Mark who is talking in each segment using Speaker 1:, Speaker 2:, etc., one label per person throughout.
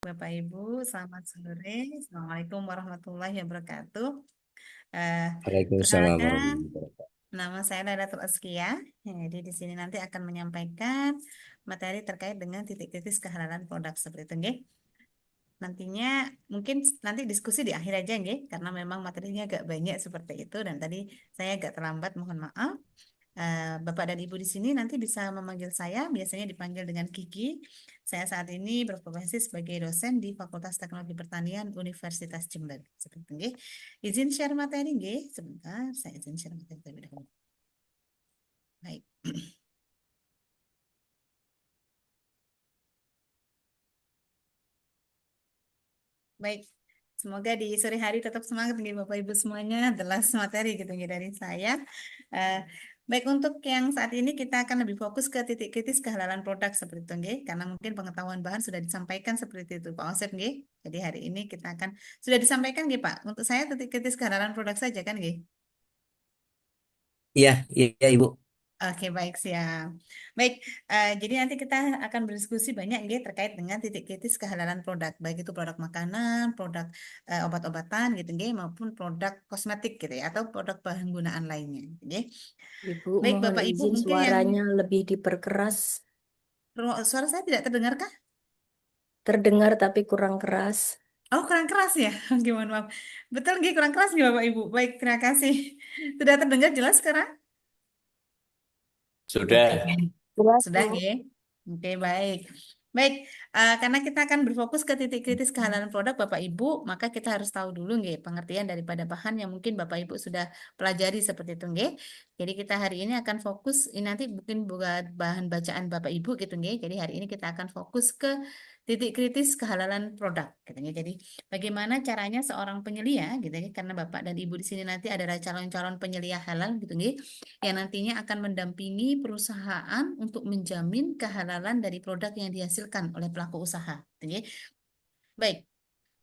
Speaker 1: Bapak Ibu, selamat sore. Assalamualaikum warahmatullahi wabarakatuh. Eh,
Speaker 2: Waalaikumsalam
Speaker 1: Perkenalkan,
Speaker 2: warahmatullahi wabarakatuh.
Speaker 1: nama saya Lailatul Azkia. Jadi di sini nanti akan menyampaikan materi terkait dengan titik kritis kehalalan produk seperti itu, nggih. Nantinya mungkin nanti diskusi di akhir aja, nggih, karena memang materinya agak banyak seperti itu dan tadi saya agak terlambat, mohon maaf. Bapak dan Ibu di sini nanti bisa memanggil saya, biasanya dipanggil dengan Kiki. Saya saat ini berprofesi sebagai dosen di Fakultas Teknologi Pertanian Universitas Jember. Seperti itu, nggih. Izin share materi, nggih. Sebentar, saya izin share materi terlebih dahulu. Baik. Baik, semoga di sore hari tetap semangat nih Bapak Ibu semuanya. Jelas materi gitu ya dari saya. Eh, Baik, untuk yang saat ini kita akan lebih fokus ke titik kritis kehalalan produk seperti itu nggih. Karena mungkin pengetahuan bahan sudah disampaikan seperti itu Pak Osep nggih. Jadi hari ini kita akan sudah disampaikan nggih Pak. Untuk saya titik kritis kehalalan produk saja kan nggih.
Speaker 2: Iya, iya Ibu.
Speaker 1: Oke, baik, siap. Baik, jadi nanti kita akan berdiskusi banyak nggih terkait dengan titik kritis kehalalan produk, baik itu produk makanan, produk obat-obatan gitu nggih, maupun produk kosmetik gitu ya, atau produk bahan gunaan lainnya, nggih.
Speaker 2: Ibu
Speaker 1: Baik,
Speaker 2: mohon
Speaker 1: Bapak Ibu
Speaker 2: izin
Speaker 1: mungkin yang
Speaker 2: suaranya lebih diperkeras.
Speaker 1: suara saya tidak terdengarkah?
Speaker 2: Terdengar tapi kurang keras.
Speaker 1: Oh, kurang keras ya? Gimana maaf. Betul nggih, kurang keras nih Bapak Ibu. Baik, terima kasih. Sudah terdengar jelas sekarang? Oke.
Speaker 2: Sudah.
Speaker 3: Jelas,
Speaker 1: Sudah,
Speaker 3: Bu.
Speaker 1: nggih. Oke, baik. Baik, karena kita akan berfokus ke titik kritis kehalalan produk Bapak Ibu, maka kita harus tahu dulu nggih pengertian daripada bahan yang mungkin Bapak Ibu sudah pelajari seperti itu nggih. Jadi kita hari ini akan fokus ini nanti mungkin buat bahan bacaan Bapak Ibu gitu nggih. Jadi hari ini kita akan fokus ke titik kritis kehalalan produk gitu nggih. Jadi bagaimana caranya seorang penyelia gitu ya, karena Bapak dan Ibu di sini nanti adalah calon-calon penyelia halal gitu nggih yang nantinya akan mendampingi perusahaan untuk menjamin kehalalan dari produk yang dihasilkan oleh pelaku usaha. Oke. Baik,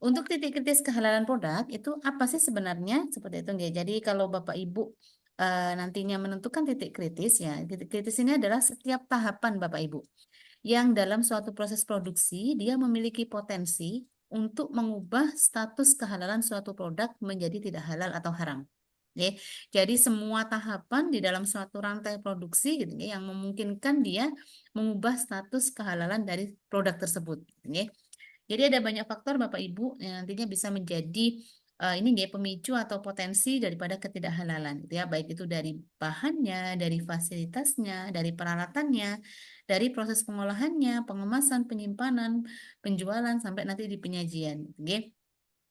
Speaker 1: untuk titik kritis kehalalan produk itu apa sih sebenarnya? Seperti itu nggih. Jadi kalau Bapak Ibu nantinya menentukan titik kritis ya, titik kritis ini adalah setiap tahapan Bapak Ibu yang dalam suatu proses produksi dia memiliki potensi untuk mengubah status kehalalan suatu produk menjadi tidak halal atau haram. Oke. Jadi semua tahapan di dalam suatu rantai produksi gitu ya, yang memungkinkan dia mengubah status kehalalan dari produk tersebut. Gitu ya. Jadi ada banyak faktor Bapak Ibu yang nantinya bisa menjadi ini ya pemicu atau potensi daripada ketidakhalalan gitu ya, baik itu dari bahannya, dari fasilitasnya, dari peralatannya, dari proses pengolahannya, pengemasan, penyimpanan, penjualan sampai nanti di penyajian. Gitu ya.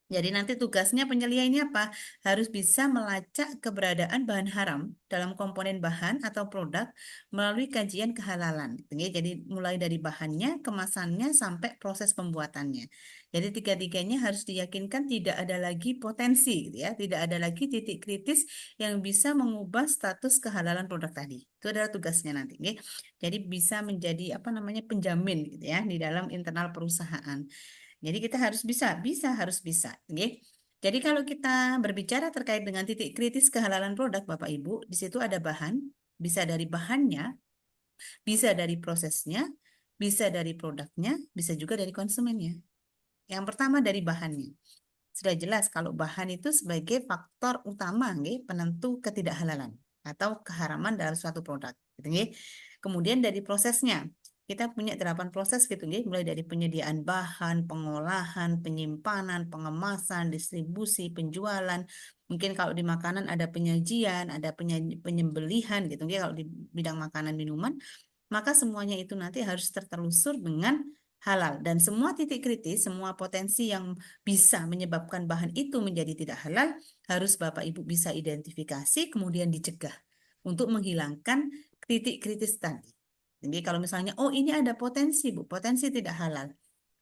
Speaker 1: Jadi nanti tugasnya penyelia ini apa? Harus bisa melacak keberadaan bahan haram dalam komponen bahan atau produk melalui kajian kehalalan. Gitu ya. Jadi mulai dari bahannya, kemasannya, sampai proses pembuatannya. Jadi tiga-tiganya harus diyakinkan tidak ada lagi potensi, gitu ya. Tidak ada lagi titik kritis yang bisa mengubah status kehalalan produk tadi. Itu adalah tugasnya nanti. Ya. Jadi bisa menjadi apa namanya penjamin gitu ya di dalam internal perusahaan. Jadi kita harus bisa, nggih. Jadi kalau kita berbicara terkait dengan titik kritis kehalalan produk, Bapak Ibu, di situ ada bahan, bisa dari bahannya, bisa dari prosesnya, bisa dari produknya, bisa juga dari konsumennya. Yang pertama dari bahannya. Sudah jelas kalau bahan itu sebagai faktor utama, nggih, penentu ketidakhalalan atau keharaman dalam suatu produk, gitu, nggih. Kemudian dari prosesnya, kita punya 8 proses gitu, nggih, mulai dari penyediaan bahan, pengolahan, penyimpanan, pengemasan, distribusi, penjualan. Mungkin kalau di makanan ada penyajian, ada penyembelihan gitu, nggih, kalau di bidang makanan minuman, maka semuanya itu nanti harus tertelusur dengan halal dan semua titik kritis, semua potensi yang bisa menyebabkan bahan itu menjadi tidak halal harus Bapak Ibu bisa identifikasi kemudian dicegah untuk menghilangkan titik kritis tadi. Jadi kalau misalnya oh ini ada potensi Bu, potensi tidak halal.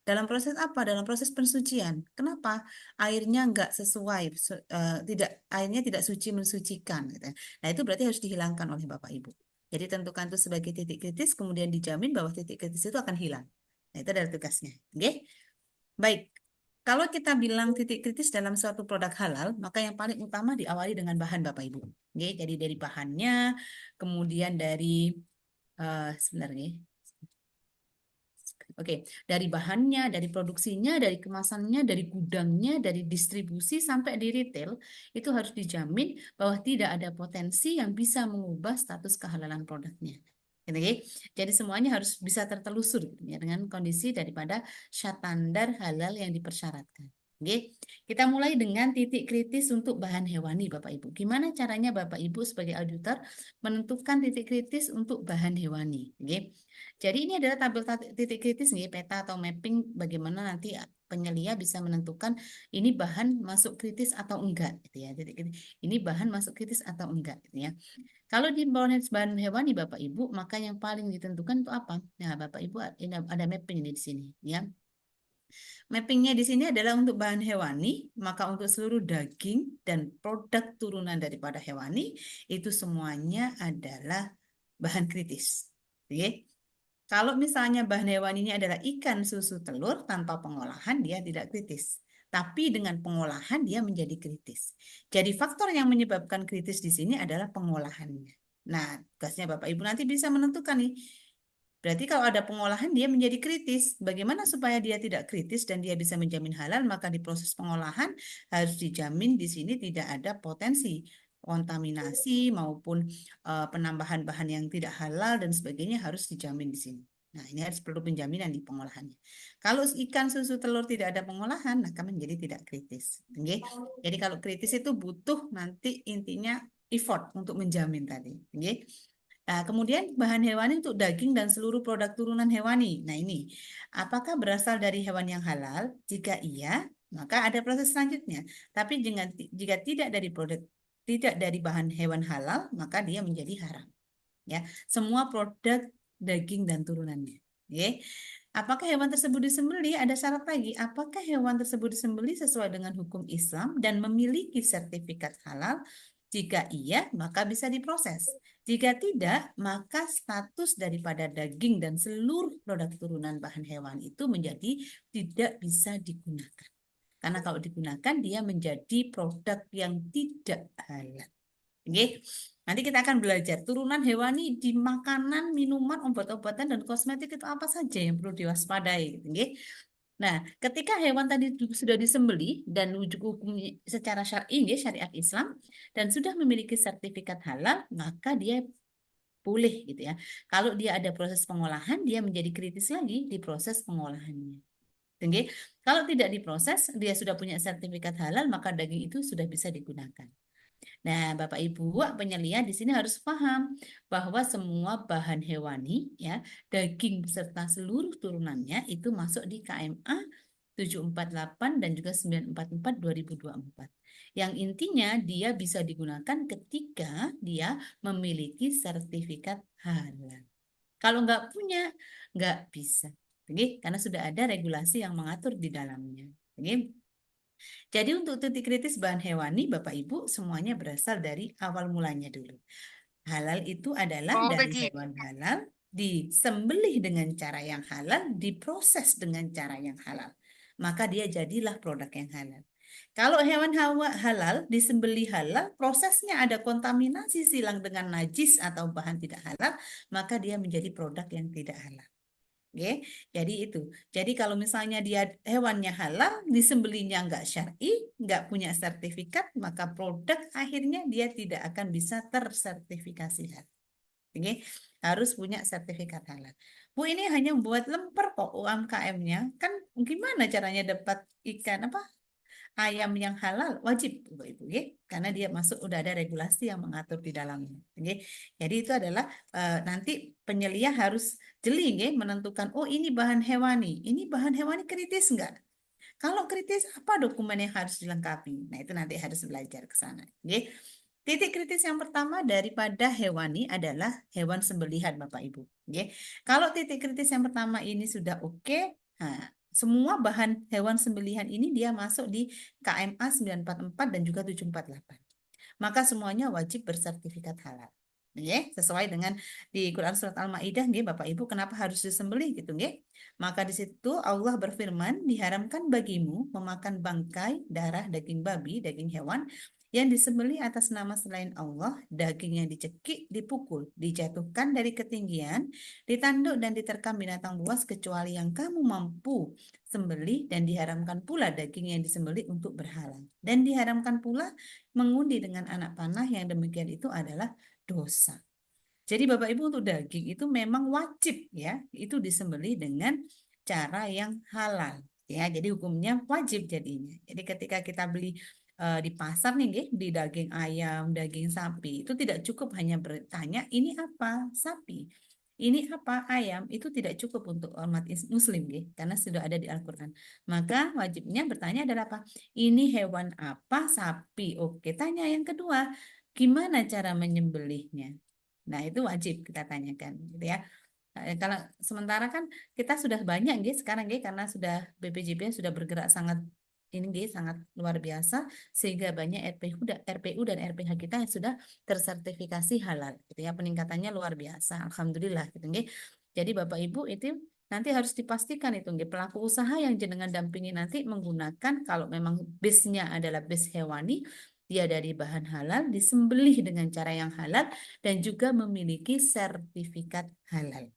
Speaker 1: Dalam proses apa? Dalam proses pensucian. Kenapa? Airnya nggak sesuai, tidak airnya tidak suci mensucikan. Gitu. Nah itu berarti harus dihilangkan oleh Bapak Ibu. Jadi tentukan itu sebagai titik kritis, kemudian dijamin bahwa titik kritis itu akan hilang. Nah itu adalah tugasnya. Oke? Baik. Kalau kita bilang titik kritis dalam suatu produk halal, maka yang paling utama diawali dengan bahan Bapak Ibu. Oke? Jadi dari bahannya, kemudian dari sebenarnya Oke, dari bahannya, dari produksinya, dari kemasannya, dari gudangnya, dari distribusi sampai di retail, itu harus dijamin bahwa tidak ada potensi yang bisa mengubah status kehalalan produknya. Gitu, ya. Jadi semuanya harus bisa tertelusur gitu, ya, dengan kondisi daripada standar halal yang dipersyaratkan. Oke, kita mulai dengan titik kritis untuk bahan hewani, Bapak Ibu. Gimana caranya Bapak Ibu sebagai auditor menentukan titik kritis untuk bahan hewani? Oke. Jadi ini adalah tabel titik kritis nih, peta atau mapping bagaimana nanti penyelia bisa menentukan ini bahan masuk kritis atau enggak gitu ya. Titik kritis. Ini bahan masuk kritis atau enggak gitu ya. Kalau di bahan hewani Bapak Ibu, maka yang paling ditentukan itu apa? Nah, Bapak Ibu ini ada mapping ini di sini ya. Mappingnya di sini adalah untuk bahan hewani, maka untuk seluruh daging dan produk turunan daripada hewani itu semuanya adalah bahan kritis. Oke. Kalau misalnya bahan hewan ini adalah ikan, susu, telur tanpa pengolahan, dia tidak kritis. Tapi dengan pengolahan dia menjadi kritis. Jadi faktor yang menyebabkan kritis di sini adalah pengolahannya. Nah, tugasnya Bapak Ibu nanti bisa menentukan nih. Berarti kalau ada pengolahan dia menjadi kritis. Bagaimana supaya dia tidak kritis dan dia bisa menjamin halal, maka di proses pengolahan harus dijamin di sini tidak ada potensi kontaminasi maupun penambahan bahan yang tidak halal dan sebagainya harus dijamin di sini. Nah, ini harus perlu penjaminan di pengolahannya. Kalau ikan, susu, telur tidak ada pengolahan, maka menjadi tidak kritis. Oke? Jadi kalau kritis itu butuh nanti intinya effort untuk menjamin tadi. Oke? Nah, kemudian bahan hewani untuk daging dan seluruh produk turunan hewani. Nah, ini apakah berasal dari hewan yang halal? Jika iya, maka ada proses selanjutnya. Tapi jika tidak dari produk tidak dari bahan hewan halal, maka dia menjadi haram. Ya, semua produk daging dan turunannya. Oke. Apakah hewan tersebut disembelih? Ada syarat lagi. Apakah hewan tersebut disembelih sesuai dengan hukum Islam dan memiliki sertifikat halal? Jika iya, maka bisa diproses. Jika tidak, maka status daripada daging dan seluruh produk turunan bahan hewan itu menjadi tidak bisa digunakan. Karena kalau digunakan, dia menjadi produk yang tidak halal. Oke. Nanti kita akan belajar turunan hewani di makanan, minuman, obat-obatan, dan kosmetik itu apa saja yang perlu diwaspadai. Oke. Nah, ketika hewan tadi sudah disembelih dan wujud hukum secara syar'i, syariat Islam, dan sudah memiliki sertifikat halal, maka dia boleh gitu ya. Kalau dia ada proses pengolahan, dia menjadi kritis lagi di proses pengolahannya. Oke. Kalau tidak diproses, dia sudah punya sertifikat halal, maka daging itu sudah bisa digunakan. Nah, Bapak Ibu penyelia di sini harus paham bahwa semua bahan hewani ya, daging beserta seluruh turunannya itu masuk di KMA 748 dan juga 944 2024. Yang intinya dia bisa digunakan ketika dia memiliki sertifikat halal. Kalau nggak punya, nggak bisa. Oke, karena sudah ada regulasi yang mengatur di dalamnya. Oke. Jadi untuk titik kritis bahan hewani, Bapak Ibu, semuanya berasal dari awal mulanya dulu. Halal itu adalah
Speaker 3: Oh,
Speaker 1: dari
Speaker 3: begitu.
Speaker 1: hewan halal, disembelih dengan cara yang halal, diproses dengan cara yang halal. Maka dia jadilah produk yang halal. Kalau hewan halal, disembelih halal, prosesnya ada kontaminasi silang dengan najis atau bahan tidak halal, maka dia menjadi produk yang tidak halal. Oke, jadi itu. Jadi kalau misalnya dia hewannya halal, disembelihnya nggak syar'i, nggak punya sertifikat, maka produk akhirnya dia tidak akan bisa tersertifikasi halal. Oke, harus punya sertifikat halal. Bu, ini hanya buat lemper kok UMKM-nya. Kan gimana caranya dapat ikan apa ayam yang halal wajib Bapak Ibu ya karena dia masuk udah ada regulasi yang mengatur di dalamnya oke. Jadi itu adalah nanti penyelia harus jeli ya menentukan oh ini bahan hewani kritis enggak kalau kritis apa dokumen yang harus dilengkapi nah itu nanti harus belajar ke sana oke. Titik kritis yang pertama daripada hewani adalah hewan sembelihan Bapak Ibu oke. Kalau titik kritis yang pertama ini sudah oke nah, semua bahan hewan sembelihan ini dia masuk di KMA 944 dan juga 748. Maka semuanya wajib bersertifikat halal. Ya, sesuai dengan di Quran surat Al-Maidah nggih Bapak Ibu kenapa harus disembelih gitu nggih. Maka di situ Allah berfirman, diharamkan bagimu memakan bangkai, darah, daging babi, daging hewan yang disembelih atas nama selain Allah, dagingnya dicekik, dipukul, dijatuhkan dari ketinggian, ditanduk dan diterkam binatang buas kecuali yang kamu mampu sembelih, dan diharamkan pula daging yang disembelih untuk berhala. Dan diharamkan pula mengundi dengan anak panah, yang demikian itu adalah dosa. Jadi Bapak Ibu untuk daging itu memang wajib ya, itu disembelih dengan cara yang halal ya. Jadi hukumnya wajib jadinya. Jadi ketika kita beli di pasar nih, nggih, di daging ayam, daging sapi, itu tidak cukup hanya bertanya ini apa sapi, ini apa ayam, itu tidak cukup untuk umat Muslim, nggih, karena sudah ada di Al-Quran. Maka wajibnya bertanya adalah apa? Ini hewan apa? Sapi. Oke, tanya yang kedua, gimana cara menyembelihnya? Nah, itu wajib kita tanyakan, gitu ya. Kalau sementara kan kita sudah banyak, gitu, sekarang, gitu, karena sudah BPJP sudah bergerak sangat ini, gitu, sangat luar biasa, sehingga banyak RPU dan RPH kita yang sudah tersertifikasi halal, gitu ya. Peningkatannya luar biasa, alhamdulillah, gitu, gitu. Jadi Bapak Ibu itu nanti harus dipastikan itu, gitu, pelaku usaha yang jenengan dampingi nanti menggunakan, kalau memang base-nya adalah base hewani, dia dari bahan halal, disembelih dengan cara yang halal, dan juga memiliki sertifikat halal.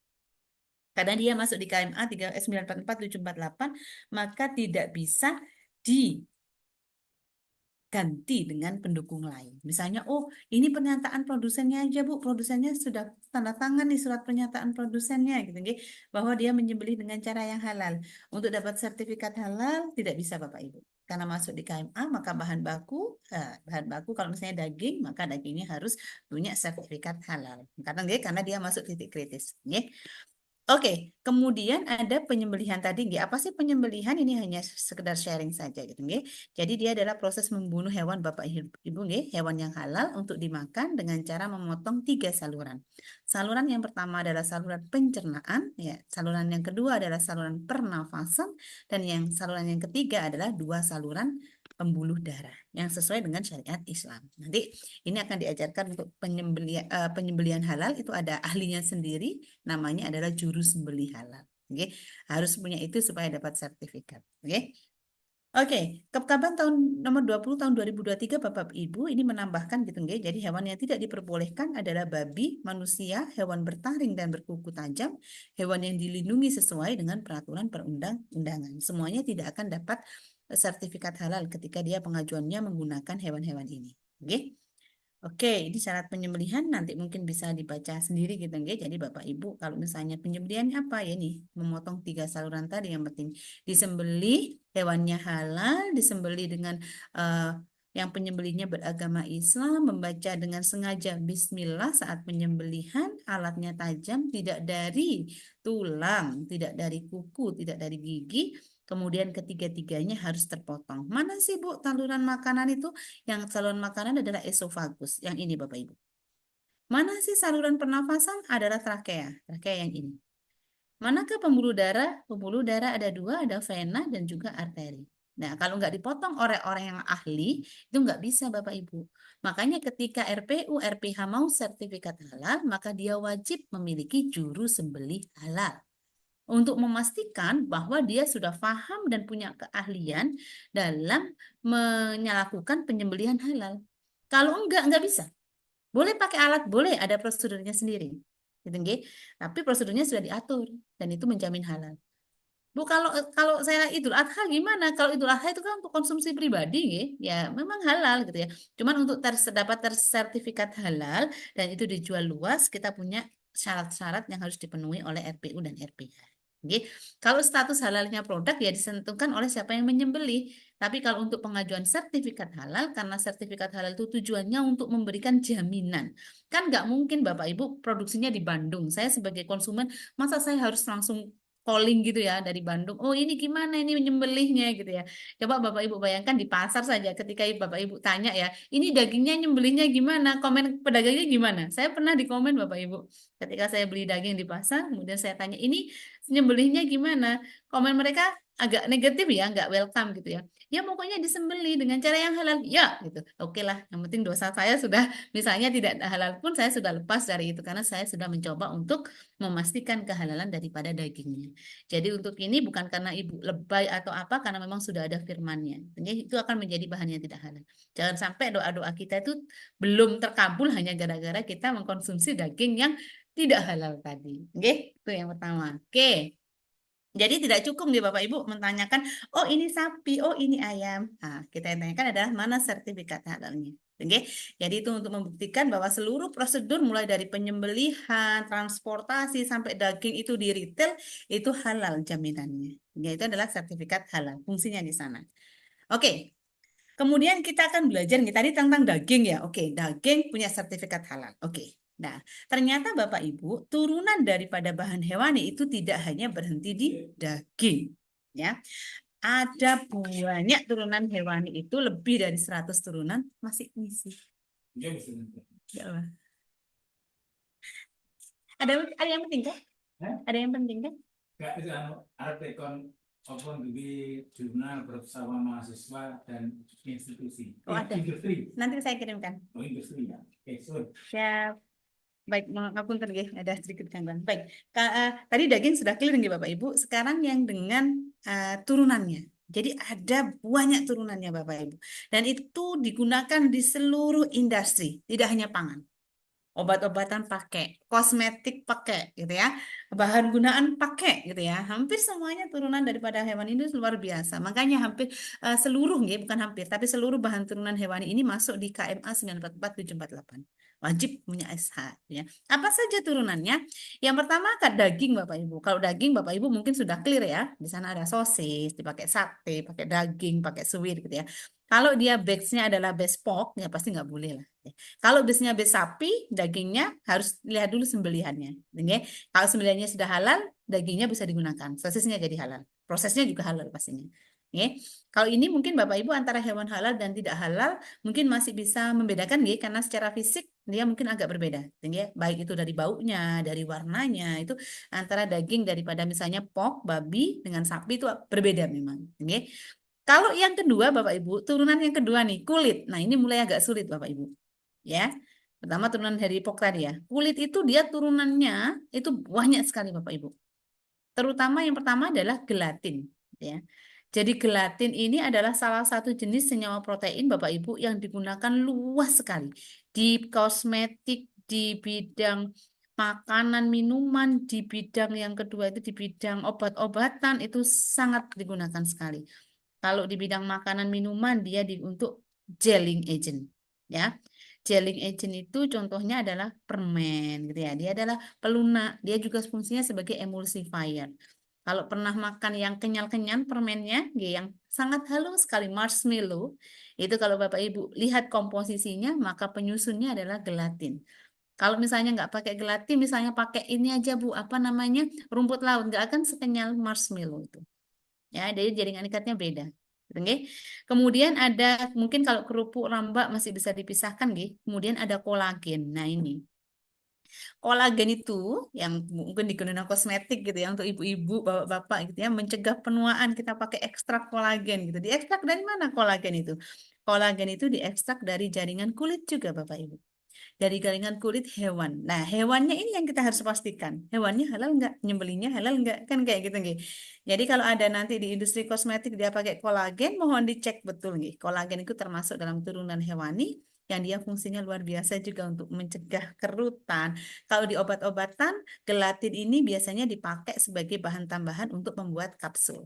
Speaker 1: Karena dia masuk di KMA 944 748, maka tidak bisa diganti dengan pendukung lain. Misalnya, oh ini pernyataan produsennya aja Bu, produsennya sudah tanda tangan nih surat pernyataan produsennya gitu, nggih, bahwa dia menyembelih dengan cara yang halal. Untuk dapat sertifikat halal tidak bisa Bapak Ibu. Karena masuk di KMA, maka bahan baku kalau misalnya daging, maka dagingnya harus punya sertifikat halal. Karena nggih, karena dia masuk titik kritis, nggih. Oke, kemudian ada penyembelihan tadi, nggih. Apa sih penyembelihan? Ini hanya sekedar sharing saja gitu, nggih. Jadi dia adalah proses membunuh hewan Bapak Ibu, nggih, hewan yang halal untuk dimakan dengan cara memotong 3 saluran. Saluran yang pertama adalah saluran pencernaan, ya. Saluran yang kedua adalah saluran pernafasan, dan saluran yang ketiga adalah 2 saluran pembuluh darah yang sesuai dengan syariat Islam. Nanti ini akan diajarkan untuk penyembelihan halal, itu ada ahlinya sendiri, namanya adalah juru sembelih halal. Oke, harus punya itu supaya dapat sertifikat. Oke. Oke, Kepkaban tahun nomor 20 tahun 2023 Bapak Ibu ini menambahkan gitu, nggih. Jadi hewan yang tidak diperbolehkan adalah babi, manusia, hewan bertaring dan berkuku tajam, hewan yang dilindungi sesuai dengan peraturan perundang-undangan. Semuanya tidak akan dapat sertifikat halal ketika dia pengajuannya menggunakan hewan-hewan ini. Oke. Oke, ini syarat penyembelihan nanti mungkin bisa dibaca sendiri gitu, nggih. Jadi Bapak Ibu kalau misalnya penyembelihan apa ya nih, memotong 3 saluran tadi, yang penting disembelih, hewannya halal, disembelih dengan eh, yang penyembelihnya beragama Islam, membaca dengan sengaja Bismillah saat penyembelihan, alatnya tajam, tidak dari tulang, tidak dari kuku, tidak dari gigi. Kemudian ketiga-tiganya harus terpotong. Mana sih Bu saluran makanan itu? Yang saluran makanan adalah esofagus. Yang ini Bapak Ibu. Mana sih saluran pernafasan? Adalah trakea. Trakea yang ini. Manakah pembuluh darah? Pembuluh darah ada 2, ada vena dan juga arteri. Nah, kalau nggak dipotong oleh orang yang ahli, itu nggak bisa Bapak Ibu. Makanya ketika RPU, RPH mau sertifikat halal, maka dia wajib memiliki juru sembelih halal untuk memastikan bahwa dia sudah paham dan punya keahlian dalam melakukan penyembelihan halal. Kalau enggak bisa. Boleh pakai alat, boleh, ada prosedurnya sendiri. Gitu, nggih. Tapi prosedurnya sudah diatur dan itu menjamin halal. Bu, kalau kalau saya Idul Adha gimana? Kalau Idul Adha itu kan untuk konsumsi pribadi, nggih. Ya memang halal gitu ya. Cuman untuk dapat tersertifikat halal dan itu dijual luas, kita punya syarat-syarat yang harus dipenuhi oleh RPU dan RPH. Oke. Kalau status halalnya produk ya ditentukan oleh siapa yang menyembelih. Tapi kalau untuk pengajuan sertifikat halal, karena sertifikat halal itu tujuannya untuk memberikan jaminan. Kan nggak mungkin Bapak Ibu produksinya di Bandung. Saya sebagai konsumen, masa saya harus langsung calling gitu ya dari Bandung. Oh ini gimana ini menyembelihnya gitu ya. Coba Bapak Ibu bayangkan di pasar saja ketika Bapak Ibu tanya ya, ini dagingnya nyembelihnya gimana? Komen pedagangnya gimana? Saya pernah di komen Bapak Ibu. Ketika saya beli daging di pasar, kemudian saya tanya, ini nyembelihnya gimana? Komen mereka agak negatif ya, nggak welcome gitu ya. Ya pokoknya disembelih dengan cara yang halal. Ya gitu. Oke lah, yang penting dosa saya sudah, misalnya tidak halal pun saya sudah lepas dari itu karena saya sudah mencoba untuk memastikan kehalalan daripada dagingnya. Jadi untuk ini bukan karena ibu lebay atau apa, karena memang sudah ada firmannya. Jadi itu akan menjadi bahan yang tidak halal. Jangan sampai doa-doa kita itu belum terkabul hanya gara-gara kita mengkonsumsi daging yang tidak halal tadi. Oke, itu yang pertama. Oke. Jadi tidak cukup nih Bapak Ibu menanyakan, oh ini sapi, oh ini ayam. Nah, kita yang tanyakan adalah mana sertifikat halalnya. Oke, jadi itu untuk membuktikan bahwa seluruh prosedur mulai dari penyembelihan, transportasi sampai daging itu di retail itu halal jaminannya. Ya, itu adalah sertifikat halal. Fungsinya di sana. Oke, kemudian kita akan belajar nih tadi tentang daging ya. Oke, daging punya sertifikat halal. Oke. Nah, ternyata Bapak Ibu, turunan daripada bahan hewani itu tidak hanya berhenti di daging. Ya, ada banyak turunan hewani itu lebih dari 100 turunan masih ngisi. Ya Allah. Ada yang penting kan? Ada yang penting kan?
Speaker 3: Enggak, itu artikel apa di jurnal bersama mahasiswa dan institusi.
Speaker 1: Oh, ada.
Speaker 3: Industri.
Speaker 1: Nanti saya kirimkan.
Speaker 3: Oh, industri ya. Oke,
Speaker 1: Siap. Baik, ngapunten nggih, ada sedikit gangguan. Baik, tadi daging sudah clear nggih Bapak Ibu. Sekarang yang dengan turunannya. Jadi ada banyak turunannya Bapak Ibu. Dan itu digunakan di seluruh industri, tidak hanya pangan. Obat-obatan pakai, kosmetik pakai, gitu ya. Bahan gunaan pakai, gitu ya. Hampir semuanya turunan daripada hewan ini luar biasa. Makanya hampir seluruh, ya, bukan hampir, tapi seluruh bahan turunan hewani ini masuk di KMA 944748. Wajib punya SH, ya. Apa saja turunannya? Yang pertama kan daging Bapak Ibu. Kalau daging Bapak Ibu mungkin sudah clear ya. Di sana ada sosis, dipakai sate, pakai daging, pakai suwir, gitu ya. Kalau dia base-nya adalah base pork, ya pasti nggak boleh lah. Kalau biasanya base sapi, dagingnya harus lihat dulu sembelihannya. Oke. Kalau sembelihannya sudah halal, dagingnya bisa digunakan. Sosisnya jadi halal. Prosesnya juga halal pastinya. Oke. Kalau ini mungkin Bapak Ibu antara hewan halal dan tidak halal mungkin masih bisa membedakan ya, karena secara fisik dia mungkin agak berbeda. Ya. Baik itu dari baunya, dari warnanya, itu antara daging daripada misalnya pork, babi dengan sapi itu berbeda memang. Oke. Kalau yang kedua Bapak Ibu, turunan yang kedua nih, kulit. Nah, ini mulai agak sulit Bapak Ibu. Ya. Pertama turunan dari pork tadi ya. Kulit itu dia turunannya itu banyak sekali Bapak Ibu. Terutama yang pertama adalah gelatin, ya. Jadi gelatin ini adalah salah satu jenis senyawa protein Bapak Ibu yang digunakan luas sekali di kosmetik, di bidang makanan, minuman, di bidang yang kedua itu di bidang obat-obatan itu sangat digunakan sekali. Kalau di bidang makanan minuman dia untuk gelling agent, ya. Gelling agent itu contohnya adalah permen gitu ya. Dia adalah pelunak. Dia juga fungsinya sebagai emulsifier. Kalau pernah makan yang kenyal-kenyal permennya, ya, yang sangat halus sekali marshmallow, itu kalau Bapak Ibu lihat komposisinya, maka penyusunnya adalah gelatin. Kalau misalnya nggak pakai gelatin, misalnya pakai ini aja Bu, apa namanya, rumput laut, nggak akan sekenyal marshmallow itu. Ya, jadi jaringan ikatnya beda. Gitu, nggih. Kemudian ada mungkin kalau kerupuk rambak masih bisa dipisahkan nggih. Kemudian ada kolagen. Nah, ini. Kolagen itu yang mungkin digunakan kosmetik gitu ya untuk ibu-ibu, bapak-bapak gitu ya, mencegah penuaan kita pakai ekstrak kolagen gitu. Diekstrak dari mana kolagen itu? Kolagen itu diekstrak dari jaringan kulit juga Bapak Ibu, dari jaringan kulit hewan. Nah, hewannya ini yang kita harus pastikan. Hewannya halal nggak? Nyembelihnya halal nggak? Kan kayak gitu nggih. Jadi kalau ada nanti di industri kosmetik dia pakai kolagen, mohon dicek betul nggih. Kolagen itu termasuk dalam turunan hewani yang dia fungsinya luar biasa juga untuk mencegah kerutan. Kalau di obat-obatan, gelatin ini biasanya dipakai sebagai bahan tambahan untuk membuat kapsul.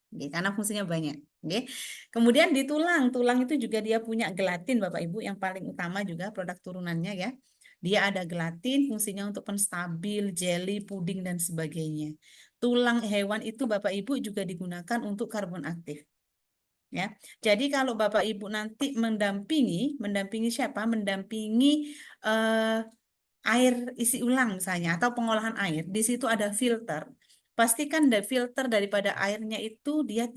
Speaker 1: Oke, karena fungsinya banyak. Oke. Kemudian di tulang, tulang itu juga dia punya gelatin Bapak Ibu yang paling utama juga produk turunannya ya. Dia ada gelatin fungsinya untuk penstabil, jelly, puding dan sebagainya. Tulang hewan itu Bapak Ibu juga digunakan untuk karbon aktif. Ya. Jadi kalau Bapak Ibu nanti mendampingi siapa? Mendampingi eh, air isi ulang misalnya atau pengolahan air, di situ ada filter. Pastikan filter daripada airnya itu dia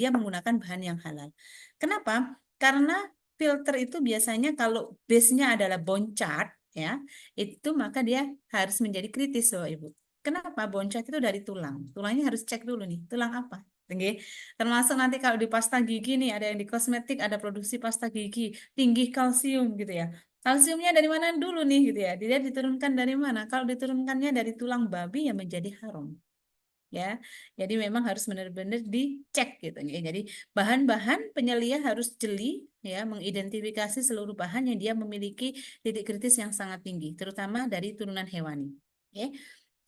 Speaker 1: menggunakan bahan yang halal. Kenapa? Karena filter itu biasanya kalau base-nya adalah bone char, ya, itu maka dia harus menjadi kritis Bapak Ibu. Kenapa? Boncot itu dari tulang. Tulangnya harus cek dulu nih, tulang apa? Oke. Termasuk nanti kalau di pasta gigi nih, ada yang di kosmetik, ada produksi pasta gigi, tinggi kalsium gitu ya. Kalsiumnya dari mana dulu nih gitu ya? Dia diturunkan dari mana? Kalau diturunkannya dari tulang babi yang menjadi harum. Ya, jadi memang harus benar-benar dicek gitu ya. Jadi bahan-bahan penyelia harus jeli ya, mengidentifikasi seluruh bahan yang dia memiliki titik kritis yang sangat tinggi, terutama dari turunan hewani. Oke.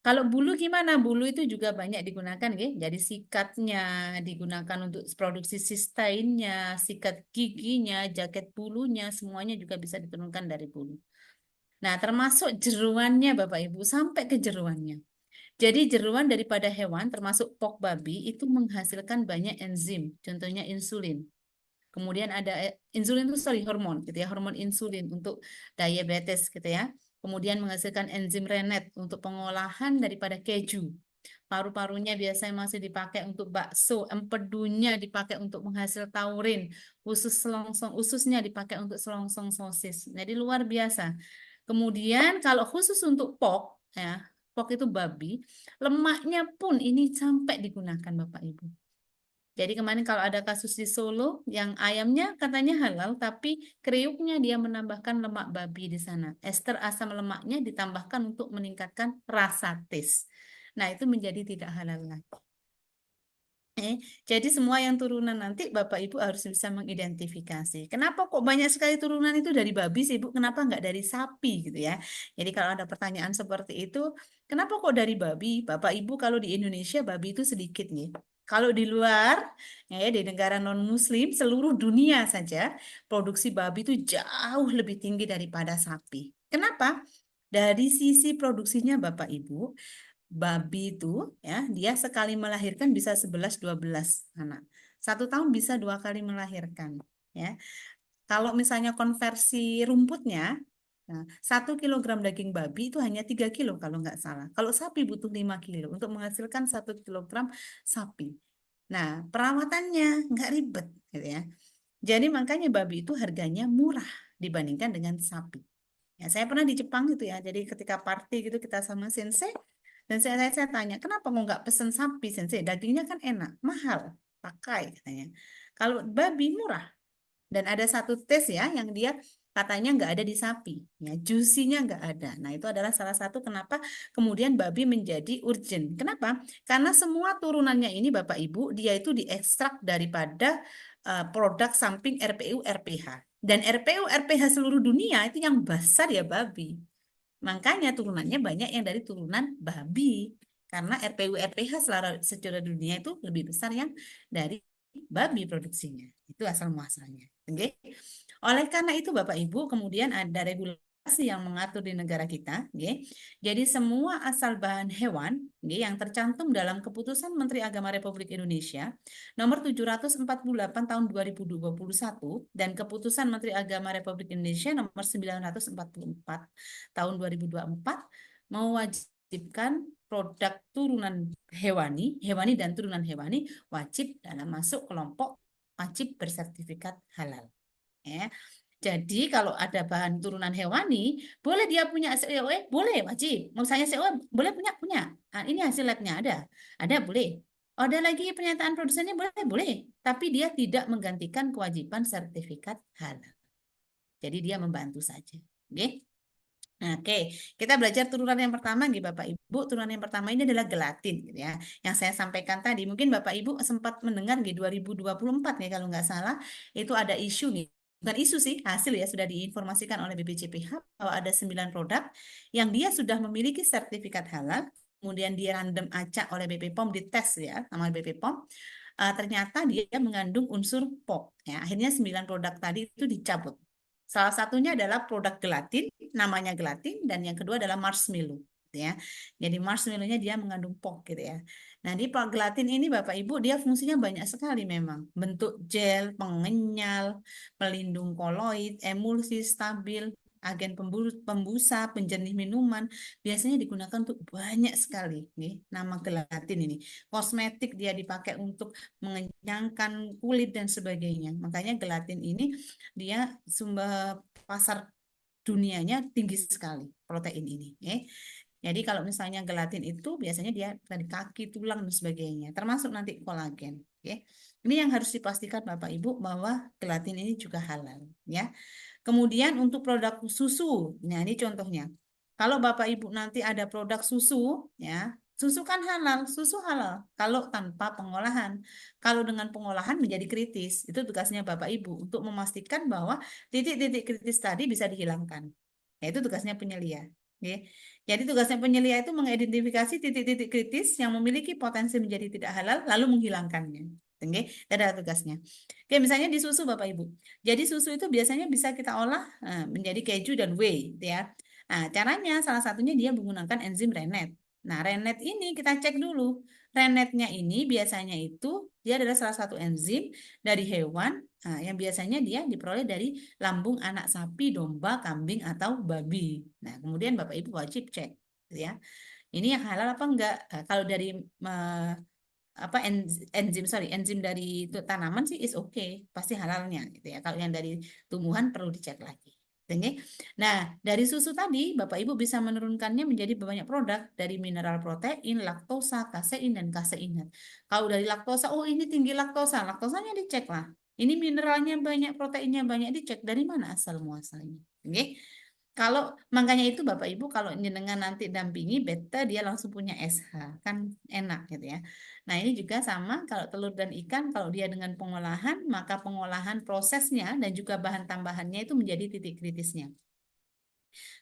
Speaker 1: Kalau bulu gimana? Bulu itu juga banyak digunakan, ya. Jadi sikatnya digunakan untuk produksi sistainnya, sikat giginya, jaket bulunya, semuanya juga bisa diturunkan dari bulu. Nah, termasuk jeruannya Bapak Ibu, sampai ke jeruannya. Jadi jeruan daripada hewan, termasuk pok babi, itu menghasilkan banyak enzim, contohnya insulin. Kemudian ada insulin itu sorry hormon gitu ya, hormon insulin untuk diabetes gitu ya. Kemudian menghasilkan enzim rennet untuk pengolahan daripada keju. Paru-parunya biasanya masih dipakai untuk bakso, empedunya dipakai untuk menghasil taurin, usus selongsong, ususnya dipakai untuk selongsong sosis. Jadi luar biasa. Kemudian kalau khusus untuk pork ya, pork itu babi, lemaknya pun ini sampai digunakan Bapak Ibu. Jadi kemarin kalau ada kasus di Solo yang ayamnya katanya halal, tapi kriuknya dia menambahkan lemak babi di sana. Ester asam lemaknya ditambahkan untuk meningkatkan rasa taste. Nah, itu menjadi tidak halal lagi. Jadi semua yang turunan nanti Bapak Ibu harus bisa mengidentifikasi. Kenapa kok banyak sekali turunan itu dari babi sih Bu? Kenapa nggak dari sapi gitu ya? Jadi kalau ada pertanyaan seperti itu, kenapa kok dari babi? Bapak Ibu kalau di Indonesia babi itu sedikit nih. Kalau di luar, ya di negara non-Muslim, seluruh dunia saja, produksi babi itu jauh lebih tinggi daripada sapi. Kenapa? Dari sisi produksinya Bapak Ibu, babi itu ya dia sekali melahirkan bisa 11-12 anak. 1 tahun bisa 2 kali melahirkan ya. Kalau misalnya konversi rumputnya, nah, 1 kilogram daging babi itu hanya 3 kilo kalau nggak salah. Kalau sapi butuh 5 kilo untuk menghasilkan 1 kilogram sapi. Nah, perawatannya nggak ribet gitu ya. Jadi makanya babi itu harganya murah dibandingkan dengan sapi. Ya, saya pernah di Jepang gitu ya. Jadi ketika party gitu kita sama sensei dan saya tanya, kenapa mau nggak pesen sapi sensei? Dagingnya kan enak, mahal, pakai katanya. Kalau babi murah dan ada satu tes ya yang dia katanya nggak ada di sapi, ya juicy-nya nggak ada. Nah itu adalah salah satu kenapa kemudian babi menjadi urgent. Kenapa? Karena semua turunannya ini Bapak Ibu dia itu diekstrak daripada produk samping RPU RPH. Dan RPU RPH seluruh dunia itu yang besar ya babi. Makanya turunannya banyak yang dari turunan babi. Karena RPU RPH secara dunia itu lebih besar yang dari babi produksinya. Itu asal muasalnya. Oke. Oleh karena itu Bapak Ibu kemudian ada regulasi yang mengatur di negara kita. Oke. Jadi semua asal bahan hewan oke, yang tercantum dalam Keputusan Menteri Agama Republik Indonesia Nomor 748 tahun 2021 dan Keputusan Menteri Agama Republik Indonesia Nomor 944 tahun 2024 mewajibkan produk turunan hewani dan turunan hewani wajib dalam masuk kelompok wajib bersertifikat halal. Ya. Jadi kalau ada bahan turunan hewani, boleh dia punya COE, boleh wajib. Mau saya COE, boleh punya. Nah, ini hasil labnya ada boleh. Ada lagi pernyataan produsennya boleh. Tapi dia tidak menggantikan kewajiban sertifikat halal. Jadi dia membantu saja. Oke. Oke, kita belajar turunan yang pertama nih Bapak Ibu. Turunan yang pertama ini adalah gelatin gitu ya. Yang saya sampaikan tadi, mungkin Bapak Ibu sempat mendengar di 2024 nih kalau nggak salah, itu ada isu nih. Bukan isu sih, hasil ya sudah diinformasikan oleh BPJPH bahwa ada 9 produk yang dia sudah memiliki sertifikat halal, kemudian dia random acak oleh BP POM dites ya sama BP POM. Ternyata dia mengandung unsur POP. Ya, akhirnya 9 produk tadi itu dicabut. Salah satunya adalah produk gelatin, namanya gelatin, dan yang kedua adalah marshmallow. Gitu ya. Jadi marshmallow-nya dia mengandung POP gitu ya. Nah di gelatin ini Bapak Ibu dia fungsinya banyak sekali memang. Bentuk gel, pengenyal, pelindung koloid, emulsi, stabil, agen pembusa, penjernih minuman. Biasanya digunakan untuk banyak sekali. Nih, nama gelatin ini. Kosmetik dia dipakai untuk mengenyangkan kulit dan sebagainya. Makanya gelatin ini dia sumber pasar dunianya tinggi sekali protein ini. Jadi kalau misalnya gelatin itu biasanya dia dari kaki, tulang dan sebagainya, termasuk nanti kolagen. Ini yang harus dipastikan Bapak Ibu bahwa gelatin ini juga halal, ya. Kemudian untuk produk susu, nah ini contohnya. Kalau Bapak Ibu nanti ada produk susu, ya, susu kan halal, susu halal. Kalau tanpa pengolahan, kalau dengan pengolahan menjadi kritis. Itu tugasnya Bapak Ibu untuk memastikan bahwa titik-titik kritis tadi bisa dihilangkan. Ya, itu tugasnya penyelia. Oke. Jadi tugasnya penyelia itu mengidentifikasi titik-titik kritis yang memiliki potensi menjadi tidak halal, lalu menghilangkannya. Oke, itu adalah tugasnya. Oke, misalnya di susu Bapak Ibu. Jadi susu itu biasanya bisa kita olah menjadi keju dan whey, gitu ya. Nah, caranya salah satunya dia menggunakan enzim rennet. Nah, rennet ini kita cek dulu. Rennetnya ini biasanya itu dia adalah salah satu enzim dari hewan yang biasanya dia diperoleh dari lambung anak sapi, domba, kambing atau babi. Nah, kemudian Bapak Ibu wajib cek, gitu ya. Ini yang halal apa enggak? Kalau dari apa enzim dari itu tanaman sih is okay, pasti halalnya gitu ya. Kalau yang dari tumbuhan perlu dicek lagi. Oke. Nah, dari susu tadi Bapak Ibu bisa menurunkannya menjadi banyak produk dari mineral protein, laktosa, kasein dan kaseinat. Kalau dari laktosa, oh ini tinggi laktosa, laktosanya dicek lah. Ini mineralnya banyak, proteinnya banyak, dicek dari mana asal muasalnya. Oke. Kalau makanya itu Bapak Ibu kalau jenengan nanti dampingi beta dia langsung punya SH kan enak gitu ya. Nah ini juga sama kalau telur dan ikan kalau dia dengan pengolahan maka pengolahan prosesnya dan juga bahan tambahannya itu menjadi titik kritisnya.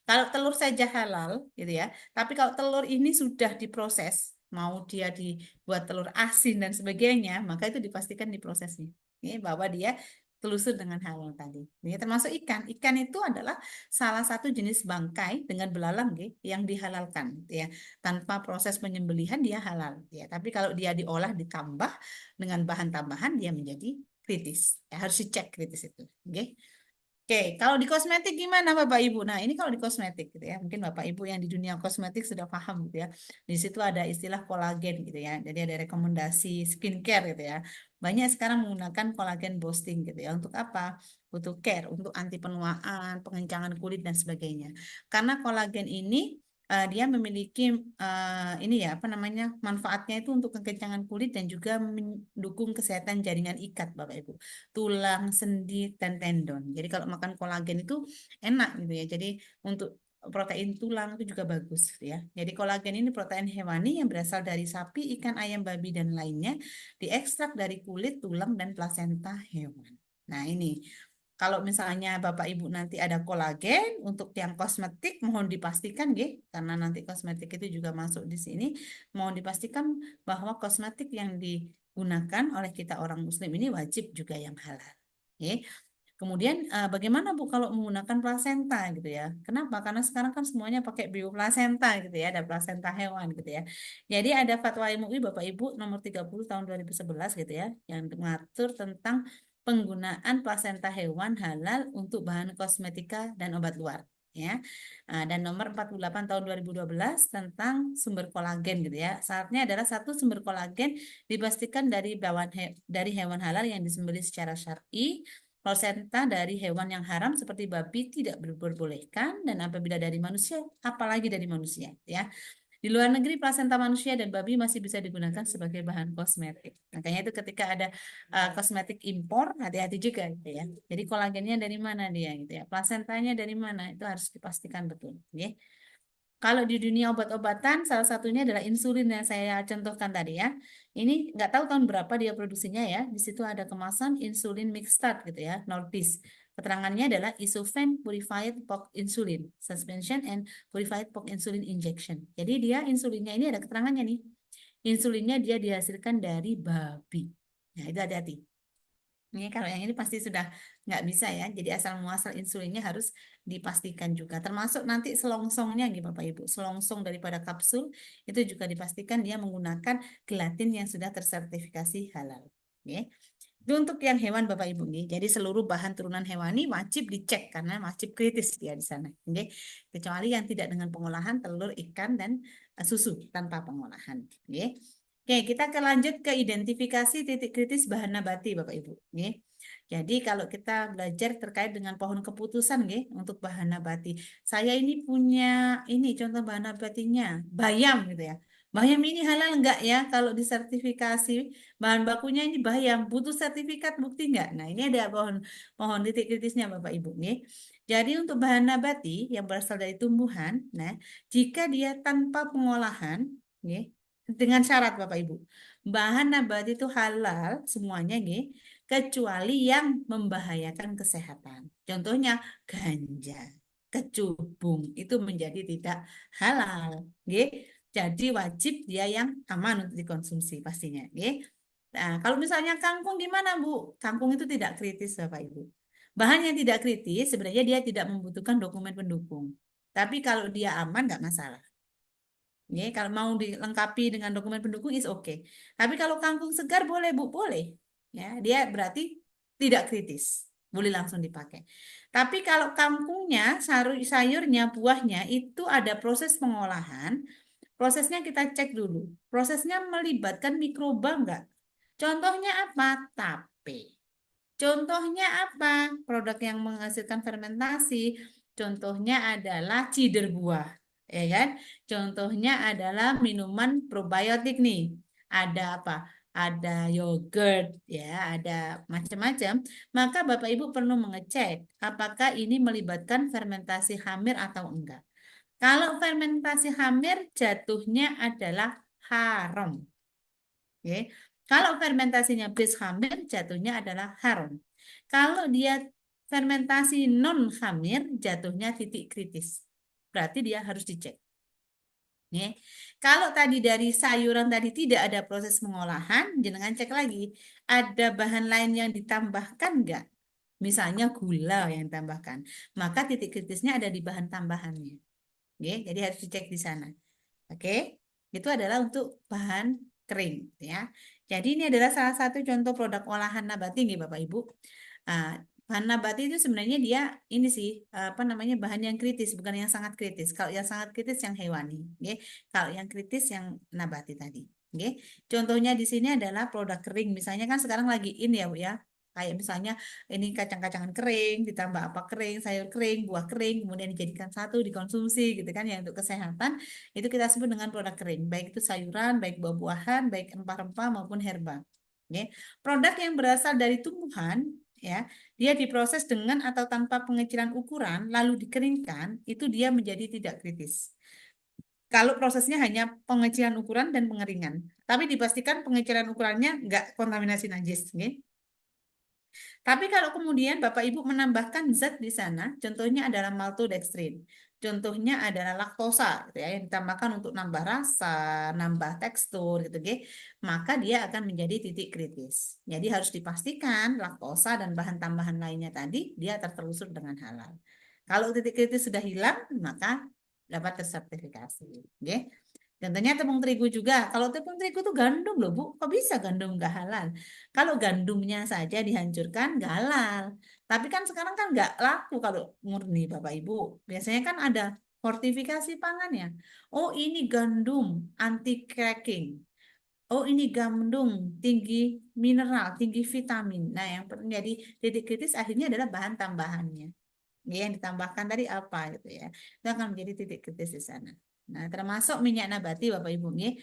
Speaker 1: Kalau telur saja halal gitu ya, tapi kalau telur ini sudah diproses mau dia dibuat telur asin dan sebagainya maka itu dipastikan diprosesnya. Ini bahwa dia telusur dengan halal tadi. Ini termasuk ikan. Ikan itu adalah salah satu jenis bangkai dengan belalang yang dihalalkan gitu ya. Tanpa proses penyembelihan dia halal ya. Tapi kalau dia diolah ditambah dengan bahan tambahan dia menjadi kritis. Ya, harus dicek kritis itu. Oke. Oke, kalau di kosmetik gimana Bapak Ibu? Nah, ini kalau di kosmetik gitu ya. Mungkin Bapak Ibu yang di dunia kosmetik sudah paham gitu ya. Di situ ada istilah kolagen gitu ya. Jadi ada rekomendasi skincare gitu ya. Banyak sekarang menggunakan kolagen boosting gitu ya. Untuk apa? Untuk care, untuk anti penuaan, pengencangan kulit dan sebagainya. Karena kolagen ini dia memiliki ini ya apa namanya manfaatnya itu untuk kekencangan kulit dan juga mendukung kesehatan jaringan ikat Bapak Ibu tulang, sendi, dan tendon. Jadi kalau makan kolagen itu enak gitu ya. Jadi untuk protein tulang itu juga bagus gitu ya. Jadi kolagen ini protein hewani yang berasal dari sapi, ikan, ayam, babi, dan lainnya diekstrak dari kulit, tulang, dan plasenta hewan. Nah ini kalau misalnya Bapak Ibu nanti ada kolagen untuk yang kosmetik mohon dipastikan karena nanti kosmetik itu juga masuk di sini mohon dipastikan bahwa kosmetik yang digunakan oleh kita orang muslim ini wajib juga yang halal. Kemudian bagaimana Bu kalau menggunakan plasenta gitu ya? Kenapa? Karena sekarang kan semuanya pakai bioplasenta gitu ya, ada plasenta hewan gitu ya. Jadi ada Fatwa MUI Bapak Ibu nomor 30 tahun 2011 gitu ya, yang mengatur tentang penggunaan plasenta hewan halal untuk bahan kosmetika dan obat luar ya. Dan nomor 48 tahun 2012 tentang sumber kolagen gitu ya. Syaratnya adalah satu sumber kolagen dipastikan dari hewan halal yang disembelih secara syar'i. Plasenta dari hewan yang haram seperti babi tidak diperbolehkan dan apabila dari manusia, apalagi dari manusia ya. Di luar negeri plasenta manusia dan babi masih bisa digunakan sebagai bahan kosmetik. Makanya itu ketika ada kosmetik impor, hati-hati juga gitu ya. Jadi kolagennya dari mana dia gitu ya. Plasentanya dari mana itu harus dipastikan betul. Ya. Kalau di dunia obat-obatan, salah satunya adalah insulin yang saya contohkan tadi ya. Ini nggak tahu tahun berapa dia produksinya ya. Di situ ada kemasan insulin mixtard gitu ya, Nordisk. Keterangannya adalah Isofen Purified Pork Insulin Suspension and Purified Pork Insulin Injection. Jadi dia insulinnya ini ada keterangannya nih. Insulinnya dia dihasilkan dari babi. Nah itu hati-hati. Ini kalau yang ini pasti sudah nggak bisa ya. Jadi asal muasal insulinnya harus dipastikan juga. Termasuk nanti selongsongnya gitu Bapak Ibu. Selongsong daripada kapsul itu juga dipastikan dia menggunakan gelatin yang sudah tersertifikasi halal. Oke. Itu untuk yang hewan Bapak Ibu nih. Jadi seluruh bahan turunan hewani wajib dicek karena wajib kritis dia di sana. Oke. Kecuali yang tidak dengan pengolahan telur, ikan dan susu tanpa pengolahan. Oke. Oke, kita ke lanjut ke identifikasi titik kritis bahan nabati, Bapak Ibu. Nggih. Jadi kalau kita belajar terkait dengan pohon keputusan, nggih, untuk bahan nabati. Saya ini punya ini contoh bahan nabatinya, bayam gitu ya. Bayam ini halal enggak ya kalau disertifikasi bahan bakunya ini bayam, butuh sertifikat bukti enggak? Nah, ini ada pohon pohon titik kritisnya Bapak Ibu, nggih. Jadi untuk bahan nabati yang berasal dari tumbuhan, nah, jika dia tanpa pengolahan, nggih, dengan syarat Bapak Ibu. Bahan nabati itu halal semuanya nggih, kecuali yang membahayakan kesehatan. Contohnya ganja, kecubung itu menjadi tidak halal, nggih. Jadi wajib dia yang aman untuk dikonsumsi pastinya, nggih. Nah, kalau misalnya kangkung gimana, Bu? Kangkung itu tidak kritis, Bapak Ibu. Bahan yang tidak kritis sebenarnya dia tidak membutuhkan dokumen pendukung. Tapi kalau dia aman nggak masalah. Ya, kalau mau dilengkapi dengan dokumen pendukung is oke. Tapi kalau kangkung segar boleh Bu, boleh. Ya, dia berarti tidak kritis. Boleh langsung dipakai. Tapi kalau kangkungnya, sayurnya, buahnya itu ada proses pengolahan. Prosesnya kita cek dulu. Prosesnya melibatkan mikroba enggak? Contohnya apa? Tape. Contohnya apa? Produk yang menghasilkan fermentasi. Contohnya adalah cider buah, ya kan? Contohnya adalah minuman probiotik nih. Ada apa? Ada yogurt, ya, ada macam-macam. Maka Bapak Ibu perlu mengecek apakah ini melibatkan fermentasi hamir atau enggak. Kalau fermentasi hamir jatuhnya adalah haram. Oke. Kalau fermentasinya bis hamir, jatuhnya adalah haram. Kalau dia fermentasi non hamir, jatuhnya titik kritis. Berarti dia harus dicek. Oke. Kalau tadi dari sayuran tadi tidak ada proses pengolahan, jangan cek lagi. Ada bahan lain yang ditambahkan enggak? Misalnya gula yang ditambahkan. Maka titik kritisnya ada di bahan tambahannya. Oke. Jadi harus dicek di sana. Oke, itu adalah untuk bahan kering, ya. Jadi ini adalah salah satu contoh produk olahan nabati, nih, Bapak Ibu. Nah, bahan nabati itu sebenarnya dia ini sih apa namanya bahan yang kritis, bukan yang sangat kritis. Kalau yang sangat kritis yang hewani, ya. Kalau yang kritis yang nabati tadi. Oke. Contohnya di sini adalah produk kering. Misalnya kan sekarang lagi in ya, Bu ya. Kayak misalnya ini kacang-kacangan kering, ditambah apa kering, sayur kering, buah kering, kemudian dijadikan satu, dikonsumsi gitu kan ya untuk kesehatan. Itu kita sebut dengan produk kering, baik itu sayuran, baik buah-buahan, baik rempah-rempah maupun herba. Oke. Produk yang berasal dari tumbuhan, ya, dia diproses dengan atau tanpa pengecilan ukuran, lalu dikeringkan, itu dia menjadi tidak kritis. Kalau prosesnya hanya pengecilan ukuran dan pengeringan, tapi dipastikan pengecilan ukurannya nggak kontaminasi najis, oke? Tapi kalau kemudian Bapak Ibu menambahkan zat di sana, contohnya adalah maltodextrin, contohnya adalah laktosa, gitu ya, yang ditambahkan untuk nambah rasa, nambah tekstur, gitu, ya, maka dia akan menjadi titik kritis. Jadi harus dipastikan laktosa dan bahan tambahan lainnya tadi dia tertelusur dengan halal. Kalau titik kritis sudah hilang, maka dapat tersertifikasi. Oke? Contohnya tepung terigu juga. Kalau tepung terigu itu gandum loh, Bu. Kok bisa gandum nggak halal? Kalau gandumnya saja dihancurkan, nggak halal. Tapi kan sekarang kan nggak laku kalau murni, Bapak Ibu. Biasanya kan ada fortifikasi pangannya. Oh, ini gandum anti cracking. Oh, ini gandum tinggi mineral, tinggi vitamin. Nah, yang menjadi titik kritis akhirnya adalah bahan tambahannya. Ya, yang ditambahkan tadi apa gitu ya. Itu akan menjadi titik kritis di sana. Nah, termasuk minyak nabati Bapak Ibu nih.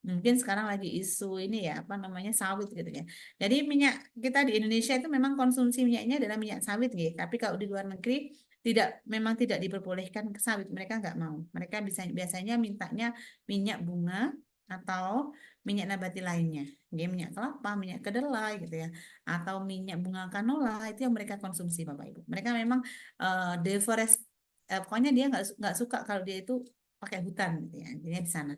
Speaker 1: Mungkin sekarang lagi isu ini ya, apa namanya sawit gitu ya. Jadi minyak kita di Indonesia itu memang konsumsi minyaknya adalah minyak sawit gitu. Tapi kalau di luar negeri tidak memang tidak diperbolehkan ke sawit, mereka nggak mau. Mereka biasanya mintanya minyak bunga atau minyak nabati lainnya. Dia minyak kelapa, minyak kedelai gitu ya, atau minyak bunga canola itu yang mereka konsumsi Bapak Ibu. Mereka memang deforest, pokoknya dia nggak suka kalau dia itu pakai hutan gitu ya. Intinya di sana.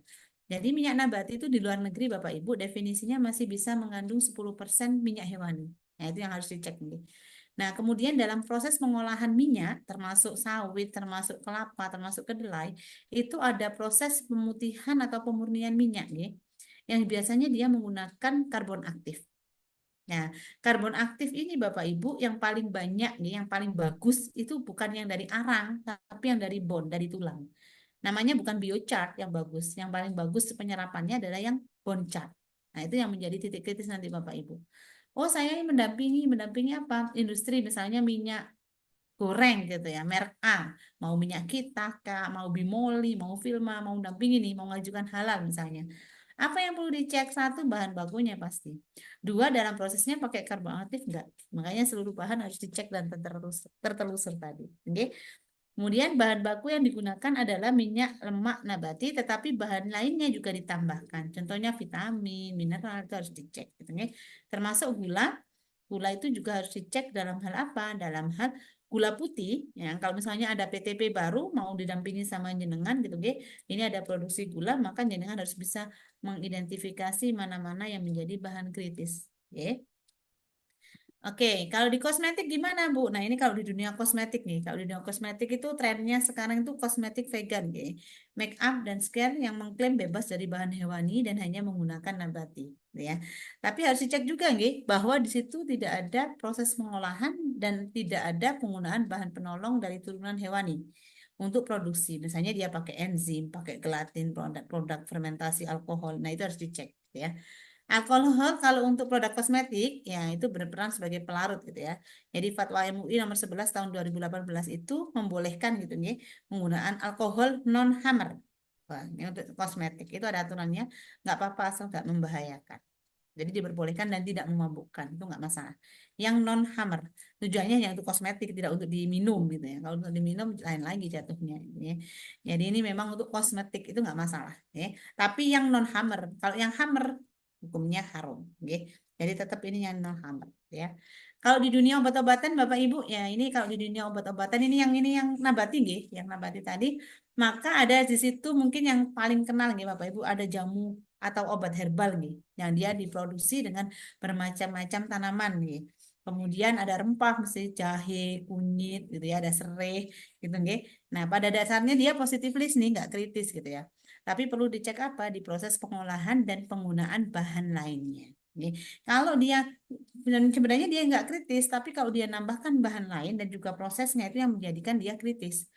Speaker 1: Jadi minyak nabati itu di luar negeri Bapak Ibu definisinya masih bisa mengandung 10% minyak hewani. Nah, itu yang harus dicek nih. Nah, kemudian dalam proses pengolahan minyak termasuk sawit, termasuk kelapa, termasuk kedelai, itu ada proses pemutihan atau pemurnian minyak nih. Yang biasanya dia menggunakan karbon aktif. Nah, karbon aktif ini Bapak Ibu yang paling banyak nih, yang paling bagus itu bukan yang dari arang, tapi yang dari bone, dari tulang. Namanya bukan biochar yang bagus. Yang paling bagus penyerapannya adalah yang bone char. Nah, itu yang menjadi titik kritis nanti Bapak Ibu. Oh, saya ini mendampingi apa? Industri misalnya minyak goreng gitu ya, merek A, mau minyak kita, Kak, mau Bimoli, mau Vilma, mau dampingi nih, mau ngajukan halal misalnya. Apa yang perlu dicek? Satu, bahan bakunya pasti. Dua, dalam prosesnya pakai karbon aktif enggak? Makanya seluruh bahan harus dicek dan tertelusur tadi. Oke? Kemudian bahan baku yang digunakan adalah minyak lemak nabati, tetapi bahan lainnya juga ditambahkan. Contohnya vitamin, mineral itu harus dicek. Gitu, ya. Termasuk gula. Gula itu juga harus dicek dalam hal apa? Dalam hal gula putih. Ya, kalau misalnya ada PTP baru mau didampingi sama jenengan gitu, ya. Ini ada produksi gula, maka jenengan harus bisa mengidentifikasi mana-mana yang menjadi bahan kritis. Ya. Oke, kalau di kosmetik gimana, Bu? Nah, ini kalau di dunia kosmetik nih. Kalau di dunia kosmetik itu trennya sekarang itu kosmetik vegan, ya. Make up dan skincare yang mengklaim bebas dari bahan hewani dan hanya menggunakan nabati, ya. Tapi harus dicek juga, nggih, bahwa di situ tidak ada proses pengolahan dan tidak ada penggunaan bahan penolong dari turunan hewani untuk produksi. Misalnya dia pakai enzim, pakai gelatin, produk fermentasi alkohol. Nah, itu harus dicek, ya. Alkohol kalau untuk produk kosmetik ya itu berperan sebagai pelarut gitu ya. Jadi Fatwa MUI nomor 11 tahun 2018 itu membolehkan gitu nih penggunaan alkohol non hammer. Wah, ini untuk kosmetik itu ada aturannya, nggak apa-apa asal nggak membahayakan. Jadi diperbolehkan dan tidak memabukkan, itu nggak masalah. Yang non hammer tujuannya yang untuk kosmetik tidak untuk diminum gitu ya. Kalau untuk diminum lain lagi jatuhnya. Ya. Jadi ini memang untuk kosmetik itu nggak masalah. Ya. Tapi yang non hammer, kalau yang hammer hukumnya haram. Ya. Jadi tetap ini yang non hammer. Ya. Kalau di dunia obat-obatan Bapak Ibu ya ini kalau di dunia obat-obatan ini yang nabati nggih, yang nabati tadi maka ada di situ mungkin yang paling kenal nggih Bapak Ibu ada jamu atau obat herbal nih yang dia diproduksi dengan bermacam-macam tanaman nih. Kemudian ada rempah mesti jahe, kunyit gitu ya, ada serai gitu nggih. Nah, pada dasarnya dia positif list nih, nggak kritis gitu ya. Tapi perlu dicek apa di proses pengolahan dan penggunaan bahan lainnya. Nggih. Kalau dia sebenarnya dia nggak kritis, tapi kalau dia nambahkan bahan lain dan juga prosesnya itu yang menjadikan dia kritis.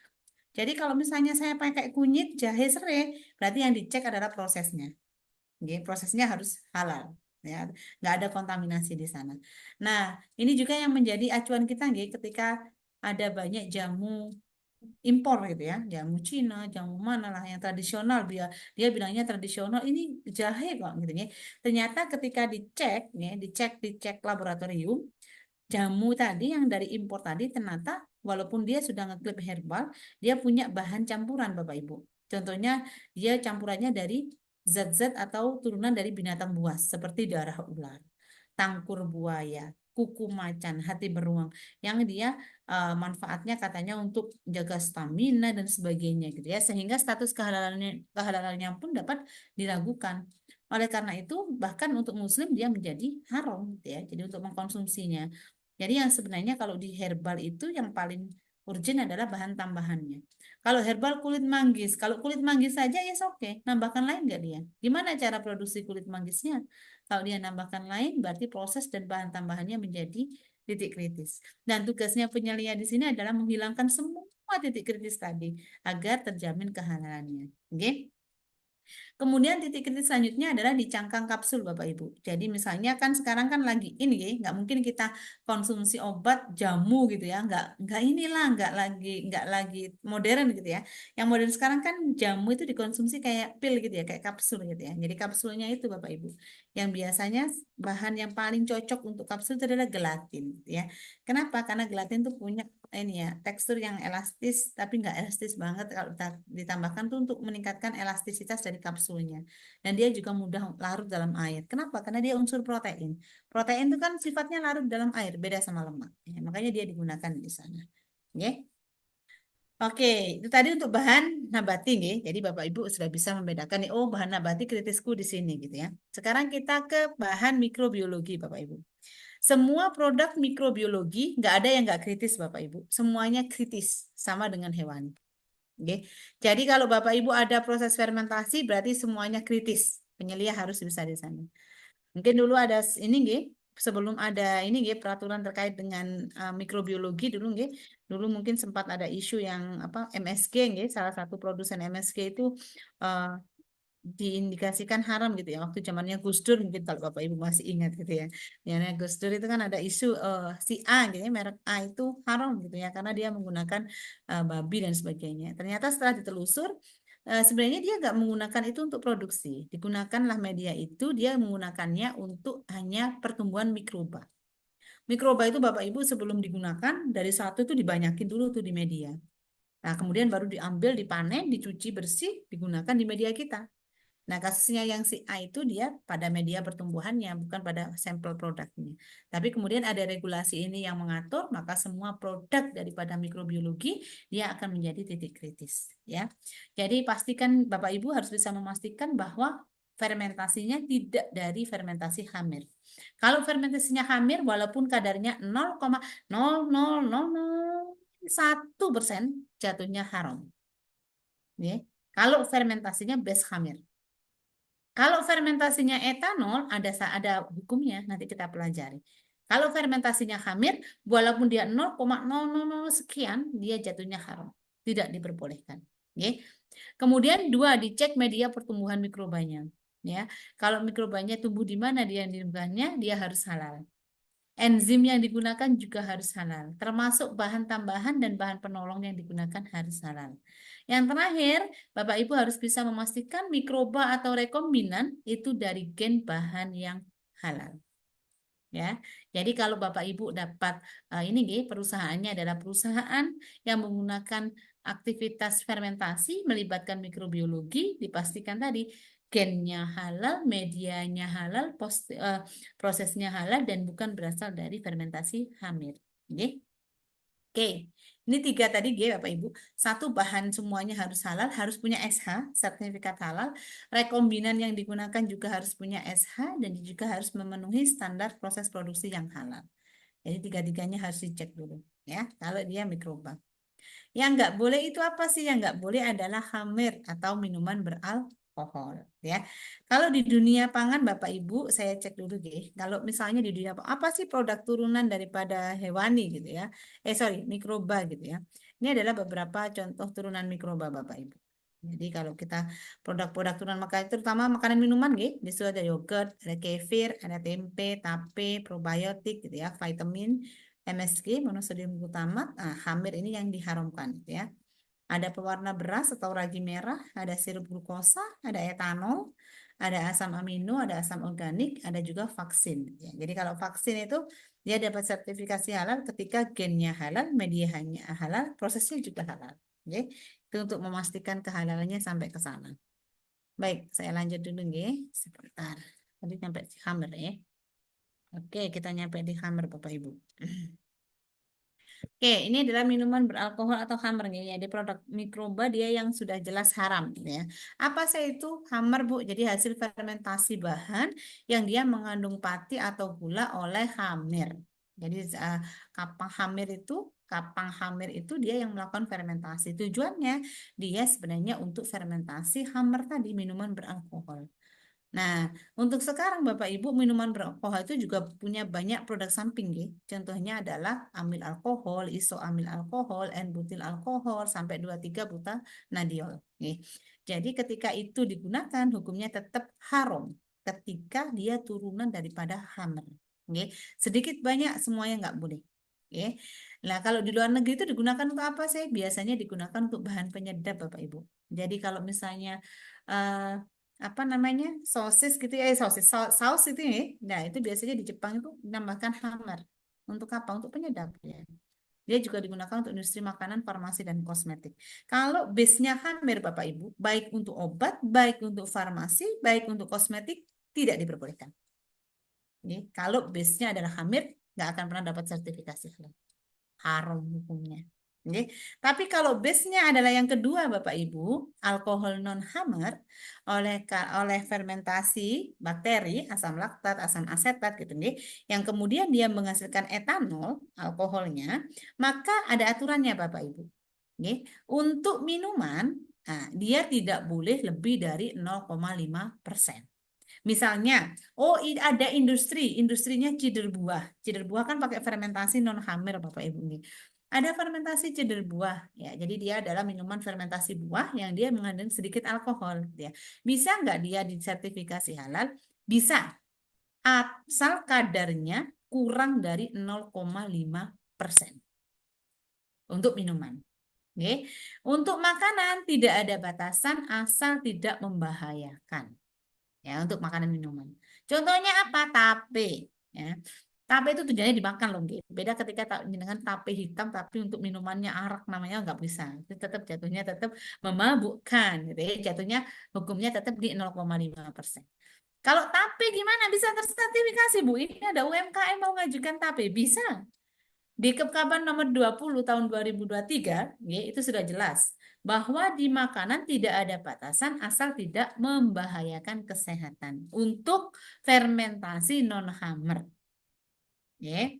Speaker 1: Jadi kalau misalnya saya pakai kunyit, jahe, serai, berarti yang dicek adalah prosesnya. Oke, prosesnya harus halal, ya, nggak ada kontaminasi di sana. Nah, ini juga yang menjadi acuan kita, nggih, ketika ada banyak jamu impor gitu ya, jamu Cina, jamu mana lah yang tradisional, dia dia bilangnya tradisional, ini jahe kok gitu ya. Ternyata ketika dicek, ya, dicek laboratorium, jamu tadi yang dari impor tadi ternyata walaupun dia sudah ngeklaim herbal, dia punya bahan campuran Bapak Ibu. Contohnya dia campurannya dari zat-zat atau turunan dari binatang buas seperti darah ular, tangkur buaya, kuku macan, hati beruang yang dia manfaatnya katanya untuk jaga stamina dan sebagainya gitu ya sehingga status kehalalannya pun dapat diragukan. Oleh karena itu bahkan untuk muslim dia menjadi haram gitu ya. Jadi untuk mengkonsumsinya. Jadi yang sebenarnya kalau di herbal itu yang paling urgent adalah bahan tambahannya. Kalau herbal kulit manggis, kalau kulit manggis saja ya oke, nambahkan lain nggak dia? Gimana cara produksi kulit manggisnya? Kalau dia nambahkan lain, berarti proses dan bahan tambahannya menjadi titik kritis. Dan tugasnya penyelia di sini adalah menghilangkan semua titik kritis tadi agar terjamin kehalalannya. Oke? Kemudian titik kritis selanjutnya adalah di cangkang kapsul Bapak Ibu. Jadi misalnya kan sekarang kan lagi ini ya, nggak mungkin kita konsumsi obat jamu gitu ya, nggak inilah, nggak lagi modern gitu ya. Yang modern sekarang kan jamu itu dikonsumsi kayak pil gitu ya, kayak kapsul gitu ya. Jadi kapsulnya itu Bapak Ibu, yang biasanya bahan yang paling cocok untuk kapsul itu adalah gelatin gitu ya. Kenapa? Karena gelatin tuh punya ini ya tekstur yang elastis tapi nggak elastis banget kalau ditambahkan tuh untuk meningkatkan elastisitas dari kapsulnya dan dia juga mudah larut dalam air. Kenapa? Karena dia unsur protein. Protein itu kan sifatnya larut dalam air, beda sama lemak. Ya, makanya dia digunakan di sana. Oke. Oke, itu tadi untuk bahan nabati nih. Jadi Bapak Ibu sudah bisa membedakan nih, oh bahan nabati kritisku di sini gitu ya. Sekarang kita ke bahan mikrobiologi Bapak Ibu. Semua produk mikrobiologi nggak ada yang nggak kritis Bapak Ibu. Semuanya kritis sama dengan hewani. Oke. Jadi kalau Bapak Ibu ada proses fermentasi berarti semuanya kritis. Penyelia harus bisa di sana. Mungkin dulu ada ini nggih, sebelum ada ini nggih peraturan terkait dengan mikrobiologi dulu nggih. Dulu mungkin sempat ada isu yang apa MSG nggih, salah satu produsen MSG itu uh, diindikasikan haram gitu ya waktu zamannya Gus Dur, mungkin kalau Bapak Ibu masih ingat gitu ya. Ya, nah, Gus Dur itu kan ada isu si A gitu ya, merek A itu haram gitu ya karena dia menggunakan babi dan sebagainya. Ternyata setelah ditelusur sebenarnya dia nggak menggunakan itu untuk produksi. Digunakanlah media itu, dia menggunakannya untuk hanya pertumbuhan mikroba. Mikroba itu Bapak Ibu sebelum digunakan dari satu itu dibanyakin dulu tuh di media. Nah, kemudian baru diambil, dipanen, dicuci bersih, digunakan di media kita. Nah, kasusnya yang si A itu dia pada media pertumbuhannya, bukan pada sampel produknya. Tapi kemudian ada regulasi ini yang mengatur, maka semua produk daripada mikrobiologi dia akan menjadi titik kritis, ya. Jadi pastikan Bapak Ibu harus bisa memastikan bahwa fermentasinya tidak dari fermentasi hamir. Kalau fermentasinya hamir, walaupun kadarnya 0,00001% jatuhnya haram. Ya. Kalau fermentasinya base hamir. Kalau fermentasinya etanol ada hukumnya, nanti kita pelajari. Kalau fermentasinya hamir, walaupun dia 0,000 sekian, dia jatuhnya haram, tidak diperbolehkan. Ya. Kemudian dua, dicek media pertumbuhan mikrobanya. Ya, kalau mikrobanya tumbuh di mana dia dia harus halal. Enzim yang digunakan juga harus halal, termasuk bahan tambahan dan bahan penolong yang digunakan harus halal. Yang terakhir, Bapak Ibu harus bisa memastikan mikroba atau rekombinan itu dari gen bahan yang halal. Ya, jadi kalau Bapak Ibu dapat ini perusahaannya adalah perusahaan yang menggunakan aktivitas fermentasi melibatkan mikrobiologi, dipastikan tadi gennya halal, medianya halal, prosesnya halal dan bukan berasal dari fermentasi hamir. Oke. Oke, ini tiga tadi Bapak Ibu. Satu, bahan semuanya harus halal, harus punya SH, sertifikat halal. Rekombinan yang digunakan juga harus punya SH dan juga harus memenuhi standar proses produksi yang halal. Jadi tiga-tiganya harus dicek dulu ya. Kalau dia mikroba. Yang nggak boleh itu apa sih? Yang nggak boleh adalah khamir atau minuman beralkohol ya. Kalau di dunia pangan Bapak Ibu, saya cek dulu Kalau misalnya di dunia apa sih produk turunan daripada hewani gitu ya? Sorry, mikroba gitu ya. Ini adalah beberapa contoh turunan mikroba Bapak Ibu. Jadi kalau kita produk-produk turunan makanan, terutama makanan minuman di situ ada yogurt, ada kefir, ada tempe, tape, probiotik gitu ya, vitamin, MSG, monosodium glutamat, hamir ini yang diharamkan gitu ya. Ada pewarna beras atau ragi merah, ada sirup glukosa, ada etanol, ada asam amino, ada asam organik, ada juga vaksin. Ya. Jadi kalau vaksin itu dia dapat sertifikasi halal ketika gennya halal, medianya halal, prosesnya juga halal. Oke. Itu untuk memastikan kehalalannya sampai ke sana. Baik, saya lanjut dulu sebentar. Tadi sampai di hammer ya. Oke, kita nyampe di hammer Bapak Ibu. Oke, ini adalah minuman beralkohol atau khamr ya. Jadi produk mikroba dia yang sudah jelas haram ya. Apa sih itu khamr Bu? Jadi hasil fermentasi bahan yang dia mengandung pati atau gula oleh hamir. Jadi kapang hamir itu dia yang melakukan fermentasi. Tujuannya dia sebenarnya untuk fermentasi khamr tadi minuman beralkohol. Nah, untuk sekarang Bapak Ibu minuman beralkohol itu juga punya banyak produk samping Contohnya adalah amil alkohol, isoamil alkohol, N-butil alkohol sampai 23 butanadiol Jadi ketika itu digunakan hukumnya tetap haram ketika dia turunan daripada khamr. Sedikit banyak semuanya nggak boleh. Nah, kalau di luar negeri itu digunakan untuk apa sih? Biasanya digunakan untuk bahan penyedap Bapak Ibu. Jadi kalau misalnya apa namanya sosis gitu ya saus itu ya nah itu biasanya di Jepang itu menambahkan hammer untuk apa untuk penyedap ya dia juga digunakan untuk industri makanan farmasi dan kosmetik kalau base-nya hammer Bapak Ibu baik untuk obat baik untuk farmasi baik untuk kosmetik tidak diperbolehkan kalau base-nya adalah hammer nggak akan pernah dapat sertifikasi halal haram hukumnya. Oke. Tapi kalau base-nya adalah yang kedua Bapak Ibu, alkohol non hammer oleh fermentasi bakteri, asam laktat, asam asetat gitu yang kemudian dia menghasilkan etanol, alkoholnya, maka ada aturannya Bapak Ibu. Untuk minuman, dia tidak boleh lebih dari 0,5%. Misalnya, ada industrinya cider buah. Cider buah kan pakai fermentasi non hammer Bapak Ibu Ada fermentasi ceder buah ya. Jadi dia adalah minuman fermentasi buah yang dia mengandung sedikit alkohol ya. Bisa nggak dia disertifikasi halal? Bisa. Asal kadarnya kurang dari 0,5% untuk minuman. Oke. Untuk makanan tidak ada batasan asal tidak membahayakan. Ya, untuk makanan minuman. Contohnya apa? Tape. Ya. Tape itu tujuannya dimakan loh, Nggih. Beda ketika dengan tape hitam tapi untuk minumannya arak namanya nggak bisa. Itu tetap jatuhnya tetap memabukkan gitu ya. Jatuhnya hukumnya tetap di 0,5%. Kalau tape gimana bisa tersertifikasi, Bu? Ini ada UMKM mau ngajukan tape, bisa. Di Kepkaban nomor 20 tahun 2023, ya, itu sudah jelas bahwa di makanan tidak ada batasan asal tidak membahayakan kesehatan untuk fermentasi non-hammer. Ya,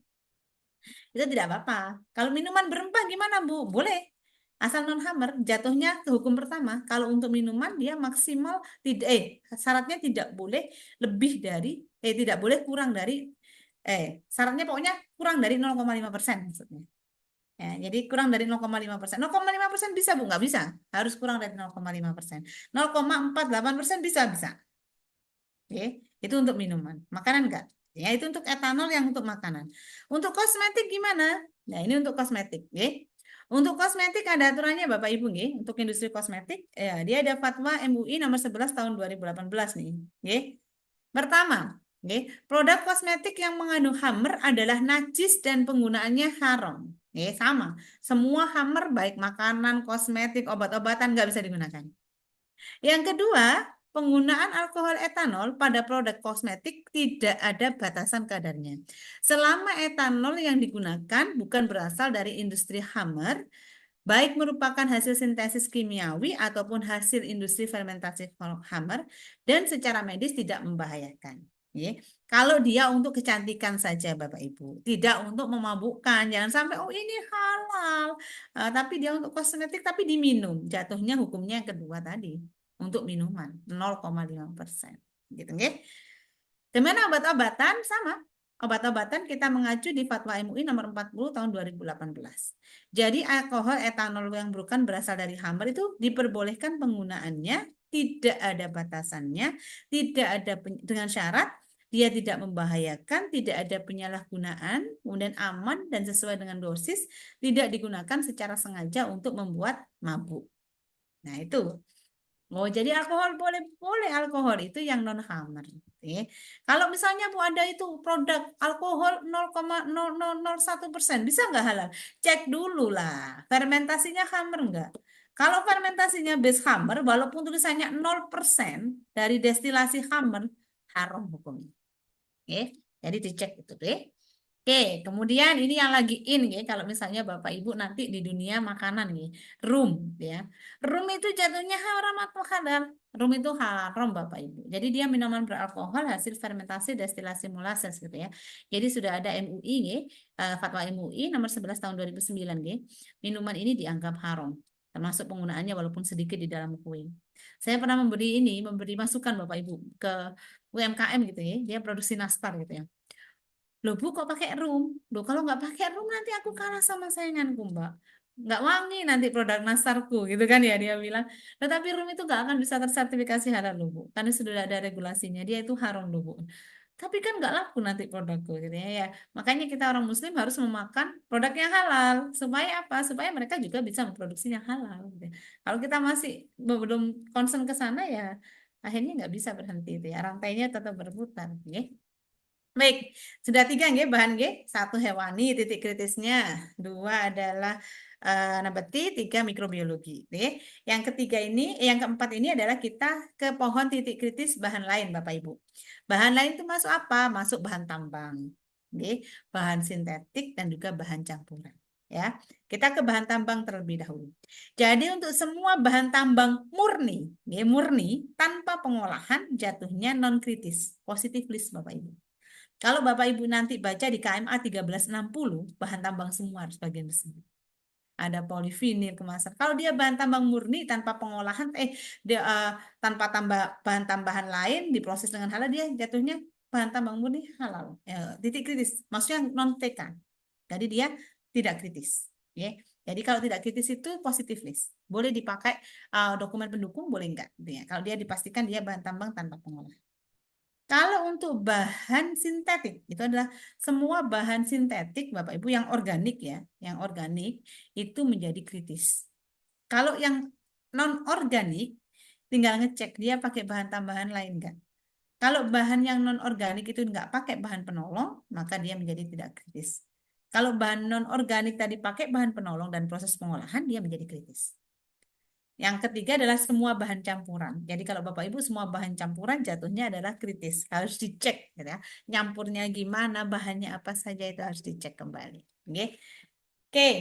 Speaker 1: itu tidak apa-apa. Kalau minuman berempah gimana, Bu? Boleh. Asal non-hammer jatuhnya ke hukum pertama. Kalau untuk minuman dia maksimal tidak syaratnya tidak boleh lebih dari tidak boleh kurang dari syaratnya pokoknya kurang dari 0,5% maksudnya. Ya, jadi kurang dari 0,5%. 0,5% bisa, Bu? Nggak bisa. Harus kurang dari 0,5%. 0,48% bisa, bisa. Oke, itu untuk minuman. Makanan enggak? Ya, itu untuk etanol yang untuk makanan. Untuk kosmetik gimana? Nah, ini untuk kosmetik, oke. Untuk kosmetik ada aturannya Bapak Ibu, nggih. Untuk industri kosmetik, ya, dia ada fatwa MUI nomor 11 tahun 2018 nih, nggih. Pertama, oke, produk kosmetik yang mengandung hammer adalah najis dan penggunaannya haram. Oke, sama. Semua hammer baik makanan, kosmetik, obat-obatan nggak bisa digunakan. Yang kedua, penggunaan alkohol etanol pada produk kosmetik tidak ada batasan kadarnya. Selama etanol yang digunakan bukan berasal dari industri hammer, baik merupakan hasil sintesis kimiawi ataupun hasil industri fermentasi hammer, dan secara medis tidak membahayakan. Ya. Kalau dia untuk kecantikan saja Bapak Ibu, tidak untuk memabukkan, jangan sampai oh ini halal, tapi dia untuk kosmetik tapi diminum, jatuhnya hukumnya yang kedua tadi untuk minuman 0,5%. Gitu nggih. Gimana obat-obatan sama. Obat-obatan kita mengacu di Fatwa MUI nomor 40 tahun 2018. Jadi alkohol etanol yang bukan berasal dari hammer itu diperbolehkan penggunaannya, tidak ada batasannya, tidak ada dengan syarat dia tidak membahayakan, tidak ada penyalahgunaan, kemudian aman dan sesuai dengan dosis, tidak digunakan secara sengaja untuk membuat mabuk. Nah, itu. Oh, jadi alkohol boleh alkohol itu yang non hammer. Kalau misalnya Bu ada itu produk alkohol 0,0001%, bisa nggak halal? Cek dulu lah, fermentasinya hammer nggak? Kalau fermentasinya base hammer, walaupun tulisannya 0% dari destilasi hammer, haram hukumnya. Jadi dicek itu deh. Oke, kemudian ini yang lagi in ya, kalau misalnya Bapak Ibu nanti di dunia makanan nih, rum ya. Rum itu jatuhnya haram atau halal? Rum itu haram Bapak Ibu. Jadi dia minuman beralkohol hasil fermentasi destilasi molasses gitu ya. Jadi sudah ada MUI ya, fatwa MUI nomor 11 tahun 2009 ya. Minuman ini dianggap haram, termasuk penggunaannya walaupun sedikit di dalam kue. Saya pernah memberi masukan Bapak Ibu ke UMKM gitu ya, dia produksi nastar gitu ya. Loh Bu kok pakai rum? Loh kalau nggak pakai rum nanti aku kalah sama sainganku Mbak. Nggak wangi nanti produk nastarku gitu kan ya dia bilang. Tetapi rum itu nggak akan bisa tersertifikasi halal loh Bu. Karena sudah ada regulasinya. Dia itu haram loh Bu. Tapi kan nggak laku nanti produkku gitu ya. Ya. Makanya kita orang muslim harus memakan produk yang halal. Supaya apa? Supaya mereka juga bisa memproduksi yang halal. Gitu. Kalau kita masih belum concern ke sana ya akhirnya nggak bisa berhenti itu ya. Rantainya tetap berputar. Ya. Baik, sudah tiga nggih bahan nggih. Satu hewani titik kritisnya, dua adalah nabati, tiga mikrobiologi. Nggih. Yang ketiga ini, yang keempat ini adalah kita ke pohon titik kritis bahan lain Bapak Ibu. Bahan lain itu masuk apa? Masuk bahan tambang, nggih, bahan sintetik dan juga bahan campuran. Ya, kita ke bahan tambang terlebih dahulu. Jadi untuk semua bahan tambang murni, murni tanpa pengolahan jatuhnya non kritis, positif list Bapak Ibu. Kalau Bapak Ibu nanti baca di KMA 1360, bahan tambang semua harus bagian besi. Ada polivinil kemasan. Kalau dia bahan tambang murni tanpa pengolahan, dia tanpa bahan tambahan lain diproses dengan halal, dia jatuhnya bahan tambang murni halal. Titik kritis, maksudnya non TK. Jadi dia tidak kritis. Ya. Jadi kalau tidak kritis itu positif list. Boleh dipakai dokumen pendukung, boleh enggak. Gitu ya. Kalau dia dipastikan dia bahan tambang tanpa pengolahan. Kalau untuk bahan sintetik, itu adalah semua bahan sintetik, Bapak Ibu, yang organik ya, yang organik itu menjadi kritis. Kalau yang non-organik, tinggal ngecek dia pakai bahan tambahan lain enggak. Kalau bahan yang non-organik itu nggak pakai bahan penolong, maka dia menjadi tidak kritis. Kalau bahan non-organik tadi pakai bahan penolong dan proses pengolahan, dia menjadi kritis. Yang ketiga adalah semua bahan campuran. Jadi kalau Bapak Ibu semua bahan campuran jatuhnya adalah kritis. Harus dicek, gitu ya. Nyampurnya gimana, bahannya apa saja itu harus dicek kembali. Oke. Oke.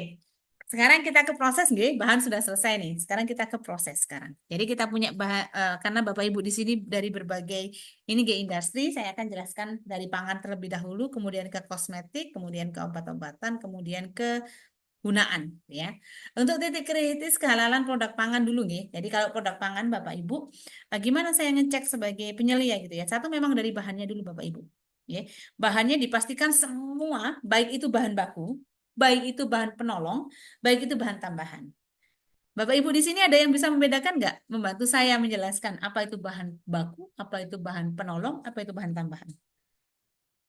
Speaker 1: Sekarang kita ke proses, nggih. Bahan sudah selesai nih. Sekarang kita ke proses sekarang. Jadi kita punya bahan, karena Bapak Ibu di sini dari berbagai ini nggih industri, saya akan jelaskan dari pangan terlebih dahulu, kemudian ke kosmetik, kemudian ke obat-obatan, kemudian ke gunaan ya. Untuk titik kritis kehalalan produk pangan dulu nih. Jadi kalau produk pangan Bapak Ibu, gimana saya ngecek sebagai penyelia gitu ya. Satu memang dari bahannya dulu Bapak Ibu. Ya. Bahannya dipastikan semua baik itu bahan baku, baik itu bahan penolong, baik itu bahan tambahan. Bapak Ibu di sini ada yang bisa membedakan nggak? Membantu saya menjelaskan apa itu bahan baku, apa itu bahan penolong, apa itu bahan tambahan.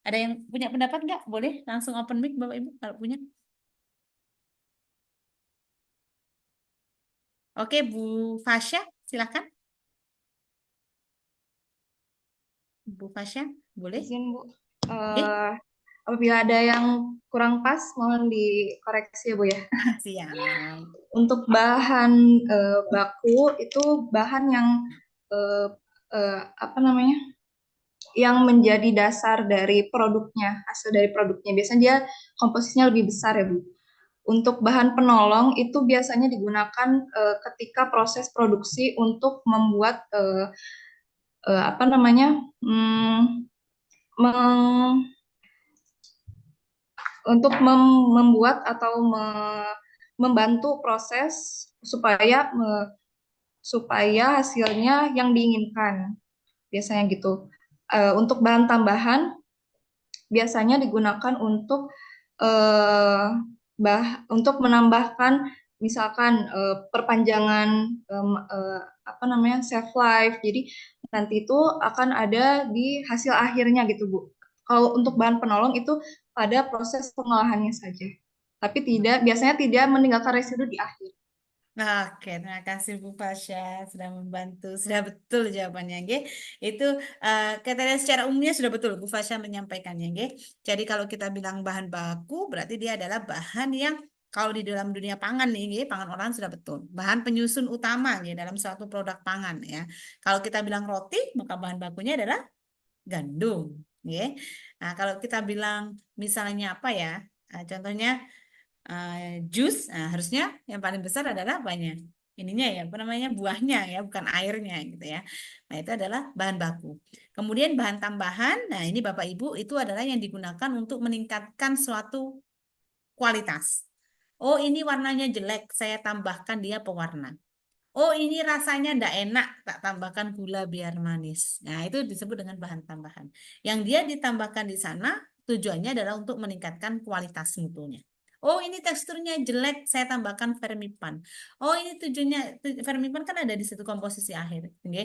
Speaker 1: Ada yang punya pendapat nggak? Boleh langsung open mic Bapak Ibu kalau punya. Oke, Bu Fasya, silakan. Bu Fasya, boleh?
Speaker 4: Izin Bu.
Speaker 1: Oke,
Speaker 4: Apabila ada yang kurang pas, mohon dikoreksi ya Bu ya.
Speaker 1: siap.
Speaker 4: Untuk bahan baku itu bahan yang apa namanya? Yang menjadi dasar dari produknya, hasil dari produknya. Biasanya dia komposisinya lebih besar ya Bu. Untuk bahan penolong itu biasanya digunakan ketika proses produksi untuk membuat apa namanya? Untuk membuat atau membantu proses supaya hasilnya yang diinginkan, biasanya gitu. Untuk bahan tambahan biasanya digunakan untuk untuk menambahkan misalkan perpanjangan apa namanya shelf life. Jadi nanti itu akan ada di hasil akhirnya gitu Bu. Kalau untuk bahan penolong itu pada proses pengolahannya saja, tapi biasanya tidak meninggalkan residu di akhir.
Speaker 1: Oke, terima kasih Bu Fasya sudah membantu. Sudah betul jawabannya, nggih. Itu kriteria secara umumnya sudah betul Bu Fasya menyampaikannya, nggih. Jadi kalau kita bilang bahan baku berarti dia adalah bahan yang kalau di dalam dunia pangan nih, nggih, pangan olahan sudah betul. Bahan penyusun utama nggih dalam suatu produk pangan ya. Kalau kita bilang roti, maka bahan bakunya adalah gandum, nggih. Nah, kalau kita bilang misalnya apa ya? Contohnya jus, nah, harusnya yang paling besar adalah apanya? Ininya ya, apa namanya buahnya ya, bukan airnya gitu ya. Nah, itu adalah bahan baku. Kemudian bahan tambahan, nah ini Bapak Ibu itu adalah yang digunakan untuk meningkatkan suatu kualitas. Oh, ini warnanya jelek, saya tambahkan dia pewarna. Oh, ini rasanya ndak enak, tak tambahkan gula biar manis. Nah, itu disebut dengan bahan tambahan. Yang dia ditambahkan di sana tujuannya adalah untuk meningkatkan kualitas mutunya. Oh, ini teksturnya jelek, saya tambahkan vermipan. Oh, ini tujuannya vermipan kan ada di situ komposisi akhir, oke?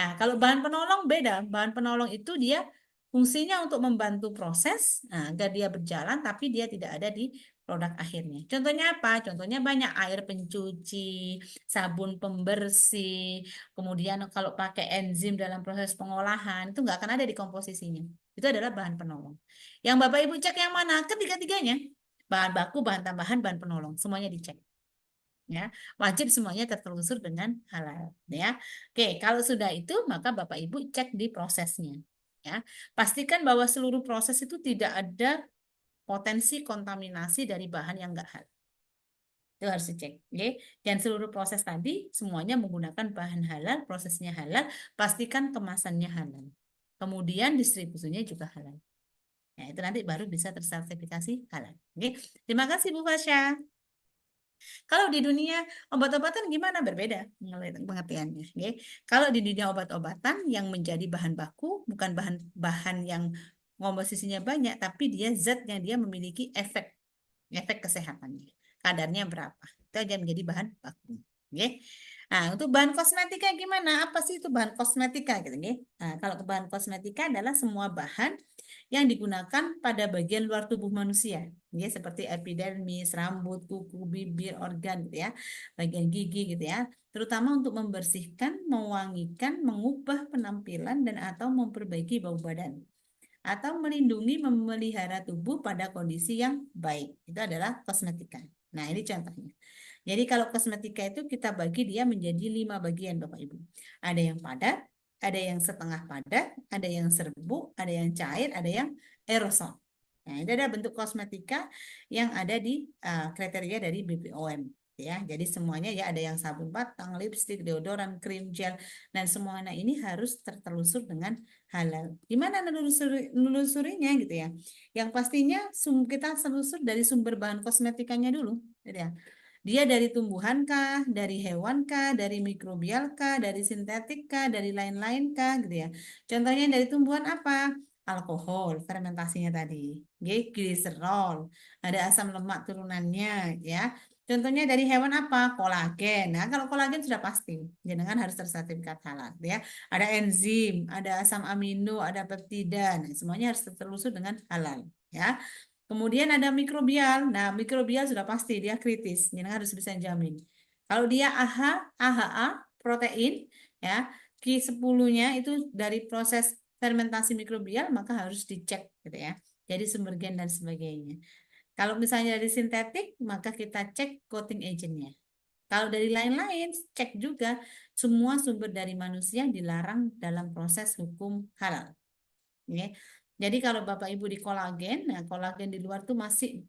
Speaker 1: Nah, kalau bahan penolong beda. Bahan penolong itu dia fungsinya untuk membantu proses, nah, agar dia berjalan, tapi dia tidak ada di produk akhirnya. Contohnya apa? Contohnya banyak air pencuci, sabun pembersih, kemudian kalau pakai enzim dalam proses pengolahan, itu nggak akan ada di komposisinya. Itu adalah bahan penolong. Yang Bapak Ibu cek yang mana? Ketiga-tiganya. Bahan baku, bahan tambahan, bahan penolong. Semuanya dicek. Ya, wajib semuanya tertelusur dengan halal. Ya, oke. Kalau sudah itu, maka Bapak Ibu cek di prosesnya. Ya, pastikan bahwa seluruh proses itu tidak ada potensi kontaminasi dari bahan yang enggak halal. Itu harus dicek. Okay? Dan seluruh proses tadi semuanya menggunakan bahan halal, prosesnya halal, pastikan kemasannya halal. Kemudian distribusinya juga halal. Nah, itu nanti baru bisa tersertifikasi halal. Okay? Terima kasih Bu Fasya. Kalau di dunia obat-obatan gimana? Berbeda pengertiannya. Okay? Kalau di dunia obat-obatan yang menjadi bahan baku bukan bahan yang komposisinya banyak, tapi dia zat yang dia memiliki efek kesehatannya. kadarnya berapa. Itu aja menjadi bahan baku. Oke. Nah, untuk bahan kosmetika gimana? Apa sih itu bahan kosmetika gitu, nggih? Nah, kalau bahan kosmetika adalah semua bahan yang digunakan pada bagian luar tubuh manusia, ya, seperti epidermis, rambut, kuku, bibir, organ gitu ya, bagian gigi gitu ya, terutama untuk membersihkan, mewangikan, mengubah penampilan dan atau memperbaiki bau badan atau melindungi memelihara tubuh pada kondisi yang baik. Itu adalah kosmetika. Nah, ini contohnya. Jadi kalau kosmetika itu kita bagi dia menjadi 5 bagian Bapak Ibu. Ada yang padat, ada yang setengah padat, ada yang serbuk, ada yang cair, ada yang aerosol. Nah, ini adalah bentuk kosmetika yang ada di kriteria dari BPOM. Ya, jadi semuanya ya ada yang sabun batang, lipstik, deodoran, krim, gel, dan semuanya ini harus tertelusur dengan halal. Gimana menelusurinya gitu ya? Yang pastinya kita telusur dari sumber bahan kosmetikanya dulu, gitu ya. Dia dari tumbuhan kah, dari hewan kah, dari mikrobial kah, dari sintetik kah, dari lain-lain kah, gitu ya. Contohnya dari tumbuhan apa? Alkohol, fermentasinya tadi. Gliserol, ada asam lemak turunannya, ya. Contohnya dari hewan apa? Kolagen. Nah, kalau kolagen sudah pasti, jenengan harus tersertifikat halal, ya. Ada enzim, ada asam amino, ada peptida. Nah, semuanya harus tertelusur dengan halal, ya. Kemudian ada mikrobial. Nah, mikrobial sudah pasti dia kritis. Jenengan harus bisa jamin. Kalau dia AHA, protein, ya, Q10-nya itu dari proses fermentasi mikrobial, maka harus dicek gitu ya. Jadi sumber gen dan sebagainya. Kalau misalnya dari sintetik, maka kita cek coating agentnya. Kalau dari lain-lain, cek juga semua sumber dari manusia dilarang dalam proses hukum halal. Ya. Jadi kalau Bapak Ibu di kolagen, nah kolagen di luar tuh masih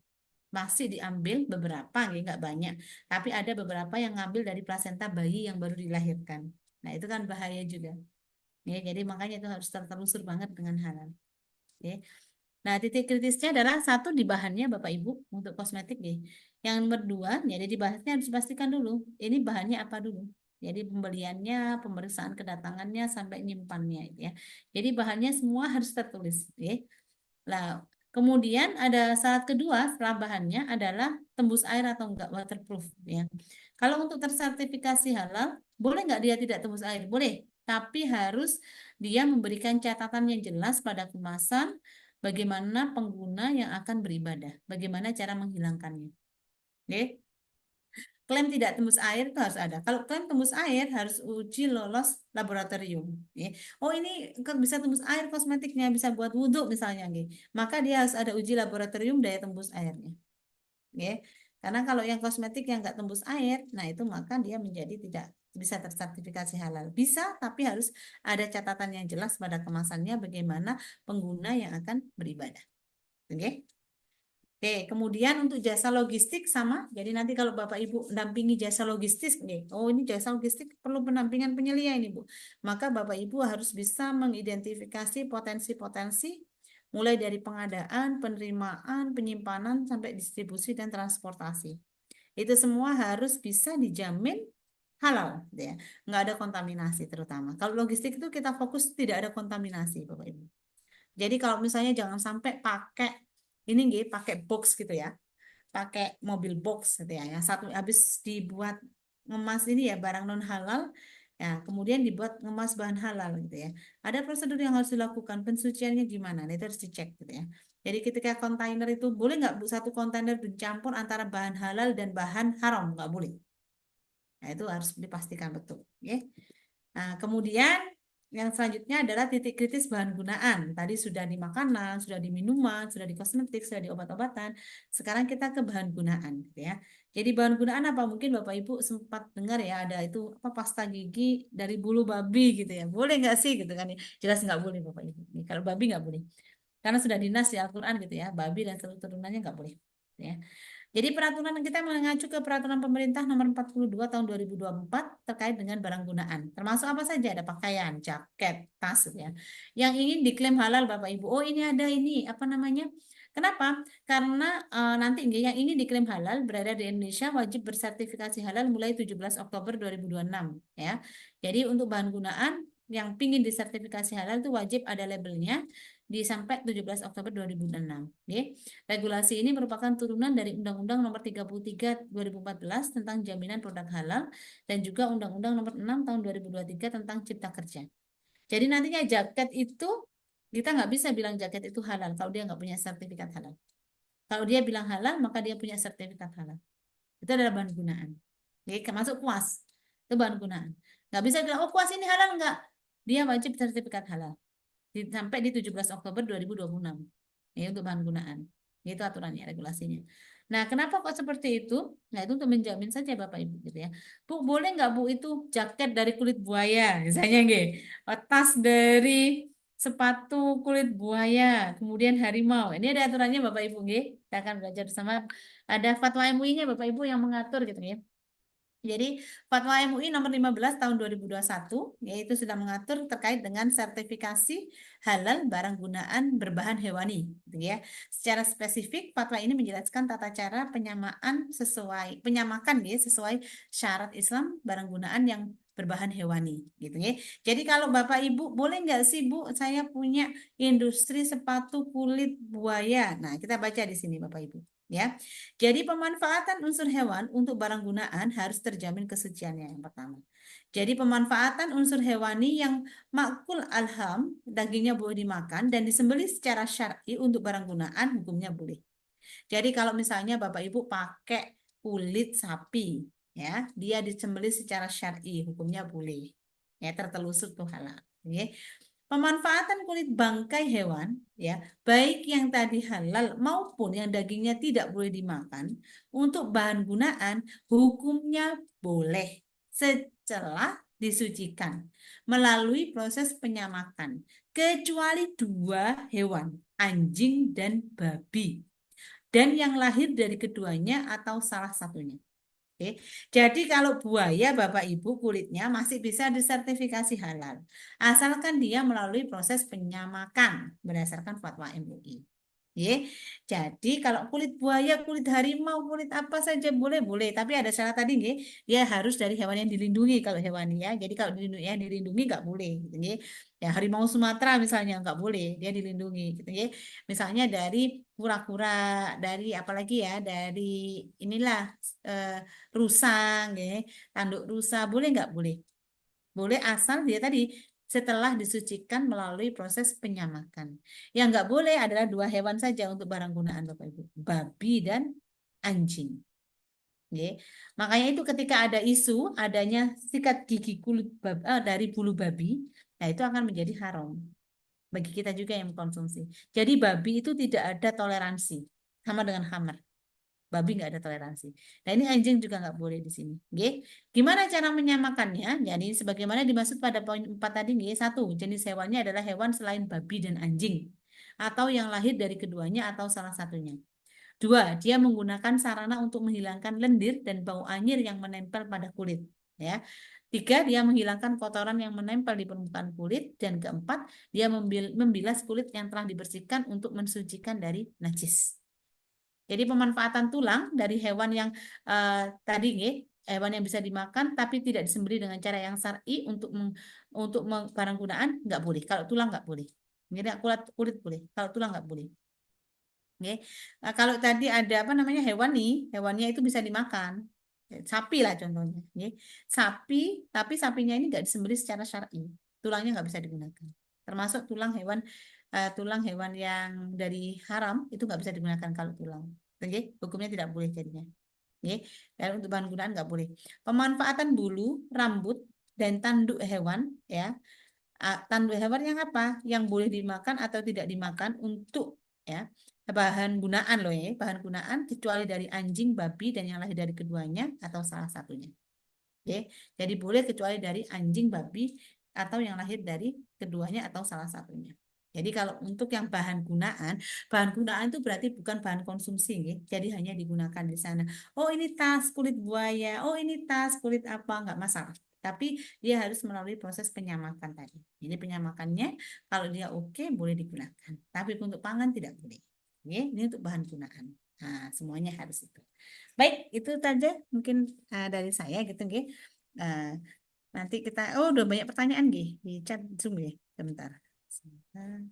Speaker 1: diambil beberapa, nggak banyak. Tapi ada beberapa yang ngambil dari plasenta bayi yang baru dilahirkan. Nah itu kan bahaya juga. Ya, jadi makanya itu harus tertelusur banget dengan halal. Ya. Nah, titik kritisnya adalah satu di bahannya Bapak Ibu untuk kosmetik nih. Yang nomor dua, jadi di bahannya harus dipastikan dulu. Ini bahannya apa dulu. Jadi pembeliannya, pemeriksaan kedatangannya sampai nyimpannya itu ya. Jadi bahannya semua harus tertulis, ya. Nah, kemudian ada syarat kedua setelah bahannya adalah tembus air atau enggak waterproof ya. Kalau untuk tersertifikasi halal, boleh enggak dia tidak tembus air? Boleh, tapi harus dia memberikan catatan yang jelas pada kemasan bagaimana pengguna yang akan beribadah, bagaimana cara menghilangkannya. Oke? Klaim tidak tembus air itu harus ada. Kalau klaim tembus air harus uji lolos laboratorium. Ya. Oh ini bisa tembus air kosmetiknya, bisa buat wudhu misalnya. Ya. Maka dia harus ada uji laboratorium daya tembus airnya. Ya. Karena kalau yang kosmetik yang nggak tembus air, nah itu maka dia menjadi tidak bisa tersertifikasi halal. Bisa, tapi harus ada catatan yang jelas pada kemasannya bagaimana pengguna yang akan beribadah. Oke? Oke, kemudian untuk jasa logistik sama. Jadi nanti kalau Bapak Ibu mendampingi jasa logistik, oh ini jasa logistik perlu pendampingan penyelia ini Bu. Maka Bapak Ibu harus bisa mengidentifikasi potensi-potensi mulai dari pengadaan, penerimaan, penyimpanan sampai distribusi dan transportasi. Itu semua harus bisa dijamin halal, gitu ya. Nggak ada kontaminasi terutama. Kalau logistik itu kita fokus tidak ada kontaminasi, Bapak Ibu. Jadi kalau misalnya jangan sampai pakai ini nggih, pakai box gitu ya. Pakai mobil box gitu ya. Yang satu habis dibuat ngemas ini ya barang non halal, ya kemudian dibuat ngemas bahan halal gitu ya. Ada prosedur yang harus dilakukan, pensuciannya gimana? Nah, itu harus dicek gitu ya. Jadi ketika kontainer itu boleh nggak Bu satu kontainer dicampur antara bahan halal dan bahan haram? Nggak boleh. Nah, itu harus dipastikan betul. Ya. Nah, kemudian yang selanjutnya adalah titik kritis bahan gunaan. Tadi sudah di makanan, sudah di minuman, sudah di kosmetik, sudah di obat-obatan. Sekarang kita ke bahan gunaan, gitu ya. Jadi bahan gunaan apa? Mungkin Bapak Ibu sempat dengar ya ada itu apa pasta gigi dari bulu babi gitu ya. Boleh nggak sih gitu kan? Jelas nggak boleh Bapak Ibu. Kalau babi nggak boleh. Karena sudah dinas di Al-Quran gitu ya. Babi dan seluruh turunannya nggak boleh. Ya. Jadi peraturan kita mengacu ke peraturan pemerintah nomor 42 tahun 2024 terkait dengan barang gunaan. Termasuk apa saja? Ada pakaian, jaket, tas ya. Yang ingin diklaim halal Bapak Ibu. Oh, ini ada ini apa namanya? Kenapa? Karena nanti yang ingin diklaim halal berada di Indonesia wajib bersertifikasi halal mulai 17 Oktober 2026 ya. Jadi untuk bahan gunaan yang ingin disertifikasi halal itu wajib ada labelnya sampai 17 Oktober 2006. Nggih. Regulasi ini merupakan turunan dari Undang-Undang Nomor 33 2014 tentang jaminan produk halal dan juga Undang-Undang Nomor 6 tahun 2023 tentang Cipta Kerja. Jadi nantinya jaket itu kita nggak bisa bilang jaket itu halal kalau dia nggak punya sertifikat halal. Kalau dia bilang halal, maka dia punya sertifikat halal. Itu adalah bahan gunaan. Oke, masuk kuas. Itu bahan gunaan. Nggak bisa bilang, oh kuas ini halal nggak? Dia wajib sertifikat halal. Sampai di 17 Oktober 2026. Ini untuk bahan gunaan. Itu aturannya, regulasinya. Nah, kenapa kok seperti itu? Nah, itu untuk menjamin saja Bapak Ibu gitu ya. Bu, boleh nggak Bu itu jaket dari kulit buaya, misalnya nggih. Tas dari sepatu kulit buaya, kemudian harimau. Ini ada aturannya Bapak Ibu nggih. Kita akan belajar bersama. Ada fatwa MUI-nya Bapak Ibu yang mengatur gitu ya. Jadi Fatwa MUI nomor 15 tahun 2021 yaitu sudah mengatur terkait dengan sertifikasi halal barang gunaan berbahan hewani gitu ya. Secara spesifik fatwa ini menjelaskan tata cara penyamakan ya sesuai syarat Islam barang gunaan yang berbahan hewani gitu ya. Jadi kalau Bapak Ibu boleh nggak sih Bu saya punya industri sepatu kulit buaya. Nah, kita baca di sini Bapak Ibu ya. Jadi pemanfaatan unsur hewan untuk barang gunaan harus terjamin kesuciannya yang pertama. Jadi pemanfaatan unsur hewani yang makul alham, dagingnya boleh dimakan dan disembelih secara syar'i untuk barang gunaan, hukumnya boleh. Jadi kalau misalnya Bapak Ibu pakai kulit sapi, ya, dia disembelih secara syar'i, hukumnya boleh. Ya, tertelusur tuh halal. Oke. Pemanfaatan kulit bangkai hewan, ya, baik yang tadi halal maupun yang dagingnya tidak boleh dimakan, untuk bahan gunaan, hukumnya boleh setelah disucikan melalui proses penyamakan, kecuali dua hewan, anjing dan babi, dan yang lahir dari keduanya atau salah satunya. Oke. Jadi kalau buaya Bapak Ibu kulitnya masih bisa disertifikasi halal. Asalkan dia melalui proses penyamakan berdasarkan fatwa MUI. Ye. Jadi kalau kulit buaya, kulit harimau, kulit apa saja boleh, tapi ada syarat tadi nggih. Dia harus dari hewan yang dilindungi kalau hewan ya. Jadi kalau dilindungi nggak boleh gitu nggih. Ya harimau Sumatera misalnya nggak boleh, dia dilindungi gitu nggih. Misalnya dari kura-kura, dari apalagi ya, dari inilah eh, rusa nggih. Tanduk rusa boleh nggak boleh? Boleh asal dia tadi setelah disucikan melalui proses penyamakan. Yang nggak boleh adalah dua hewan saja untuk barang gunaan Bapak Ibu, babi dan anjing. Oke. Makanya itu ketika ada isu adanya sikat gigi dari bulu babi, nah itu akan menjadi haram bagi kita juga yang mengkonsumsi. Jadi babi itu tidak ada toleransi, sama dengan khamar. Babi nggak ada toleransi. Nah ini anjing juga nggak boleh di sini. Oke. Gimana cara menyamakannya? Jadi sebagaimana dimaksud pada poin 4 tadi, nggih. Satu, jenis hewannya adalah hewan selain babi dan anjing. Atau yang lahir dari keduanya atau salah satunya. Dua, dia menggunakan sarana untuk menghilangkan lendir dan bau anyir yang menempel pada kulit. Ya. Tiga, dia menghilangkan kotoran yang menempel di permukaan kulit. Dan keempat, dia membilas kulit yang telah dibersihkan untuk mensucikan dari najis. Jadi pemanfaatan tulang dari hewan yang tadi nggih, hewan yang bisa dimakan tapi tidak disembelih dengan cara yang syar'i untuk barang gunaan nggak boleh. Kalau tulang nggak boleh. Jadi kulit boleh. Kalau tulang nggak boleh. Nggih. Nah, kalau tadi ada apa namanya hewannya itu bisa dimakan. Sapi lah contohnya. Nggih. Sapi, tapi sapinya ini nggak disembelih secara syar'i. Tulangnya nggak bisa digunakan. Termasuk tulang hewan yang dari haram itu nggak bisa digunakan kalau tulang. Oke, hukumnya tidak boleh jadinya. Oke, dan untuk bahan gunaan nggak boleh. Pemanfaatan bulu, rambut, dan tanduk hewan, ya. Tanduk hewan yang apa? Yang boleh dimakan atau tidak dimakan untuk ya bahan gunaan loh ya, bahan gunaan kecuali dari anjing, babi, dan yang lahir dari keduanya atau salah satunya. Oke, jadi boleh kecuali dari anjing, babi, atau yang lahir dari keduanya atau salah satunya. Jadi kalau untuk yang bahan gunaan itu berarti bukan bahan konsumsi, ya. Jadi hanya digunakan di sana. Oh ini tas kulit buaya, oh ini tas kulit apa, nggak masalah. Tapi dia harus melalui proses penyamakan tadi. Jadi penyamakannya kalau dia oke boleh digunakan. Tapi untuk pangan tidak boleh. Oke, ini untuk bahan gunaan. Nah, semuanya harus itu. Baik, itu saja mungkin dari saya gitu, nggih. Nanti kita udah banyak pertanyaan nggih di chat Zoom ya. Sebentar. Sebentar.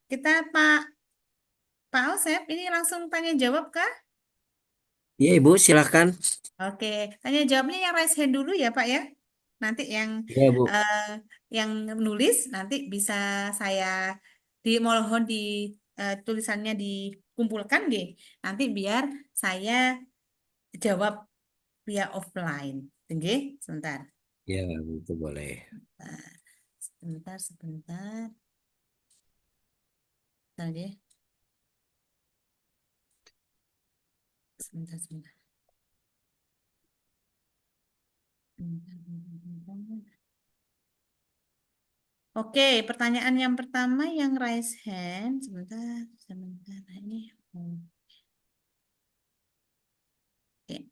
Speaker 1: Kita Pak Osep, ini langsung tanya jawab kah?
Speaker 2: Iya, Ibu, silakan.
Speaker 1: Oke, tanya jawabnya yang raise hand dulu ya Pak ya. Nanti
Speaker 2: Iya, Bu.
Speaker 1: eh, yang nulis nanti bisa saya mohon di tulisannya dikumpulkan deh. Nanti biar saya jawab via offline. Oke, sebentar.
Speaker 2: Ya, itu boleh.
Speaker 1: Nah, sebentar. Bentar ya. Sebentar. Bentar. Oke, pertanyaan yang pertama yang raise hand. Sebentar. Ini. Oke,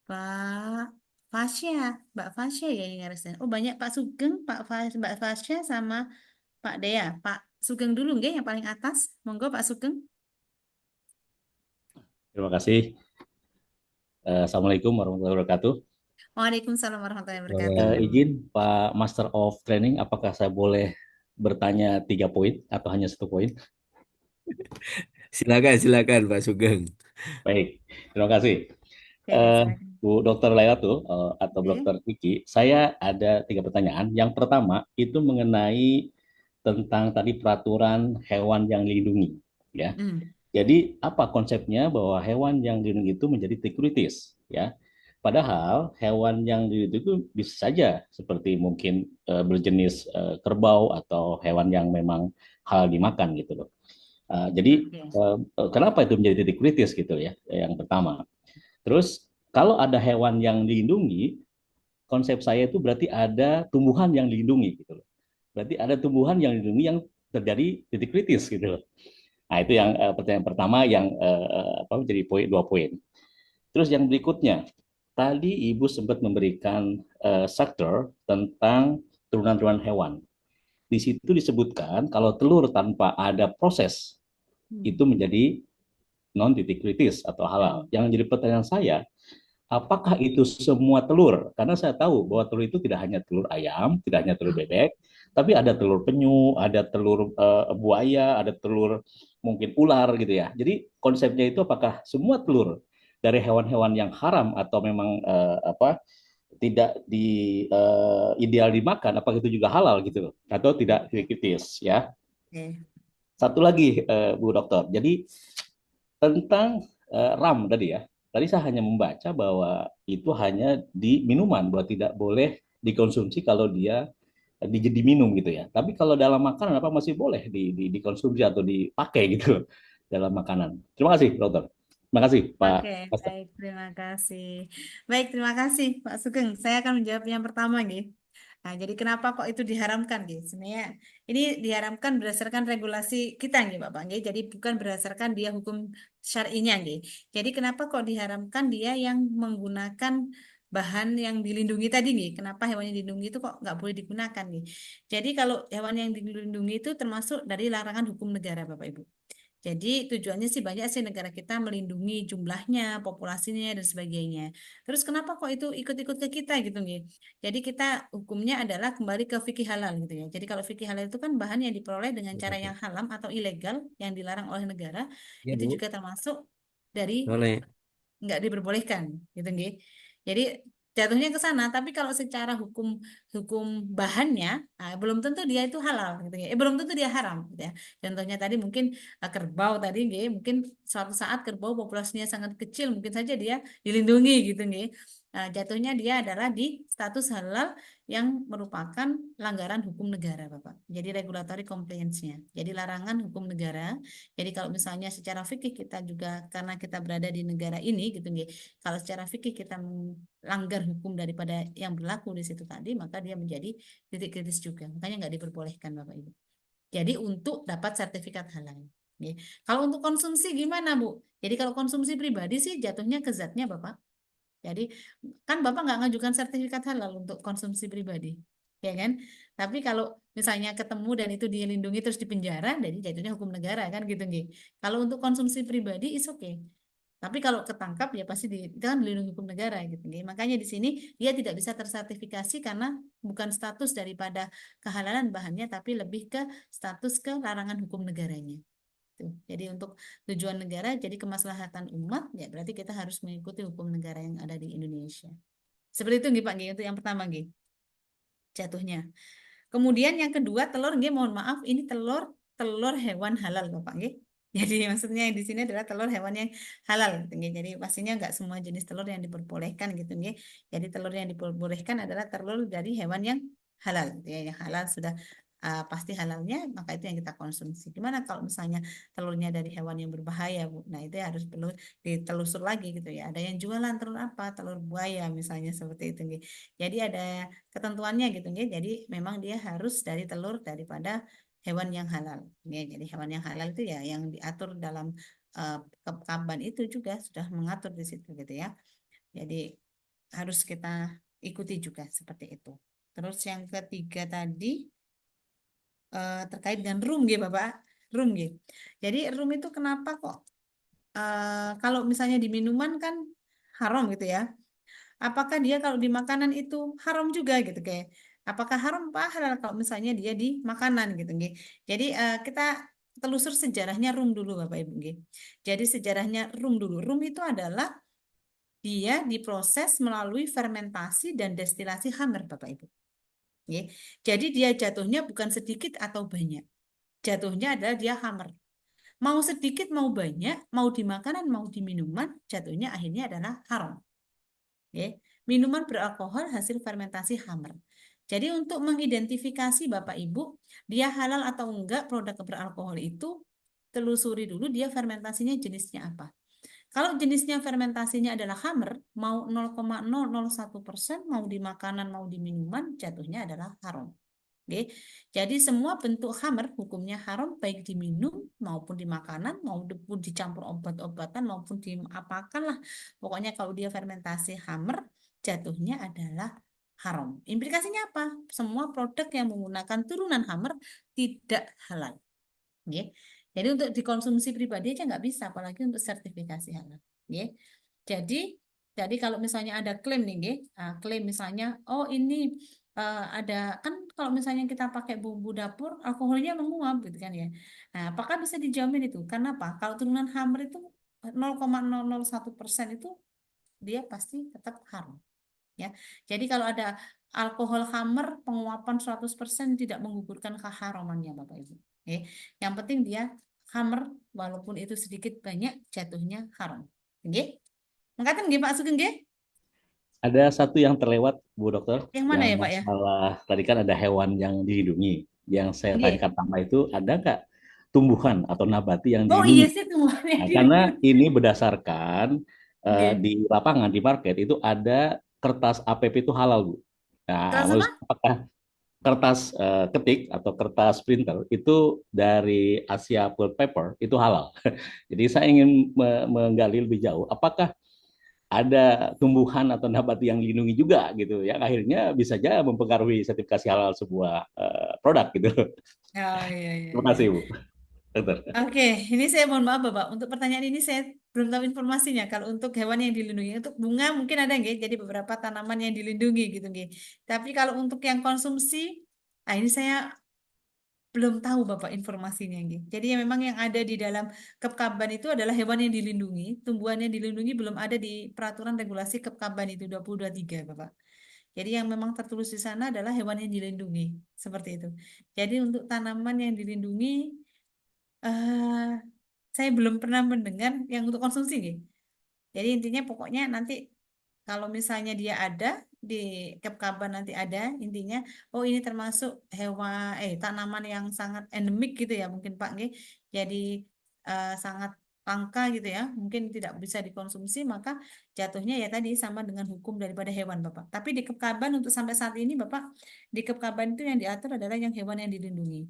Speaker 1: Pak Fasya, Mbak Fasya ya yang raise hand. Oh, banyak Pak Sugeng, Mbak Fasya sama Pak Dea. Pak Sugeng dulu nggih yang paling atas. Monggo Pak Sugeng.
Speaker 5: Terima kasih. Assalamualaikum warahmatullahi wabarakatuh.
Speaker 1: Waalaikumsalam warahmatullahi wabarakatuh.
Speaker 5: Izin Pak Master of Training, apakah saya boleh bertanya 3 poin atau hanya 1 poin?
Speaker 2: Silakan Pak Sugeng.
Speaker 5: Baik, terima kasih.
Speaker 1: Oke, silakan.
Speaker 5: Bu Dr. Lailatul atau
Speaker 1: Oke.
Speaker 5: Dr. Kiki, saya ada 3 pertanyaan. Yang pertama itu mengenai tentang tadi peraturan hewan yang dilindungi, ya.
Speaker 1: Hmm.
Speaker 5: Jadi apa konsepnya bahwa hewan yang dilindungi itu menjadi kritis, ya? Padahal hewan yang dilindungi itu bisa saja seperti mungkin berjenis kerbau atau hewan yang memang halal dimakan gitu loh. Jadi
Speaker 1: Oke.
Speaker 5: kenapa itu menjadi titik kritis gitu ya? Yang pertama. Terus kalau ada hewan yang dilindungi, konsep saya itu berarti ada tumbuhan yang dilindungi gitu loh. Berarti ada tumbuhan yang dilindungi yang terjadi titik kritis gitu loh. Nah, itu yang pertanyaan pertama yang menjadi 2 poin. Terus yang berikutnya, tadi Ibu sempat memberikan sektor tentang turunan-turunan hewan. Di situ disebutkan kalau telur tanpa ada proses itu menjadi non titik kritis atau halal. Yang jadi pertanyaan saya, apakah itu semua telur? Karena saya tahu bahwa telur itu tidak hanya telur ayam, tidak hanya telur bebek, tapi ada telur penyu, ada telur buaya, ada telur mungkin ular gitu ya. Jadi konsepnya itu apakah semua telur dari hewan-hewan yang haram atau memang tidak ideal dimakan, apakah itu juga halal gitu atau tidak kritis ya?
Speaker 1: Oke.
Speaker 5: Satu lagi Bu Dokter. Jadi tentang RAM tadi ya. Tadi saya hanya membaca bahwa itu hanya di minuman, bahwa tidak boleh dikonsumsi kalau dia diminum gitu ya. Tapi kalau dalam makanan apa masih boleh dikonsumsi atau dipakai gitu dalam makanan. Terima kasih, Dokter. Terima kasih, Pak
Speaker 1: Oke,
Speaker 5: Master.
Speaker 1: baik, terima kasih. Baik, terima kasih Pak Sugeng. Saya akan menjawab yang pertama nih. Nah, jadi kenapa kok itu diharamkan gitu? Sebenarnya ini diharamkan berdasarkan regulasi kita nih, Bapak nggih. Jadi bukan berdasarkan dia hukum syar'inya nggih. Jadi kenapa kok diharamkan dia yang menggunakan bahan yang dilindungi tadi nih? Kenapa hewan yang dilindungi itu kok nggak boleh digunakan nih? Jadi kalau hewan yang dilindungi itu termasuk dari larangan hukum negara, Bapak Ibu. Jadi tujuannya sih banyak sih negara kita melindungi jumlahnya, populasinya dan sebagainya. Terus kenapa kok itu ikut-ikut ke kita gitu nih? Jadi kita hukumnya adalah kembali ke fikih halal gitu ya. Jadi kalau fikih halal itu kan bahan yang diperoleh dengan cara yang haram atau ilegal yang dilarang oleh negara
Speaker 2: Ya,
Speaker 1: itu
Speaker 2: Bu.
Speaker 1: juga termasuk dari
Speaker 2: Boleh.
Speaker 1: nggak diperbolehkan gitu nggih. Jadi jatuhnya ke sana, tapi kalau secara hukum hukum bahannya belum tentu dia itu halal gitu ya. Belum tentu dia haram gitu ya. Contohnya tadi mungkin kerbau tadi nggih, mungkin suatu saat kerbau populasinya sangat kecil, mungkin saja dia dilindungi gitu nggih. Jatuhnya dia adalah di status halal yang merupakan pelanggaran hukum negara, Bapak. Jadi regulatory compliance-nya. Jadi larangan hukum negara. Jadi kalau misalnya secara fikih kita juga karena kita berada di negara ini gitu nggih. Kalau secara fikih kita melanggar hukum daripada yang berlaku di situ tadi, maka dia menjadi titik kritis juga. Makanya nggak diperbolehkan Bapak Ibu. Jadi untuk dapat sertifikat halal. Nggih. Kalau untuk konsumsi gimana Bu? Jadi kalau konsumsi pribadi sih jatuhnya ke zatnya Bapak. Jadi kan Bapak nggak ngajukan sertifikat halal untuk konsumsi pribadi, ya kan? Tapi kalau misalnya ketemu dan itu dilindungi terus dipenjara, jadi jatuhnya hukum negara kan gitu nggih. Kalau untuk konsumsi pribadi is okay. Tapi kalau ketangkap ya pasti itu kan dilindungi hukum negara gitu. Nggih. Makanya di sini dia tidak bisa tersertifikasi karena bukan status daripada kehalalan bahannya, tapi lebih ke status ke larangan hukum negaranya. Tuh. Jadi untuk tujuan negara, jadi kemaslahatan umat, ya berarti kita harus mengikuti hukum negara yang ada di Indonesia. Seperti itu nggih Pak nggih, untuk yang pertama nggih, jatuhnya. Kemudian yang kedua telur nggih, mohon maaf ini telur telur hewan halal Bapak nggih. Jadi maksudnya yang di sini adalah telur hewan yang halal gitu, nggih. Jadi pastinya nggak semua jenis telur yang diperbolehkan gitu nggih. Jadi telur yang diperbolehkan adalah telur dari hewan yang halal gitu ya. Yang halal sudah pasti halalnya, maka itu yang kita konsumsi. Gimana kalau misalnya telurnya dari hewan yang berbahaya, Bu? Nah, itu harus perlu ditelusur lagi gitu ya. Ada yang jualan telur apa? Telur buaya misalnya seperti itu nggih. Jadi ada ketentuannya gitu ya. Jadi memang dia harus dari telur daripada hewan yang halal. Ya, jadi hewan yang halal itu ya yang diatur dalam Kaban itu juga sudah mengatur di situ gitu ya. Jadi harus kita ikuti juga seperti itu. Terus yang ketiga tadi terkait dengan rum gitu Bapak. Rum gitu. Jadi rum itu kenapa kok kalau misalnya di minuman kan haram gitu ya. Apakah dia kalau di makanan itu haram juga gitu kayak apakah haram apa halal kalau misalnya dia di makanan gitu nggih. Jadi kita telusur sejarahnya rum dulu Bapak Ibu nggih. Jadi sejarahnya rum dulu. Rum itu adalah dia diproses melalui fermentasi dan destilasi khamr Bapak Ibu. Nggih. Jadi dia jatuhnya bukan sedikit atau banyak. Jatuhnya adalah dia khamr. Mau sedikit mau banyak, mau di makanan mau di minuman, jatuhnya akhirnya adalah haram. Ya. Minuman beralkohol hasil fermentasi khamr. Jadi untuk mengidentifikasi Bapak Ibu, dia halal atau enggak produk beralkohol itu, telusuri dulu dia fermentasinya jenisnya apa. Kalau jenisnya fermentasinya adalah khamr, mau 0,001%, mau di makanan, mau di minuman, jatuhnya adalah haram. Oke. Jadi semua bentuk khamr hukumnya haram baik diminum maupun di makanan maupun dicampur obat-obatan maupun diapakan lah. Pokoknya kalau dia fermentasi khamr jatuhnya adalah haram. Implikasinya apa? Semua produk yang menggunakan turunan khamr tidak halal. Oke. Jadi untuk dikonsumsi pribadi aja nggak bisa, apalagi untuk sertifikasi halal. Oke. Jadi kalau misalnya ada klaim nih, klaim misalnya, oh ini ada kan kalau misalnya kita pakai bumbu dapur, alkoholnya menguap gitu kan ya. Nah, apakah bisa dijamin itu? Karena apa? Kalau turunan khamr itu 0,001% itu dia pasti tetap haram. Ya. Jadi kalau ada alkohol khamr penguapan 100% tidak menggugurkan keharamannya Bapak Ibu. Oke. Yang penting dia khamr walaupun itu sedikit banyak jatuhnya haram. Oke. Mengatakan nggih Pak Sugeng nggih?
Speaker 5: Ada satu yang terlewat, Bu Dokter,
Speaker 1: Yang mana
Speaker 5: yang
Speaker 1: ya Pak ya?
Speaker 5: masalah tadi kan ada hewan yang dilindungi. Yang saya
Speaker 1: Nggih.
Speaker 5: tanyakan pertama itu ada nggak tumbuhan atau nabati yang
Speaker 1: Oh iya
Speaker 5: dilindungi?
Speaker 1: sih tumbuhannya
Speaker 5: Nah,
Speaker 1: di.
Speaker 5: karena ini berdasarkan
Speaker 1: Nggih.
Speaker 5: di lapangan, di market itu ada kertas APP itu halal, Bu. Nah,
Speaker 1: Terus apa?
Speaker 5: apakah kertas ketik atau kertas printer itu dari Asia Pulp Paper itu halal? Jadi saya ingin menggali lebih jauh, apakah ada tumbuhan atau nabati yang dilindungi juga gitu yang akhirnya bisa saja mempengaruhi sertifikasi halal sebuah produk gitu.
Speaker 1: Oh iya iya
Speaker 5: Terima
Speaker 1: iya.
Speaker 5: kasih Bu Dokter.
Speaker 1: Oke, ini saya mohon maaf Bapak. Untuk pertanyaan ini saya belum tahu informasinya. Kalau untuk hewan yang dilindungi, untuk bunga mungkin ada nggih. Jadi beberapa tanaman yang dilindungi gitu nggih. Tapi kalau untuk yang konsumsi, ini saya belum tahu Bapak informasinya nggih. Jadi yang memang yang ada di dalam Kepkaban itu adalah hewan yang dilindungi, tumbuhan yang dilindungi belum ada di peraturan regulasi Kepkaban itu 2023 Bapak. Jadi yang memang tertulis di sana adalah hewan yang dilindungi, seperti itu. Jadi untuk tanaman yang dilindungi eh saya belum pernah mendengar yang untuk konsumsi nih. Jadi intinya pokoknya nanti kalau misalnya dia ada di Kepkaban nanti ada intinya oh ini termasuk hewan tanaman yang sangat endemik gitu ya mungkin Pak nggih. Jadi sangat langka gitu ya. Mungkin tidak bisa dikonsumsi maka jatuhnya ya tadi sama dengan hukum daripada hewan Bapak. Tapi di Kepkaban untuk sampai saat ini Bapak di Kepkaban itu yang diatur adalah yang hewan yang dilindungi.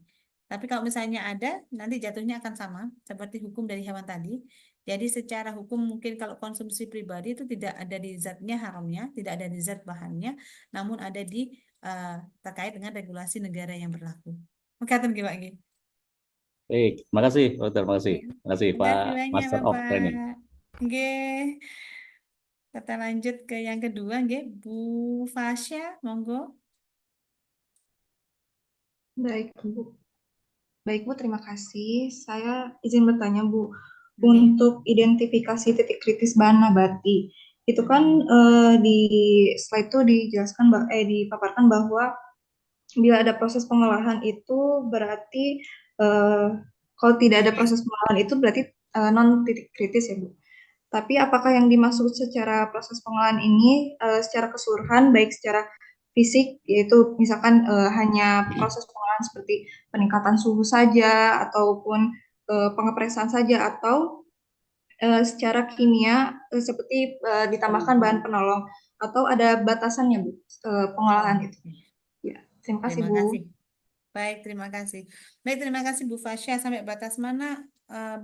Speaker 1: Tapi kalau misalnya ada, nanti jatuhnya akan sama seperti hukum dari hewan tadi. Jadi secara hukum mungkin kalau konsumsi pribadi itu tidak ada di zatnya haramnya, tidak ada di zat bahannya, namun ada di terkait dengan regulasi negara yang berlaku. Makatan gimana Gi?
Speaker 5: Baik, terima kasih Dokter, terima kasih.
Speaker 1: Ya.
Speaker 5: Terima kasih
Speaker 1: Terima
Speaker 5: Pak
Speaker 1: kasih banyak
Speaker 5: Master of Training.
Speaker 1: Bapak. Nggih. Kita lanjut ke yang kedua, nggih. Bu Fasya, monggo.
Speaker 4: Baik, Bu. Baik, Bu, terima kasih. Saya izin bertanya, Bu.
Speaker 1: Nggih.
Speaker 4: Untuk identifikasi titik kritis bahan nabati, itu kan di slide itu dijelaskan, dipaparkan bahwa bila ada proses pengolahan itu berarti eh, kalau tidak ada proses pengolahan itu berarti non titik kritis ya, Bu. Tapi apakah yang dimaksud secara proses pengolahan ini secara keseluruhan baik secara fisik yaitu misalkan hanya proses pengolahan seperti peningkatan suhu saja ataupun pengepresan saja atau secara kimia seperti ditambahkan bahan penolong atau ada batasannya, Bu, pengolahan itu. Ya, terima kasih,
Speaker 1: Terima
Speaker 4: Bu.
Speaker 1: kasih. Baik, terima kasih. Baik, terima kasih Bu Fasya. Sampai batas mana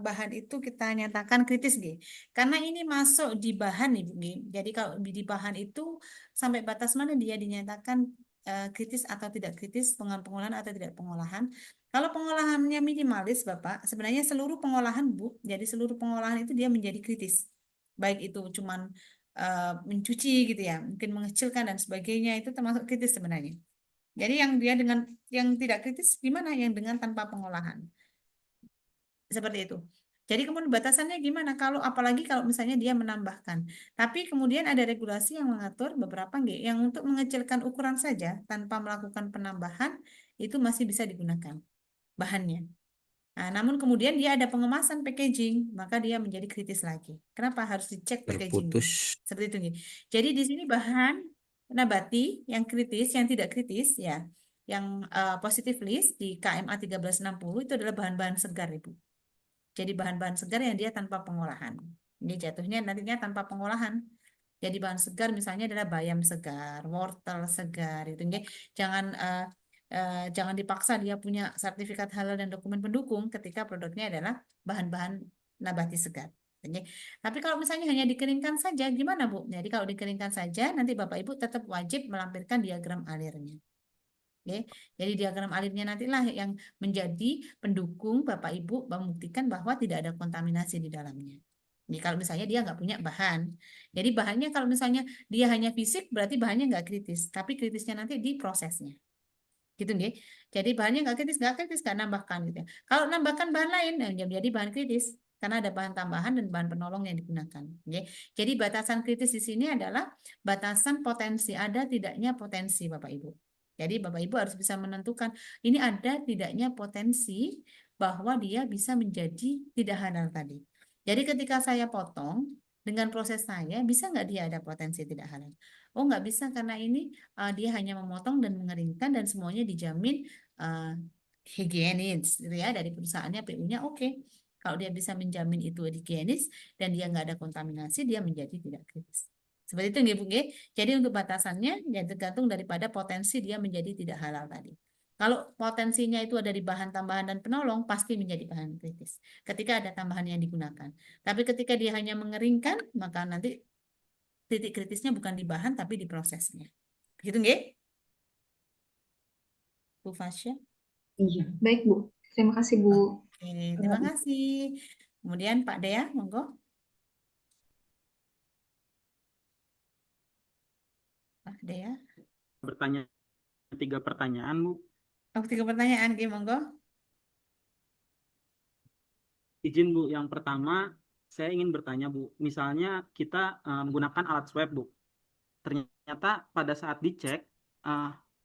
Speaker 1: bahan itu kita nyatakan kritis, Nggih? Karena ini masuk di bahan nih, Bu, nggih. Jadi kalau di bahan itu sampai batas mana dia dinyatakan kritis atau tidak kritis, pengolahan atau tidak pengolahan. Kalau pengolahannya minimalis, Bapak, sebenarnya seluruh pengolahan, Bu, jadi seluruh pengolahan itu dia menjadi kritis. Baik itu cuman mencuci gitu ya, mungkin mengecilkan dan sebagainya itu termasuk kritis sebenarnya. Jadi yang dia dengan yang tidak kritis gimana? Yang dengan tanpa pengolahan. Seperti itu. Jadi kemudian batasannya gimana? Kalau apalagi kalau misalnya dia menambahkan. Tapi kemudian ada regulasi yang mengatur beberapa nggih, yang untuk mengecilkan ukuran saja tanpa melakukan penambahan itu masih bisa digunakan bahannya. Nah, namun kemudian dia ada pengemasan packaging, maka dia menjadi kritis lagi. Kenapa harus dicek packagingnya?
Speaker 2: Terputus.
Speaker 1: Seperti itu nggih. Jadi di sini bahan nabati yang kritis, yang tidak kritis ya, yang positive list di KMA 1360 itu adalah bahan-bahan segar, Ibu. Jadi bahan-bahan segar yang dia tanpa pengolahan. Ini jatuhnya nantinya tanpa pengolahan. Jadi bahan segar misalnya adalah bayam segar, wortel segar, itu nggih. Jangan jangan dipaksa dia punya sertifikat halal dan dokumen pendukung ketika produknya adalah bahan-bahan nabati segar. Oke. Tapi kalau misalnya hanya dikeringkan saja, gimana Bu? Jadi kalau dikeringkan saja, nanti Bapak Ibu tetap wajib melampirkan diagram alirnya. Oke. Jadi diagram alirnya nantilah yang menjadi pendukung Bapak Ibu membuktikan bahwa tidak ada kontaminasi di dalamnya. Jadi kalau misalnya dia nggak punya bahan, jadi bahannya kalau misalnya dia hanya fisik berarti bahannya nggak kritis, tapi kritisnya nanti di prosesnya, gitu nggih. Jadi bahannya nggak kritis nggak nambahkan gitu ya. Kalau nambahkan bahan lain, nah, jadi bahan kritis karena ada bahan tambahan dan bahan penolong yang digunakan. Oke. Jadi batasan kritis di sini adalah batasan potensi ada tidaknya potensi Bapak Ibu. Jadi Bapak Ibu harus bisa menentukan ini ada tidaknya potensi bahwa dia bisa menjadi tidak halal tadi. Jadi ketika saya potong dengan proses saya, bisa nggak dia ada potensi tidak halal? Oh, nggak bisa karena ini dia hanya memotong dan mengeringkan dan semuanya dijamin uh, higienis, gitu ya, dari perusahaannya PU-nya oke. Kalau dia bisa menjamin itu higienis dan dia nggak ada kontaminasi, dia menjadi tidak kritis. Seperti itu nggih, Bu, nggih. Jadi untuk batasannya ya tergantung daripada potensi dia menjadi tidak halal tadi. Kalau potensinya itu ada di bahan tambahan dan penolong, pasti menjadi bahan kritis. Ketika ada tambahan yang digunakan. Tapi ketika dia hanya mengeringkan, maka nanti titik kritisnya bukan di bahan tapi di prosesnya. Begitu nggih? Bu Fasya?
Speaker 4: Iya. Baik, Bu. Terima kasih, Bu.
Speaker 1: Oke, terima kasih. Kemudian Pak Dea, monggo. Pak Dea.
Speaker 6: Bertanya 3 pertanyaan, Bu.
Speaker 1: Oh, 3 pertanyaan, Oke, monggo.
Speaker 6: Izin, Bu. Yang pertama, saya ingin bertanya, Bu. Misalnya kita menggunakan alat swab, Bu. Ternyata pada saat dicek,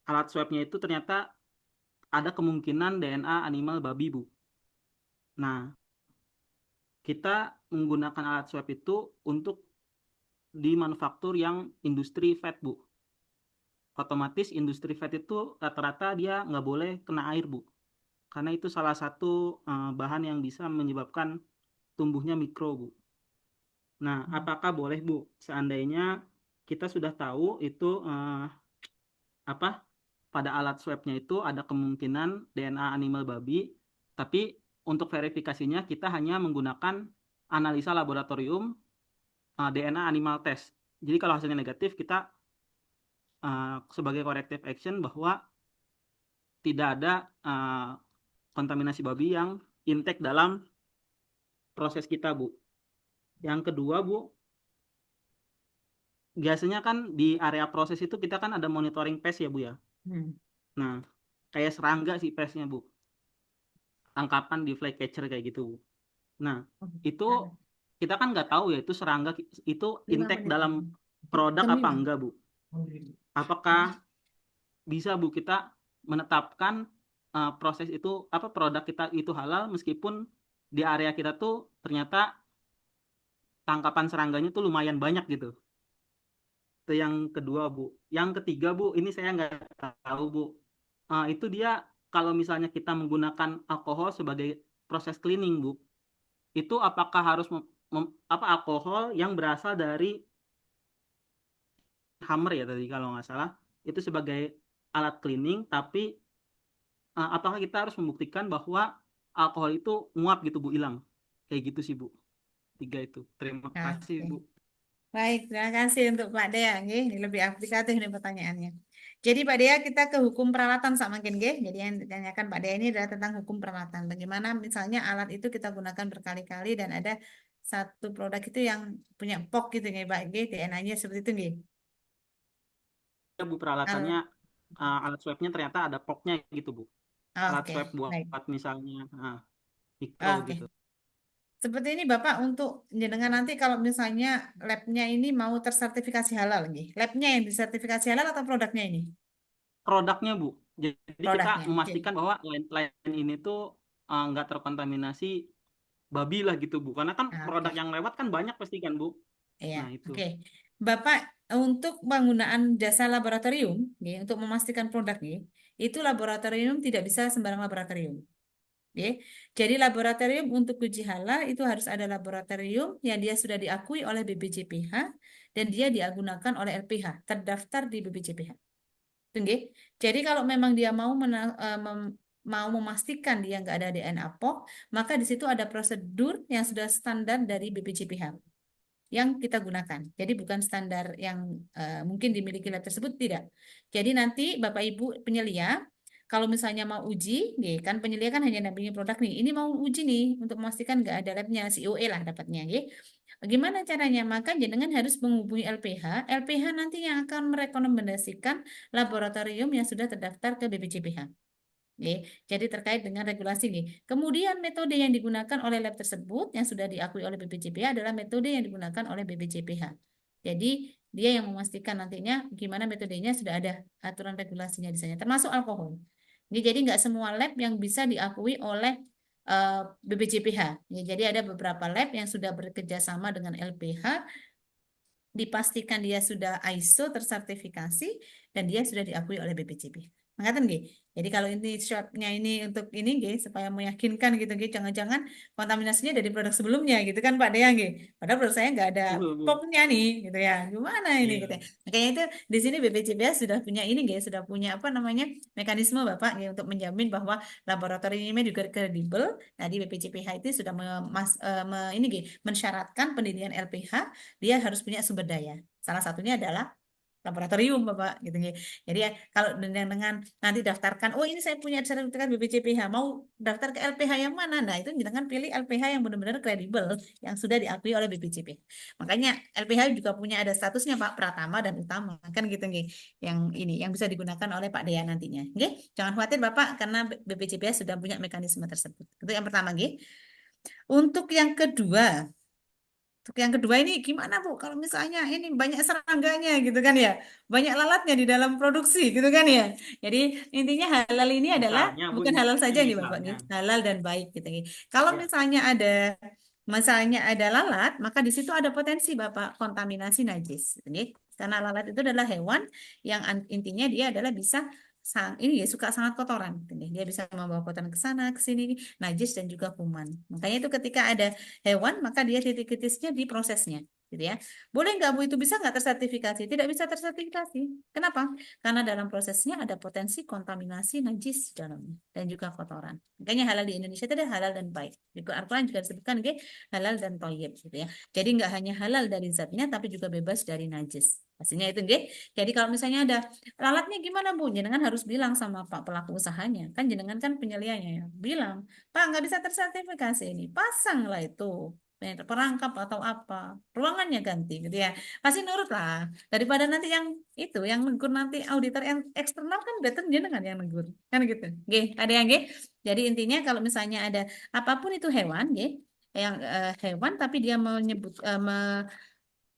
Speaker 6: alat swabnya itu ternyata ada kemungkinan DNA animal babi, Bu. Nah, kita menggunakan alat swab itu untuk di manufaktur yang industri fat, Bu. Otomatis industri fat itu rata-rata dia nggak boleh kena air, Bu. Karena itu salah satu bahan yang bisa menyebabkan tumbuhnya mikro, Bu. Nah, apakah boleh, Bu, seandainya kita sudah tahu itu pada alat swabnya itu ada kemungkinan DNA animal babi, tapi untuk verifikasinya kita hanya menggunakan analisa laboratorium DNA animal test. Jadi kalau hasilnya negatif, kita sebagai corrective action bahwa tidak ada kontaminasi babi yang intake dalam proses kita, Bu. Yang kedua, Bu, biasanya kan di area proses itu kita kan ada monitoring pest ya, Bu ya.
Speaker 1: Hmm.
Speaker 6: Nah, kayak serangga sih pestnya, Bu. Tangkapan di flycatcher kayak gitu, Bu. Nah,
Speaker 1: Oh,
Speaker 6: itu
Speaker 1: ada.
Speaker 6: kita kan nggak tahu ya itu serangga itu
Speaker 1: 5
Speaker 6: intake
Speaker 1: menit.
Speaker 6: dalam produk
Speaker 1: Jam
Speaker 6: apa
Speaker 1: 5.
Speaker 6: enggak, Bu? Apakah bisa, Bu, kita menetapkan proses itu apa produk kita itu halal meskipun di area kita tuh ternyata tangkapan serangganya tuh lumayan banyak gitu. Itu yang kedua, Bu. Yang ketiga, Bu, ini saya nggak tahu, Bu. Itu dia kalau misalnya kita menggunakan alkohol sebagai proses cleaning, Bu. Itu apakah harus apa alkohol yang berasal dari Hammer ya tadi kalau nggak salah itu sebagai alat cleaning, tapi apakah kita harus membuktikan bahwa alkohol itu nguap gitu, Bu, hilang kayak gitu sih, Bu. Tiga itu. Terima kasih,
Speaker 1: Oke.
Speaker 6: Bu.
Speaker 1: Baik, terima kasih untuk Pak Dea. Nggih. Ini lebih aplikatif nih pertanyaannya. Jadi Pak Dea kita ke hukum peralatan sama mungkin nggih. Jadi yang ditanyakan Pak Dea ini adalah tentang hukum peralatan. Bagaimana misalnya alat itu kita gunakan berkali-kali dan ada satu produk itu yang punya POK gitu nggih, Pak nggih, DNA-nya seperti itu nggih.
Speaker 6: Ya, Bu, peralatannya
Speaker 1: Al-
Speaker 6: alat swabnya ternyata ada poknya gitu, Bu. Alat
Speaker 1: Oke,
Speaker 6: swab
Speaker 1: baik.
Speaker 6: buat misalnya mikro
Speaker 1: Oke.
Speaker 6: gitu.
Speaker 1: Seperti ini Bapak untuk jenengan nanti kalau misalnya labnya ini mau tersertifikasi halal nggih. Labnya yang disertifikasi halal atau produknya ini?
Speaker 6: Produknya, Bu. Jadi kita
Speaker 1: Produknya. Oke.
Speaker 6: memastikan bahwa lain ini tuh nggak terkontaminasi babi lah gitu, Bu. Karena kan produk
Speaker 1: Oke.
Speaker 6: yang lewat kan banyak pasti kan, Bu.
Speaker 1: Iya,
Speaker 6: Nah, itu.
Speaker 1: oke. Bapak untuk penggunaan jasa laboratorium, ya, untuk memastikan produk, ya, itu laboratorium tidak bisa sembarang laboratorium. Ya. Jadi laboratorium untuk uji halal itu harus ada laboratorium yang dia sudah diakui oleh BPJPH dan dia digunakan oleh LPH, terdaftar di BPJPH. Itu, nggih. Jadi kalau memang dia mau mau memastikan dia nggak ada DNA POK, maka di situ ada prosedur yang sudah standar dari BPJPH yang kita gunakan. Jadi bukan standar yang mungkin dimiliki lab tersebut, tidak. Jadi nanti Bapak Ibu penyelia, kalau misalnya mau uji, nggih, kan penyelia kan hanya dampingi produk nih. Ini mau uji nih untuk memastikan nggak ada labnya, COE lah dapatnya, nggih. Bagaimana caranya? Maka jenengan harus menghubungi LPH. LPH nanti yang akan merekomendasikan laboratorium yang sudah terdaftar ke BPJPH. Oke, jadi terkait dengan regulasi nih. Kemudian metode yang digunakan oleh lab tersebut yang sudah diakui oleh BPJPH adalah metode yang digunakan oleh BPJPH. Jadi dia yang memastikan nantinya gimana metodenya sudah ada aturan regulasinya di sana, termasuk alkohol. Jadi nggak semua lab yang bisa diakui oleh BPJPH. Ya, jadi ada beberapa lab yang sudah bekerja sama dengan LPH, dipastikan dia sudah ISO tersertifikasi dan dia sudah diakui oleh BPJPH. Mengatakan nggih. Jadi kalau ini shotnya ini untuk ini nggih supaya meyakinkan gitu nggih, jangan-jangan kontaminasinya dari produk sebelumnya gitu kan Pak Dea nggih. Padahal produk saya nggak ada
Speaker 6: Betul, Bu.
Speaker 1: POP-nya nih gitu ya. Gimana ini
Speaker 6: Iya.
Speaker 1: gitu ya. Makanya itu di sini BPJPH sudah punya ini nggih, sudah punya apa namanya? Mekanisme Bapak nggih untuk menjamin bahwa laboratoriumnya juga kredibel. Nah, di BPJPH itu sudah ini nggih, mensyaratkan pendirian LPH dia harus punya sumber daya. Salah satunya adalah laboratorium, Bapak, gitu ya. Jadi ya, kalau dengan nanti daftarkan, oh ini saya punya sertifikat BPJPH, mau daftar ke LPH yang mana? Nah, itu jangan pilih LPH yang benar-benar kredibel, yang sudah diakui oleh BPJPH. Makanya LPH juga punya ada statusnya Pak, Pratama dan Utama, kan gitu nggih. Yang ini yang bisa digunakan oleh Pak Dea nantinya. Nggih, jangan khawatir Bapak karena BPJPH sudah punya mekanisme tersebut. Itu yang pertama, nggih. Untuk yang kedua, ini gimana Bu? Kalau misalnya ini banyak serangganya gitu kan ya, banyak lalatnya di dalam produksi gitu kan ya. Jadi intinya halal ini adalah
Speaker 6: Misalnya, Bu,
Speaker 1: bukan halal saja nih Bapak
Speaker 6: misalnya.
Speaker 1: nih, halal dan baik gitu nih. Kalau
Speaker 6: Ya.
Speaker 1: misalnya ada lalat, maka di situ ada potensi Bapak kontaminasi najis. Gitu, nih. Karena lalat itu adalah hewan yang intinya dia adalah bisa ini ya suka sangat kotoran. Gitu nih. Dia bisa membawa kotoran ke sana, ke sini, najis dan juga kuman. Makanya itu ketika ada hewan, maka dia titik kritisnya di prosesnya, gitu ya. Boleh nggak Bu itu bisa nggak tersertifikasi? Tidak bisa tersertifikasi. Kenapa? Karena dalam prosesnya ada potensi kontaminasi najis di dalamnya dan juga kotoran. Makanya halal di Indonesia itu ada halal dan baik. Di Al-Quran juga disebutkan gitu, halal dan thayyib, gitu ya. Jadi nggak hanya halal dari zatnya, tapi juga bebas dari najis. Pastinya itu, nggih. Jadi kalau misalnya ada lalatnya gimana Bu? Jenengan harus bilang sama Pak pelaku usahanya. Kan jenengan kan penyelianya ya. Bilang, Pak nggak bisa tersertifikasi ini. Pasanglah itu perangkap atau apa, ruangannya ganti gitu ya. Pasti nurut lah. Daripada nanti yang negur nanti auditor yang eksternal kan udah jenengan yang negur. Kan gitu. Nggih, ada yang nggih. Jadi intinya kalau misalnya ada apapun itu hewan nggih, yang hewan tapi dia menyebut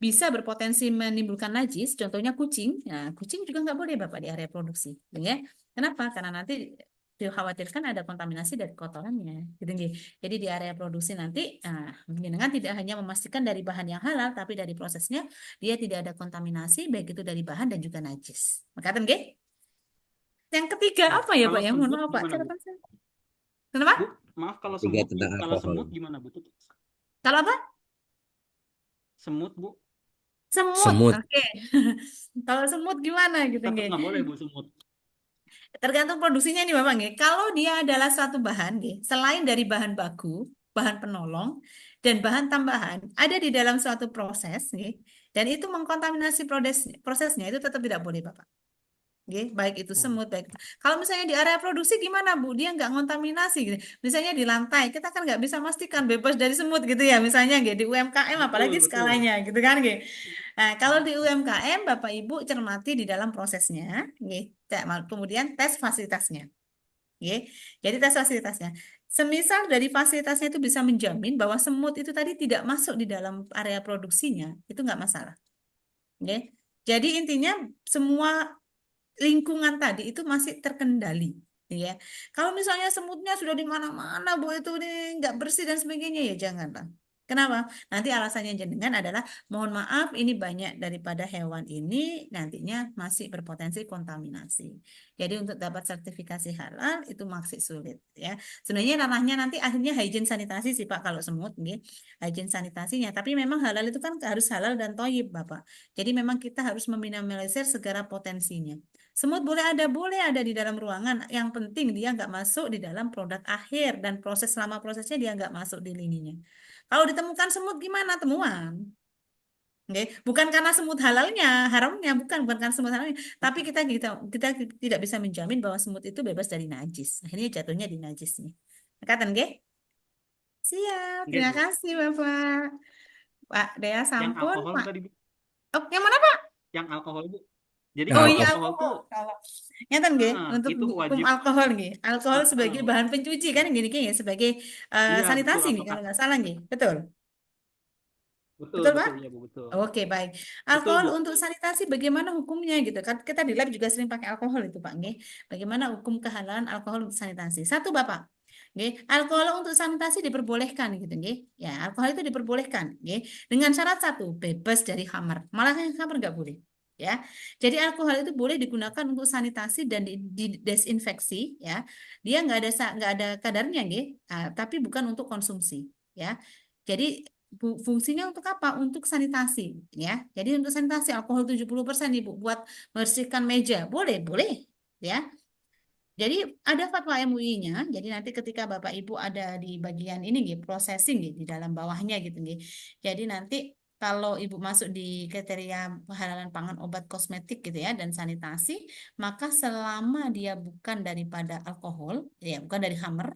Speaker 1: bisa berpotensi menimbulkan najis, contohnya kucing. Nah, kucing juga nggak boleh Bapak di area produksi, ya. Kenapa? Karena nanti dikhawatirkan ada kontaminasi dari kotorannya, gitu nggih. Jadi di area produksi nanti, dengan tidak hanya memastikan dari bahan yang halal, tapi dari prosesnya dia tidak ada kontaminasi, baik itu dari bahan dan juga najis. Makaten nggih. Yang ketiga
Speaker 6: Nah,
Speaker 1: apa ya Pak
Speaker 6: kalau
Speaker 1: ya? Mohon
Speaker 6: semut
Speaker 1: maaf Pak,
Speaker 6: gimana, Bu?
Speaker 1: catatan saya. Kenapa?
Speaker 6: Bu, maaf kalau
Speaker 2: Tiga
Speaker 6: semut, Bu.
Speaker 2: tentang
Speaker 6: Kalau
Speaker 2: alkohol.
Speaker 6: semut gimana, Bu?
Speaker 1: Kalau apa?
Speaker 6: Semut, Bu.
Speaker 1: Semut.
Speaker 2: Semut.
Speaker 1: Oke. Kalau semut gimana gitu
Speaker 6: Tetap
Speaker 1: nggih?
Speaker 6: nggak boleh, Bu, semut.
Speaker 1: Tergantung produksinya nih Bapak nggih. Kalau dia adalah suatu bahan nggih, selain dari bahan baku, bahan penolong dan bahan tambahan ada di dalam suatu proses nggih, dan itu mengkontaminasi prosesnya itu tetap tidak boleh Bapak. Nggih, baik itu
Speaker 6: Oh,
Speaker 1: semut baik. Kalau misalnya di area produksi gimana Bu? Dia nggak ngontaminasi gitu. Misalnya di lantai kita kan nggak bisa pastikan bebas dari semut gitu ya. Misalnya nggih di UMKM
Speaker 6: betul,
Speaker 1: apalagi
Speaker 6: betul.
Speaker 1: skalanya gitu kan nggih. Nah, kalau di UMKM Bapak Ibu cermati di dalam prosesnya nggih. Kemudian tes fasilitasnya. Nggih. Jadi tes fasilitasnya. Semisal dari fasilitasnya itu bisa menjamin bahwa semut itu tadi tidak masuk di dalam area produksinya, itu nggak masalah. Nggih. Jadi intinya semua lingkungan tadi itu masih terkendali, ya. Kalau misalnya semutnya sudah di mana-mana, Bu, itu nih nggak bersih dan sebagainya, ya janganlah. Kenapa? Nanti alasannya jenengan adalah mohon maaf ini banyak daripada hewan ini nantinya masih berpotensi kontaminasi. Jadi untuk dapat sertifikasi halal itu masih sulit ya. Sebenarnya ranahnya nanti akhirnya hygiene sanitasi sih Pak kalau semut nih. Hygiene sanitasinya, tapi memang halal itu kan harus halal dan thayyib Bapak. Jadi memang kita harus meminimalisir segala potensinya. Semut boleh ada di dalam ruangan. Yang penting dia nggak masuk di dalam produk akhir dan selama prosesnya dia nggak masuk di lininya. Kalau ditemukan semut gimana temuan? Oke, bukan karena semut haramnya bukan karena semut halalnya, tapi kita tidak bisa menjamin bahwa semut itu bebas dari najis. Akhirnya jatuhnya di najisnya. Katakan, nggih? Siap,
Speaker 6: Nggak,
Speaker 1: terima
Speaker 6: Bu.
Speaker 1: kasih Bapak. Pak Dea
Speaker 6: Yang
Speaker 1: sampun,
Speaker 6: alkohol
Speaker 1: Pak.
Speaker 6: tadi, Bu.
Speaker 1: Oh, yang mana Pak?
Speaker 6: Yang alkohol, Bu. Jadi
Speaker 1: Oh
Speaker 6: kalau
Speaker 1: iya
Speaker 2: Alkohol.
Speaker 6: alkohol tuh,
Speaker 1: alkohol. Kalau nyata nggih untuk
Speaker 6: itu
Speaker 1: hukum
Speaker 6: wajib.
Speaker 1: alkohol nggih. Alkohol sebagai
Speaker 6: Heeh.
Speaker 1: bahan pencuci kan gini ya sebagai
Speaker 6: Iya, betul.
Speaker 1: sanitasi nih
Speaker 6: Apakah
Speaker 1: kalau nggak salah nggih. Betul.
Speaker 6: betul,
Speaker 1: Betul, Pak?
Speaker 6: betul, ya, Bu, betul.
Speaker 1: Oke, baik.
Speaker 6: Betul,
Speaker 1: Alkohol
Speaker 6: Bu.
Speaker 1: untuk sanitasi bagaimana hukumnya gitu kan? Kita di lab juga sering pakai alkohol itu, Pak, nggih. Bagaimana hukum kehalalan alkohol untuk sanitasi? Satu, Bapak. Nggih, alkohol untuk sanitasi diperbolehkan gitu, nggih. Ya, alkohol itu diperbolehkan, nggih. Dengan syarat satu, bebas dari khamar. Malah yang khamar nggak boleh. Ya, jadi alkohol itu boleh digunakan untuk sanitasi dan didesinfeksi, ya. Dia nggak ada kadarnya, nggih. Tapi bukan untuk konsumsi, ya. Jadi fungsinya untuk apa? Untuk sanitasi, ya. Jadi untuk sanitasi alkohol 70% Ibu buat membersihkan meja. Boleh, boleh, ya. Jadi ada fatwa MUI-nya. Jadi nanti ketika Bapak Ibu ada di bagian ini gitu, processing gitu, di dalam bawahnya gitu gitu. Jadi nanti kalau Ibu masuk di kriteria kehalalan pangan obat kosmetik gitu ya dan sanitasi, maka selama dia bukan daripada alkohol, ya bukan dari khamr,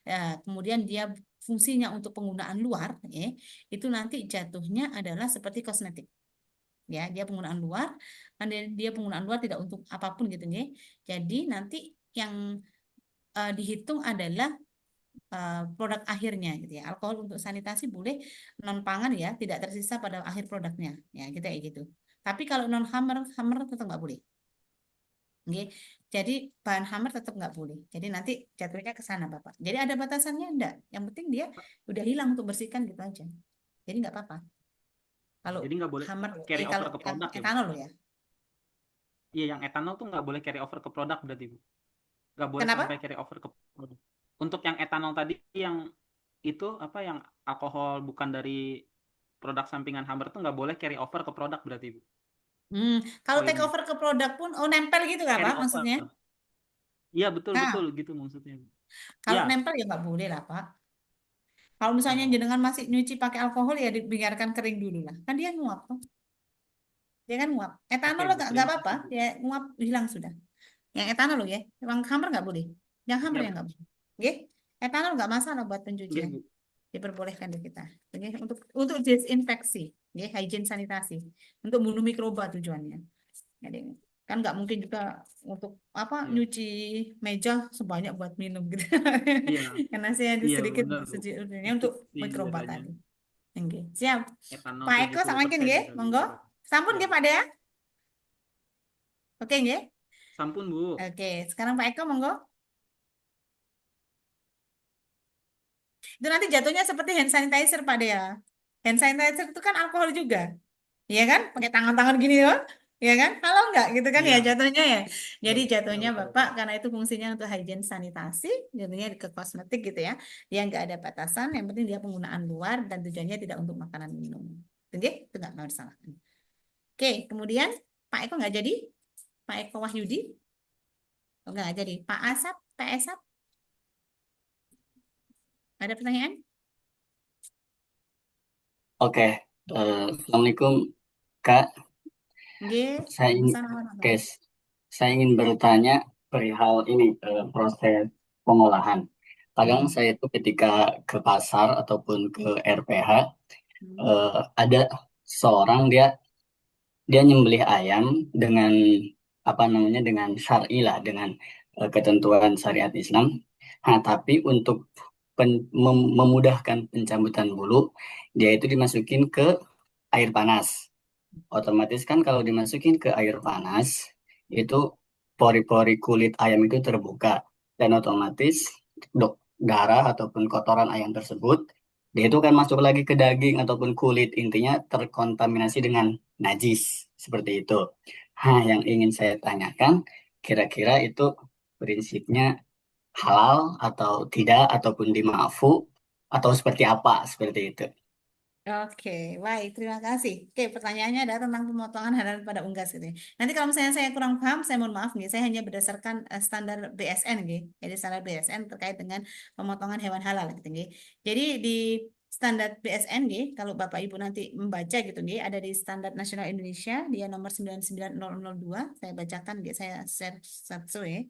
Speaker 1: ya, kemudian dia fungsinya untuk penggunaan luar, ya, itu nanti jatuhnya adalah seperti kosmetik. Ya, dia penggunaan luar, kan dia penggunaan luar tidak untuk apapun gitu, ya. Jadi nanti yang dihitung adalah produk akhirnya gitu ya. Alkohol untuk sanitasi boleh non pangan ya, tidak tersisa pada akhir produknya. Ya, kita kayak gitu. Tapi kalau non hammer tetap nggak boleh. Nggih. Jadi bahan hammer tetap nggak boleh. Jadi nanti jatuhnya ke sana Bapak. Jadi ada batasannya enggak? Yang penting dia udah hilang untuk bersihkan gitu aja. Jadi nggak apa-apa. Kalau
Speaker 6: Jadi nggak boleh
Speaker 1: hammer,
Speaker 6: carry
Speaker 1: kalau
Speaker 6: over ke
Speaker 1: yang
Speaker 6: produk ya, Bu?
Speaker 1: etanol loh ya.
Speaker 6: Iya, yang etanol tuh nggak boleh carry over ke produk berarti, Bu. Nggak boleh
Speaker 1: Kenapa?
Speaker 6: sampai carry over ke produk. Untuk yang etanol tadi yang itu apa yang alkohol bukan dari produk sampingan hammer tuh nggak boleh carry over ke produk berarti, Bu.
Speaker 1: Kalau take
Speaker 6: Poinnya.
Speaker 1: over ke produk pun, nempel gitu nggak
Speaker 6: Carry
Speaker 1: Pak
Speaker 6: over.
Speaker 1: maksudnya?
Speaker 6: Iya, betul
Speaker 1: Nah,
Speaker 6: gitu maksudnya, Bu.
Speaker 1: kalau
Speaker 6: Iya.
Speaker 1: nempel ya nggak boleh lah Pak. Kalau misalnya
Speaker 6: Oh,
Speaker 1: jenengan masih nyuci pakai alkohol ya dibiarkan kering dulu lah. Kan dia nguap tuh. Dia kan nguap. Etanol
Speaker 6: oke, Bu.
Speaker 1: nggak
Speaker 6: Terima
Speaker 1: apa-apa,
Speaker 6: kasih, Bu.
Speaker 1: ya nguap hilang sudah. Yang etanol loh ya. Yang hammer nggak boleh. Yang hammer
Speaker 6: Iya,
Speaker 1: yang
Speaker 6: Bu.
Speaker 1: nggak boleh. Oke? Etanol nggak masalah buat
Speaker 6: Oke,
Speaker 1: pencucian.
Speaker 6: Bu.
Speaker 1: diperbolehkan di kita. Oke, untuk disinfeksi, ya, hygiene sanitasi, untuk bunuh mikroba tujuannya. Jadi, kan nggak mungkin juga untuk apa
Speaker 6: Iya,
Speaker 1: nyuci meja sebanyak buat minum gitu.
Speaker 6: iya,
Speaker 1: Karena saya ada
Speaker 6: iya
Speaker 1: sedikit
Speaker 6: benar Bu.
Speaker 1: sejujurnya
Speaker 6: Itu
Speaker 1: untuk
Speaker 6: sih
Speaker 1: mikroba
Speaker 6: biasanya
Speaker 1: tadi. Oke, siap.
Speaker 6: etanol
Speaker 1: Pak Eko sama mungkin
Speaker 6: 70%
Speaker 1: nggih,
Speaker 6: bisa
Speaker 1: monggo.
Speaker 6: dibuat.
Speaker 1: Sampun
Speaker 6: Iya,
Speaker 1: nggih Pak Dea? Oke nggih.
Speaker 6: sampun Bu.
Speaker 1: Oke, sekarang Pak Eko monggo. Itu nanti jatuhnya seperti hand sanitizer Pak Dea. Hand sanitizer itu kan alkohol juga. Iya kan? Pakai tangan-tangan gini loh. Iya kan? Kalau enggak gitu kan ya
Speaker 6: Iya,
Speaker 1: jatuhnya ya. Jadi
Speaker 6: betul,
Speaker 1: jatuhnya
Speaker 6: betul,
Speaker 1: Bapak
Speaker 6: betul.
Speaker 1: karena itu fungsinya untuk hygiene sanitasi, jatuhnya ke kosmetik gitu ya. Dia enggak ada batasan, yang penting dia penggunaan luar dan tujuannya tidak untuk makanan minum. Oke, itu enggak masalah. Oke, kemudian Pak Eko enggak jadi? Pak Eko Wahyudi? Oh, enggak jadi. Pak Asap, Pak Asap, ada pertanyaan?
Speaker 7: Oke, Assalamualaikum Kak.
Speaker 1: Oke,
Speaker 7: Saya ingin,
Speaker 1: Assalamualaikum.
Speaker 7: guys, saya ingin bertanya perihal ini proses pengolahan. Kadang
Speaker 1: Hmm.
Speaker 7: saya itu ketika ke pasar ataupun ke RPH
Speaker 1: Hmm.
Speaker 7: ada seorang dia dia nyembelih ayam dengan apa namanya dengan syar'i lah dengan ketentuan syariat Islam. Nah, tapi untuk memudahkan pencabutan bulu, dia itu dimasukin ke air panas. Otomatis kan kalau dimasukin ke air panas, itu pori-pori kulit ayam itu terbuka. Dan otomatis darah ataupun kotoran ayam tersebut, dia itu kan masuk lagi ke daging ataupun kulit. Intinya terkontaminasi dengan najis. Seperti itu. Nah, yang ingin saya tanyakan, kira-kira itu prinsipnya halal atau tidak, ataupun dimaafu, atau seperti apa, seperti itu.
Speaker 1: Oke, baik, terima kasih. Oke, pertanyaannya adalah tentang pemotongan halal pada unggas gitu ya. Nanti kalau misalnya saya kurang paham, saya mohon maaf nih. Saya hanya berdasarkan standar BSN gitu. Jadi standar BSN terkait dengan pemotongan hewan halal gitu nggih. Jadi di standar BSN nggih, kalau Bapak Ibu nanti membaca gitu nggih, ada di Standar Nasional Indonesia, dia nomor 99002. Saya bacakan nggih, saya share satu ya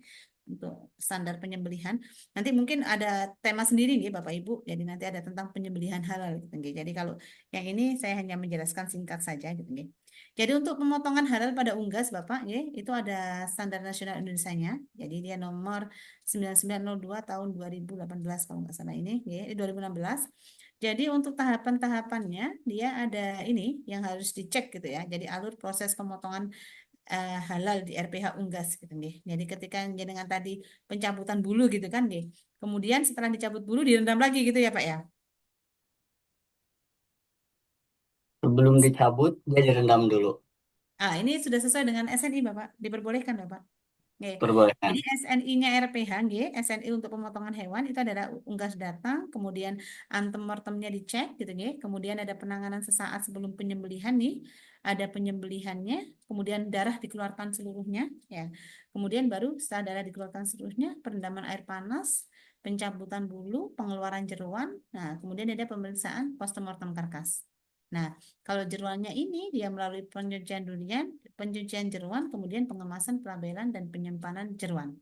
Speaker 1: untuk standar penyembelihan. Nanti mungkin ada tema sendiri nih Bapak Ibu. Jadi nanti ada tentang penyembelihan halal gitu nggih. Jadi kalau yang ini saya hanya menjelaskan singkat saja gitu nggih. Jadi untuk pemotongan halal pada unggas Bapak nggih, itu ada standar nasional Indonesianya. Jadi dia nomor 9902 tahun 2018 kalau nggak salah ini nggih, 2016. Jadi untuk tahapan-tahapannya dia ada ini yang harus dicek gitu ya. Jadi alur proses pemotongan halal di RPH Unggas gitu nggih. Jadi ketika dengan tadi pencabutan bulu gitu kan nggih. Kemudian setelah dicabut bulu direndam lagi gitu ya Pak ya.
Speaker 7: Sebelum dicabut, dia direndam dulu.
Speaker 1: Ah, ini sudah sesuai dengan SNI Bapak, diperbolehkan Bapak. Oke.
Speaker 7: Perbolehkan.
Speaker 1: Jadi SNI-nya RPH, nggih, SNI untuk pemotongan hewan itu adalah unggas datang, kemudian antemortemnya dicek gitu nggih, kemudian ada penanganan sesaat sebelum penyembelihan nih, ada penyembelihannya, kemudian darah dikeluarkan seluruhnya ya. Kemudian baru setelah darah dikeluarkan seluruhnya, perendaman air panas, pencabutan bulu, pengeluaran jeroan. Nah, kemudian ada pemeriksaan postmortem karkas. Nah, kalau jeroannya ini dia melalui pencucian jeroan, kemudian pengemasan, pelabelan, dan penyimpanan jeroan.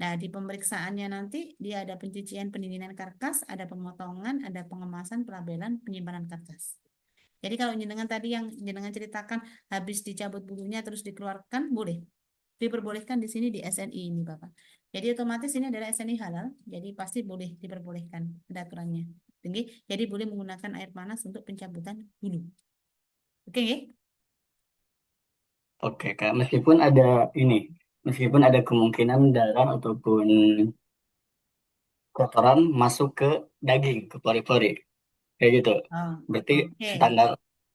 Speaker 1: Nah, di pemeriksaannya nanti dia ada pencucian pendinginan karkas, ada pemotongan, ada pengemasan, pelabelan, penyimpanan karkas. Jadi kalau jenengan tadi yang jenengan ceritakan habis dicabut bulunya terus dikeluarkan, boleh. Diperbolehkan di sini di SNI ini, Bapak. Jadi otomatis ini adalah SNI halal, jadi pasti boleh diperbolehkan ada aturannya. Tinggi, jadi boleh menggunakan air panas untuk pencabutan bulu. Oke, nggih?
Speaker 7: Oke, Kak. Meskipun ada kemungkinan darah ataupun kotoran masuk ke daging, ke pori-pori, kayak gitu.
Speaker 1: Oh,
Speaker 7: Berarti
Speaker 1: oke.
Speaker 7: standar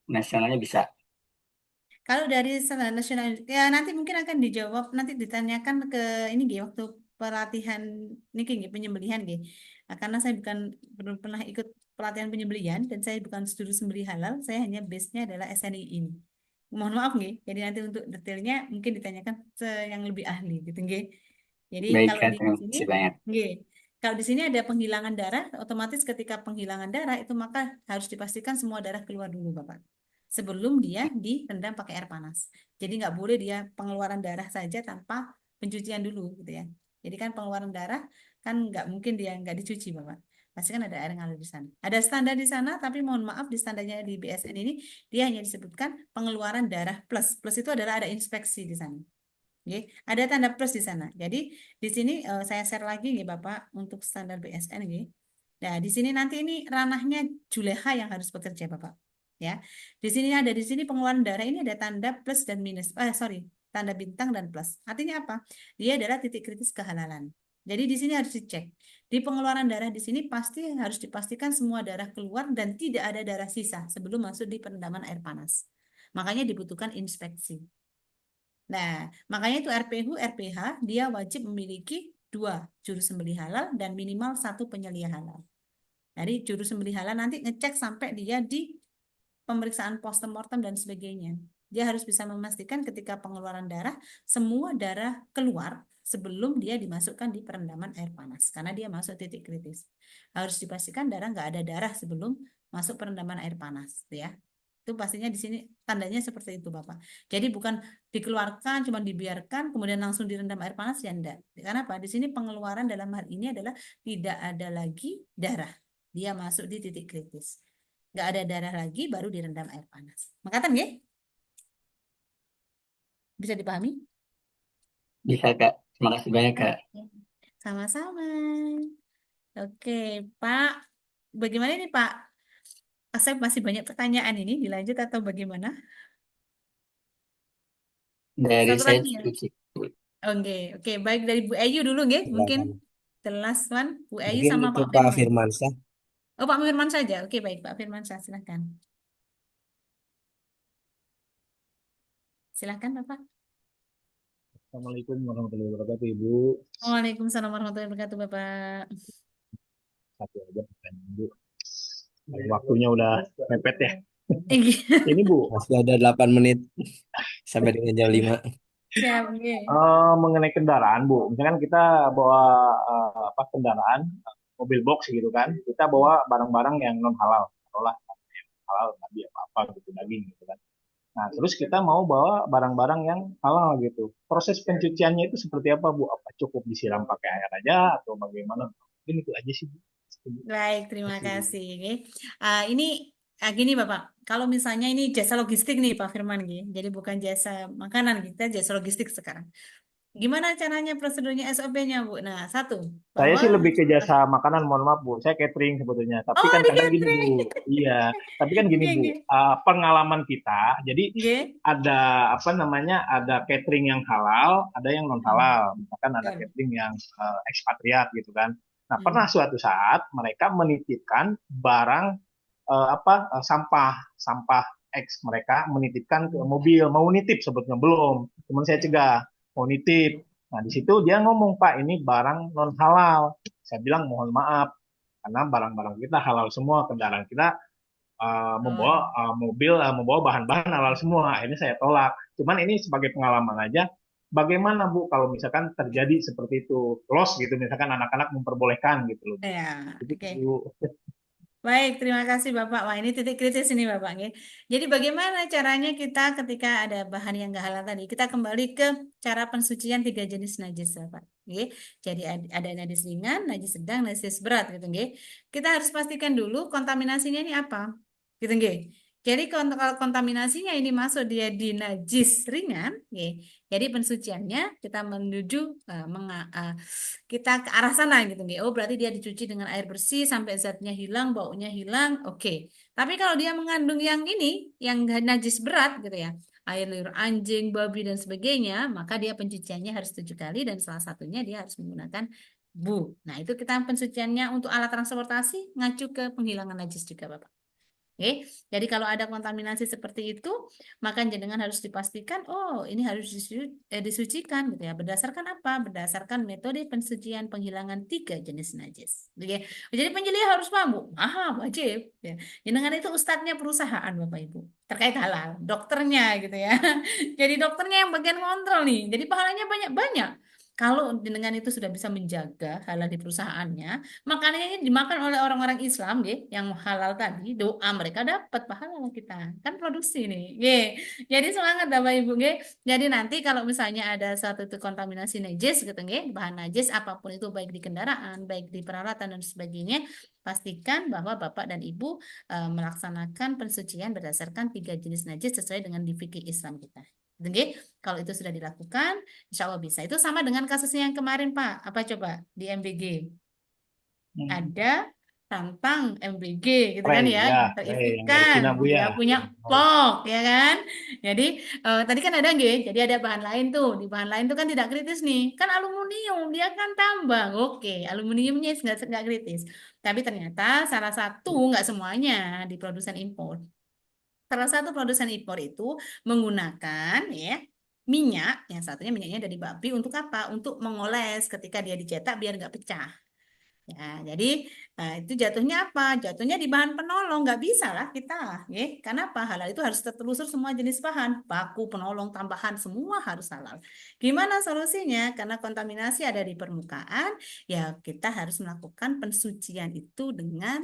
Speaker 7: nasionalnya bisa.
Speaker 1: Kalau dari standar nasional, ya nanti mungkin akan dijawab, nanti ditanyakan ke ini nggih, waktu pelatihan niki nggih, penyembelihan nggih. Nah, karena saya belum pernah ikut pelatihan penyembelihan dan saya bukan studi sembelih halal, saya hanya base-nya adalah SNI ini. Mohon maaf nggih. Jadi nanti untuk detailnya mungkin ditanyakan yang lebih ahli gitu nggih. Jadi
Speaker 7: Baik,
Speaker 1: kalau
Speaker 7: Kak.
Speaker 1: di
Speaker 7: Terima
Speaker 1: sini
Speaker 7: kasih banyak.
Speaker 1: nggih. Kalau di sini ada penghilangan darah, otomatis ketika penghilangan darah itu maka harus dipastikan semua darah keluar dulu, Bapak. Sebelum dia direndam pakai air panas. Jadi nggak boleh dia pengeluaran darah saja tanpa pencucian dulu gitu ya. Jadi kan pengeluaran darah kan nggak mungkin dia nggak dicuci, Bapak. pastikan ada air ngalir di sana. Ada standar di sana, tapi mohon maaf di standarnya di BSN ini dia hanya disebutkan pengeluaran darah plus. Plus itu adalah ada inspeksi di sana. Oke, ada tanda plus di sana. Jadi di sini saya share lagi nih Bapak untuk standar BSN nih. Nah, di sini nanti ini ranahnya Juleha yang harus bekerja Bapak. Ya. Di sini pengeluaran darah ini ada tanda plus dan minus. Sorry, tanda bintang dan plus. Artinya apa? Dia adalah titik kritis kehalalan. Jadi di sini harus dicek. Di pengeluaran darah di sini pasti harus dipastikan semua darah keluar dan tidak ada darah sisa sebelum masuk di perendaman air panas. Makanya dibutuhkan inspeksi. Nah, makanya itu RPH dia wajib memiliki 2 juru sembelih halal dan minimal 1 penyelia halal. Jadi juru sembelih halal nanti ngecek sampai dia di pemeriksaan postmortem dan sebagainya. Dia harus bisa memastikan ketika pengeluaran darah, semua darah keluar sebelum dia dimasukkan di perendaman air panas. Karena dia masuk titik kritis. Harus dipastikan darah nggak ada darah sebelum masuk perendaman air panas. Ya. Itu pastinya di sini tandanya seperti itu Bapak. Jadi bukan dikeluarkan, cuma dibiarkan, kemudian langsung direndam air panas, ya enggak. Karena apa? Di sini pengeluaran dalam hal ini adalah tidak ada lagi darah. Dia masuk di titik kritis. Nggak ada darah lagi, baru direndam air panas. Makatan ya? Bisa dipahami?
Speaker 7: Bisa Kak. Terima kasih banyak Kak.
Speaker 1: Sama-sama. Oke, Pak. Bagaimana ini Pak? Saya masih banyak pertanyaan ini, dilanjut atau bagaimana?
Speaker 7: Dari
Speaker 1: Satu
Speaker 7: saya
Speaker 1: lagi ya?
Speaker 7: cukup.
Speaker 1: Oke, baik dari Bu Ayu dulu nggih, mungkin
Speaker 2: Silakan.
Speaker 1: the last one, Bu Ayu
Speaker 2: Mungkin
Speaker 1: sama
Speaker 2: ke
Speaker 1: Pak
Speaker 2: Pak
Speaker 1: Firman.
Speaker 2: Firmansyah.
Speaker 1: Oh, Pak Firman saja. Oke, baik, Pak Firman silakan. Silakan, Bapak.
Speaker 8: Assalamualaikum warahmatullahi wabarakatuh, Ibu.
Speaker 1: Waalaikumsalam warahmatullahi wabarakatuh, Bapak.
Speaker 8: Satu aja pertanyaan, Bu. Waktunya udah mepet ya.
Speaker 1: Iya.
Speaker 8: Ini Bu,
Speaker 2: Masih ada 8 menit sampai dengan jam 5.
Speaker 1: Siap, nggih.
Speaker 8: mengenai kendaraan, Bu. Misalkan kita bawa kendaraan, mobil box gitu kan. Kita bawa barang-barang yang non halal. Taruhlah halal tadi apa gitu, daging gitu kan. Nah, terus kita mau bawa barang-barang yang halal gitu. Proses pencuciannya itu seperti apa, Bu? Apa cukup disiram pakai air aja atau bagaimana? Mungkin itu aja sih, Bu.
Speaker 1: Baik, terima kasih. Nggih. Ini gini Bapak, kalau misalnya ini jasa logistik nih Pak Firman, nggih. Jadi bukan jasa makanan, kita jasa logistik sekarang. Gimana caranya prosedurnya SOP-nya, Bu? Nah, satu,
Speaker 8: Saya sih
Speaker 1: bahwa
Speaker 8: lebih ke jasa makanan, mohon maaf Bu. Saya catering sebetulnya. Tapi
Speaker 1: oh
Speaker 8: kan
Speaker 1: di
Speaker 8: kadang gini
Speaker 1: catering.
Speaker 8: Bu. Iya. Tapi kan gini
Speaker 1: Nggih,
Speaker 8: Bu.
Speaker 1: nggih.
Speaker 8: Pengalaman kita. Jadi
Speaker 1: Nggih.
Speaker 8: ada ada catering yang halal, ada yang non halal. Misalkan ada
Speaker 1: Betul.
Speaker 8: catering yang ekspatriat gitu kan. Nah,
Speaker 1: Hmm.
Speaker 8: pernah suatu saat mereka menitipkan barang sampah X, mereka menitipkan ke mobil, mau nitip sebetulnya belum. Teman saya cegah, mau nitip. Nah, di situ dia ngomong, Pak, ini barang non halal. Saya bilang mohon maaf, karena barang-barang kita halal semua, kendaraan kita membawa membawa bahan-bahan halal semua. Ini saya tolak. Cuman ini sebagai pengalaman aja. Bagaimana Bu kalau misalkan terjadi seperti itu, loss gitu, misalkan anak-anak memperbolehkan gitu loh.
Speaker 1: Ya,
Speaker 8: Itu
Speaker 1: oke.
Speaker 8: Bu.
Speaker 1: Baik, terima kasih Bapak. Wah, ini titik kritis ini Bapak. Nggih. Jadi bagaimana caranya kita ketika ada bahan yang nggak halal tadi? Kita kembali ke cara pensucian 3 jenis najis Bapak. Nggih. Jadi ada najis ringan, najis sedang, najis berat gitu nggih. Kita harus pastikan dulu kontaminasinya ini apa. Gitu nggih. Jadi kalau kontaminasinya ini masuk dia di najis ringan, nggih. Jadi pensuciannya kita menuju kita ke arah sana gitu nggih. Oh, berarti dia dicuci dengan air bersih sampai zatnya hilang, baunya hilang. Oke. Tapi kalau dia mengandung yang ini, yang najis berat gitu ya, air liur anjing, babi dan sebagainya, maka dia pencuciannya harus 7 kali dan salah satunya dia harus menggunakan bu. Nah, itu kita pensuciannya untuk alat transportasi ngacu ke penghilangan najis juga, Bapak. Oke, jadi kalau ada kontaminasi seperti itu, maka jenengan harus dipastikan, oh ini harus disucikan gitu ya. Berdasarkan apa? Berdasarkan metode pensucian penghilangan 3 jenis najis. Oke, jadi penyelia harus paham, Bu. Wajib. Ya. Jenengan itu ustadznya perusahaan, Bapak Ibu, terkait halal, dokternya gitu ya. Jadi dokternya yang bagian kontrol nih. Jadi pahalanya banyak-banyak. Kalau dengan itu sudah bisa menjaga halal di perusahaannya, makanannya ini dimakan oleh orang-orang Islam, nggih, yang halal tadi, doa mereka dapat pahala kita. Kan produksi nih. Nggih. Jadi semangat Bapak Ibu, nggih. Jadi nanti kalau misalnya ada suatu itu kontaminasi najis gitu, nggih, bahan najis apapun itu baik di kendaraan, baik di peralatan dan sebagainya, pastikan bahwa Bapak dan Ibu melaksanakan pensucian berdasarkan 3 jenis najis sesuai dengan di fikih Islam kita. Gitu, nggih. Kalau itu sudah dilakukan, insya Allah bisa. Itu sama dengan kasusnya yang kemarin, Pak. Apa coba di MBG? Ada tantang MBG gitu kan
Speaker 8: Spray,
Speaker 1: ya,
Speaker 8: ya,
Speaker 1: yang
Speaker 8: spray yang dari
Speaker 1: terisikan
Speaker 8: Cina Bu
Speaker 1: dia
Speaker 8: ya.
Speaker 1: punya POK ya kan. Jadi tadi kan ada nggih, jadi ada bahan lain tuh. Di bahan lain tuh kan tidak kritis nih. Kan aluminium, dia kan tambang. Oke, aluminiumnya nggak kritis. Tapi ternyata salah satu, nggak semuanya di produsen impor. Salah satu produsen impor itu menggunakan ya minyak, yang satunya minyaknya dari babi untuk apa? Untuk mengoles ketika dia dicetak biar nggak pecah. Ya, jadi itu jatuhnya apa? Jatuhnya di bahan penolong, nggak bisa lah kita, ya. Karena apa? Halal itu harus tertelusur semua jenis bahan, baku, penolong, tambahan, semua harus halal. Gimana solusinya? Karena kontaminasi ada di permukaan, ya kita harus melakukan pensucian itu dengan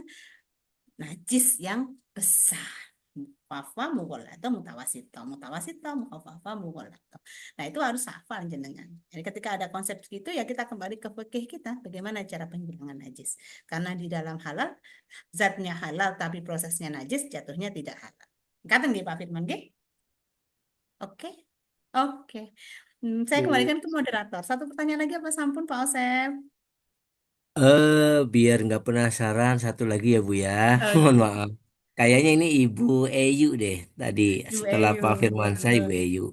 Speaker 1: najis yang besar. Mukhafafah mughalladah mutawasithah, mutawasithah mukhafafah mughalladah. Nah, itu harus hafal jenengan. Jadi ketika ada konsep gitu ya kita kembali ke fikih kita, bagaimana cara penghilangan najis. Karena di dalam halal zatnya halal tapi prosesnya najis, jatuhnya tidak halal. Kata nggih Pak Firman nggih? Oke. Oke. Saya
Speaker 2: Bu.
Speaker 1: kembalikan ke moderator. Satu pertanyaan lagi apa sampun Pak Osep?
Speaker 2: Biar nggak penasaran satu lagi ya Bu ya. Mohon
Speaker 1: Oke.
Speaker 2: maaf. Kayaknya ini Ibu Eyu deh tadi
Speaker 1: Ibu
Speaker 2: setelah
Speaker 1: Ayu.
Speaker 2: Pak Firman saya Ibu
Speaker 1: Monggo.
Speaker 2: Eyu.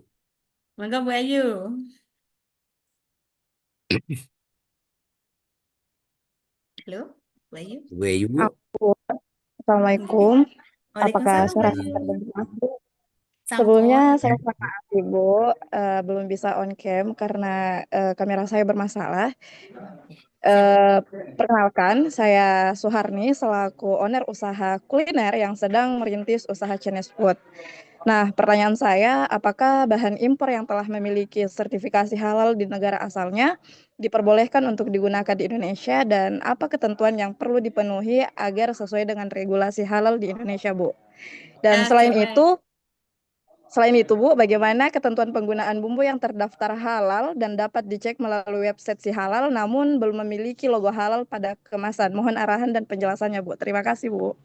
Speaker 1: Monggo Bu Ayu. Halo, Bu Ayu.
Speaker 2: Ibu Eyu Bu.
Speaker 9: Aku, Assalamualaikum. Apakah
Speaker 1: Waalaikumsalam Bu
Speaker 9: suara
Speaker 1: Ayu.
Speaker 9: saya terdengar, Bu?
Speaker 1: Sampun.
Speaker 9: Sebelumnya saya minta maaf Ibu, belum bisa on cam karena kamera saya bermasalah. Eh, Perkenalkan, saya Suharni selaku owner usaha kuliner yang sedang merintis usaha Chinese food. Nah, pertanyaan saya, apakah bahan impor yang telah memiliki sertifikasi halal di negara asalnya diperbolehkan untuk digunakan di Indonesia dan apa ketentuan yang perlu dipenuhi agar sesuai dengan regulasi halal di Indonesia, Bu? Dan
Speaker 1: Oke, baik.
Speaker 9: Selain itu, Bu, bagaimana ketentuan penggunaan bumbu yang terdaftar halal dan dapat dicek melalui website si halal namun belum memiliki logo halal pada kemasan? Mohon arahan dan penjelasannya, Bu. Terima kasih, Bu.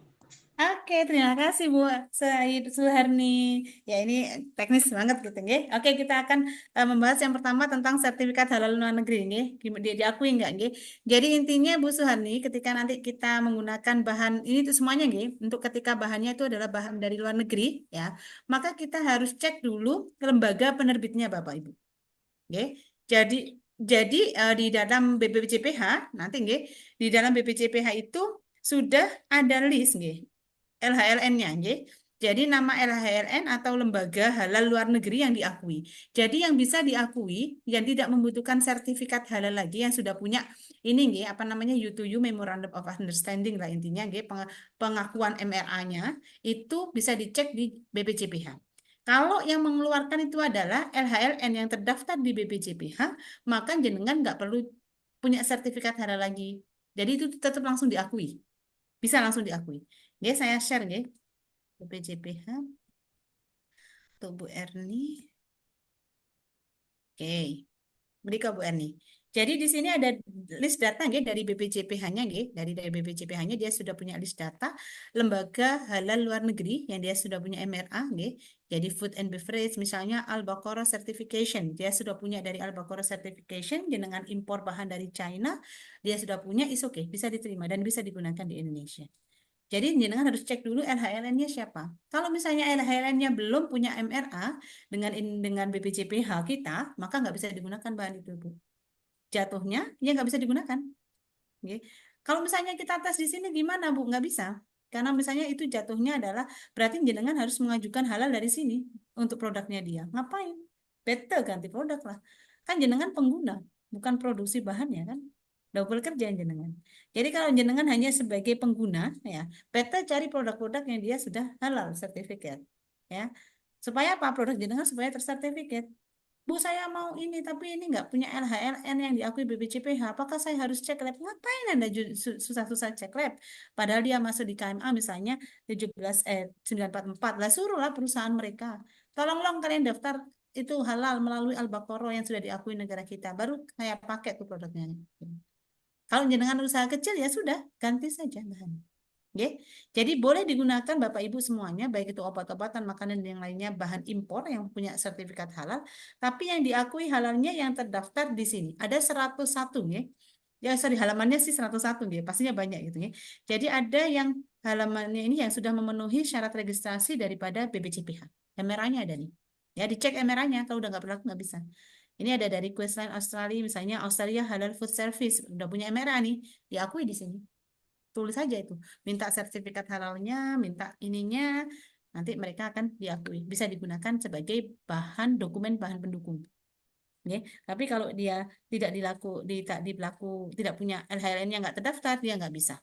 Speaker 1: Oke, terima kasih Bu Said Suharni. Ya, ini teknis banget gitu, nggih. Oke, kita akan membahas yang pertama tentang sertifikat halal luar negeri, nggih. Dia diakui nggak, nggih? Jadi intinya Bu Suharni, ketika nanti kita menggunakan bahan ini itu semuanya, nggih, untuk ketika bahannya itu adalah bahan dari luar negeri, ya, maka kita harus cek dulu ke lembaga penerbitnya, Bapak Ibu. Nggih. Jadi di dalam BPJPH nanti nggih, di dalam BPJPH itu sudah ada list nggih. LHLN-nya nggih. Jadi nama LHLN atau lembaga halal luar negeri yang diakui. Jadi yang bisa diakui yang tidak membutuhkan sertifikat halal lagi yang sudah punya ini nggih apa namanya U2U Memorandum of Understanding lah intinya nggih pengakuan MRA-nya itu bisa dicek di BPJPH. Kalau yang mengeluarkan itu adalah LHLN yang terdaftar di BPJPH, maka jenengan nggak perlu punya sertifikat halal lagi. Jadi itu tetap langsung diakui. Bisa langsung diakui. Ya, saya share ya. BPJPH untuk Bu Erni. Oke. Beri ke Bu Erni. Jadi di sini ada list data nggih dari BPJPH-nya nggih. Dari BPJPH-nya dia sudah punya list data lembaga halal luar negeri yang dia sudah punya MRA nggih. Jadi Food and Beverage misalnya Al-Baqarah Certification. Dia sudah punya dari Al-Baqarah Certification dengan impor bahan dari China, dia sudah punya is oke, bisa diterima dan bisa digunakan di Indonesia. Jadi jenengan harus cek dulu LHLN-nya siapa. Kalau misalnya LHLN-nya belum punya MRA dengan BPJPH kita, maka nggak bisa digunakan bahan itu, Bu. Jatuhnya ya nggak bisa digunakan. Oke. Kalau misalnya kita tes di sini gimana, Bu? Nggak bisa. Karena misalnya itu jatuhnya adalah berarti jenengan harus mengajukan halal dari sini untuk produknya dia. Ngapain? Better ganti produk lah. Kan jenengan pengguna, bukan produksi bahannya kan. Double kerja jenengan. Jadi kalau jenengan hanya sebagai pengguna, ya, better cari produk-produk yang dia sudah halal sertifikat, ya. Supaya apa? Produk jenengan supaya tersertifikat. Bu, saya mau ini, tapi ini nggak punya LHLN yang diakui BPJPH. Apakah saya harus cek lab? Ngapain Anda susah-susah cek lab? Padahal dia masuk di KMA misalnya 944. Lah suruhlah perusahaan mereka. Tolong kalian daftar itu halal melalui Al-Baqarah yang sudah diakui negara kita. Baru saya pakai tuh produknya. Kalau jenengan usaha kecil ya sudah, ganti saja bahan. Oke. Jadi boleh digunakan Bapak Ibu semuanya, baik itu obat-obatan, makanan dan yang lainnya, bahan impor yang punya sertifikat halal, tapi yang diakui halalnya yang terdaftar di sini. Ada 101 ya. Ya, sorry, halamannya sih 101 ya, pastinya banyak gitu ya. Jadi ada yang halamannya ini yang sudah memenuhi syarat registrasi daripada BPJPH. Emeranya ada nih. Ya, dicek emeranya, kalau udah nggak berlaku nggak bisa. Ini ada dari Queensland Australia, misalnya Australia Halal Food Service, udah punya emera nih, diakui di sini. Tulis saja itu, minta sertifikat halalnya, minta ininya, nanti mereka akan diakui, bisa digunakan sebagai bahan dokumen bahan pendukung. Ya, tapi kalau dia tidak tidak punya LHLN yang nggak terdaftar, dia nggak bisa.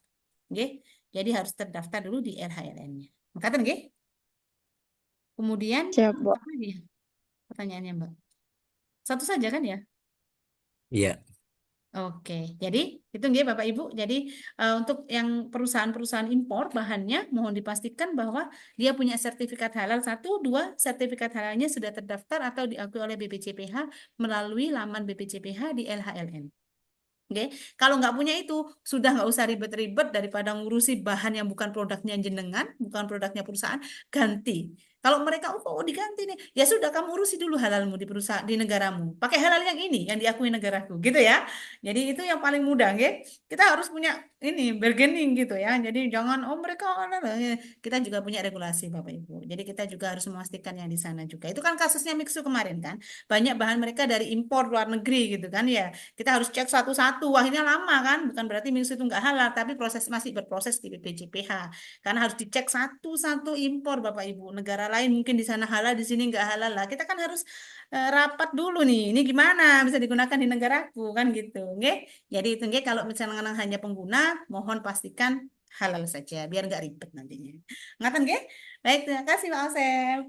Speaker 1: Oke, jadi harus terdaftar dulu di LHLN-nya. Makanya, oke? Kemudian
Speaker 9: Siap, Bu.
Speaker 1: apa lagi ya pertanyaannya, Mbak? Satu saja kan ya?
Speaker 2: Iya.
Speaker 1: Oke, jadi itu nggih Bapak Ibu. Jadi untuk yang perusahaan-perusahaan impor bahannya mohon dipastikan bahwa dia punya sertifikat halal satu, dua sertifikat halalnya sudah terdaftar atau diakui oleh BPJPH melalui laman BPJPH di LHLN. Oke, kalau nggak punya itu sudah nggak usah ribet-ribet daripada ngurusi bahan yang bukan produknya jenengan, bukan produknya perusahaan, ganti. Kalau mereka diganti nih, ya sudah kamu urusi dulu halalmu di perusahaan di negaramu. Pakai halal yang ini yang diakui negaraku, gitu ya. Jadi itu yang paling mudah, ya. Kita harus punya ini bargaining gitu ya. Jadi jangan mereka halal. Kita juga punya regulasi Bapak Ibu. Jadi kita juga harus memastikan yang di sana juga. Itu kan kasusnya Mixu kemarin kan. Banyak bahan mereka dari impor luar negeri gitu kan ya. Kita harus cek satu-satu. Akhirnya lama kan. Bukan berarti Mixu itu nggak halal, tapi masih berproses di BPJPH. Karena harus dicek satu-satu impor Bapak Ibu. Negara lain mungkin di sana halal, di sini nggak halal lah. Kita kan harus rapat dulu nih. Ini gimana bisa digunakan di negaraku kan gitu. Nggih? Jadi itu nggih kalau misalnya hanya pengguna, mohon pastikan halal saja biar nggak ribet nantinya. Ngaten nggih? Baik, terima kasih Pak Asep.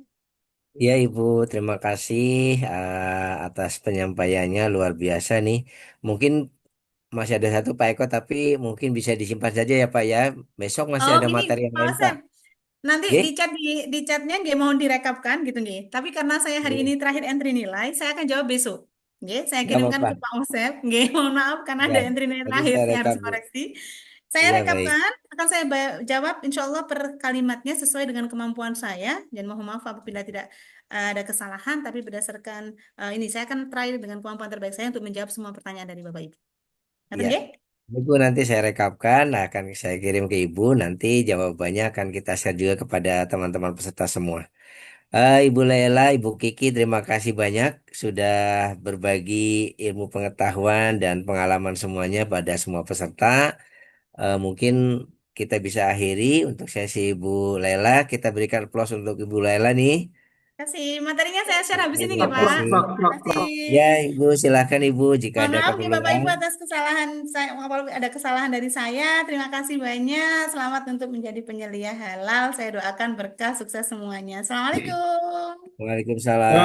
Speaker 2: Iya Ibu, terima kasih atas penyampaiannya luar biasa nih. Mungkin masih ada satu Pak Eko, tapi mungkin bisa disimpan saja ya Pak ya. Besok masih
Speaker 1: Oh,
Speaker 2: ada
Speaker 1: gini
Speaker 2: materi yang
Speaker 1: Pak
Speaker 2: lain Pak.
Speaker 1: Asep. Nanti
Speaker 2: Oke?
Speaker 1: di chatnya nggak mau direkapkan gitu nggih. Tapi karena saya hari ini
Speaker 2: Iya,
Speaker 1: terakhir entry nilai, saya akan jawab besok. Nggih, saya
Speaker 2: nggak
Speaker 1: kirimkan
Speaker 2: apa-apa.
Speaker 1: ke Pak Asep. Nggih, mohon maaf karena
Speaker 2: Ya,
Speaker 1: ada entry nilai
Speaker 2: nanti
Speaker 1: terakhir
Speaker 2: saya
Speaker 1: yang harus
Speaker 2: rekap Bu.
Speaker 1: koreksi. Saya
Speaker 2: Iya baik.
Speaker 1: rekapkan, akan saya jawab insya Allah per kalimatnya sesuai dengan kemampuan saya. Dan mohon maaf apabila tidak ada kesalahan, tapi berdasarkan ini saya akan try dengan kemampuan terbaik saya untuk menjawab semua pertanyaan dari Bapak Ibu. Ngaten
Speaker 2: Iya.
Speaker 1: nggih?
Speaker 2: Ibu nanti saya rekapkan, akan saya kirim ke Ibu. Nanti jawabannya akan kita share juga kepada teman-teman peserta semua. Ibu Lela, Ibu Kiki, terima kasih banyak sudah berbagi ilmu pengetahuan dan pengalaman semuanya pada semua peserta. Mungkin kita bisa akhiri untuk sesi Ibu Lela. Kita berikan applause untuk Ibu Lela nih.
Speaker 1: Kasih materinya saya share habis
Speaker 2: Oke,
Speaker 1: ini nggih
Speaker 2: terima
Speaker 1: Pak.
Speaker 2: kasih.
Speaker 1: Kasih.
Speaker 2: Ya, Ibu, silakan Ibu jika
Speaker 1: Mohon
Speaker 2: ada
Speaker 1: maaf nih Bapak Ibu
Speaker 2: keperluan.
Speaker 1: atas kesalahan saya, kalau ada kesalahan dari saya. Terima kasih banyak. Selamat untuk menjadi penyelia halal. Saya doakan berkah, sukses semuanya. Assalamualaikum.
Speaker 2: Waalaikumsalam.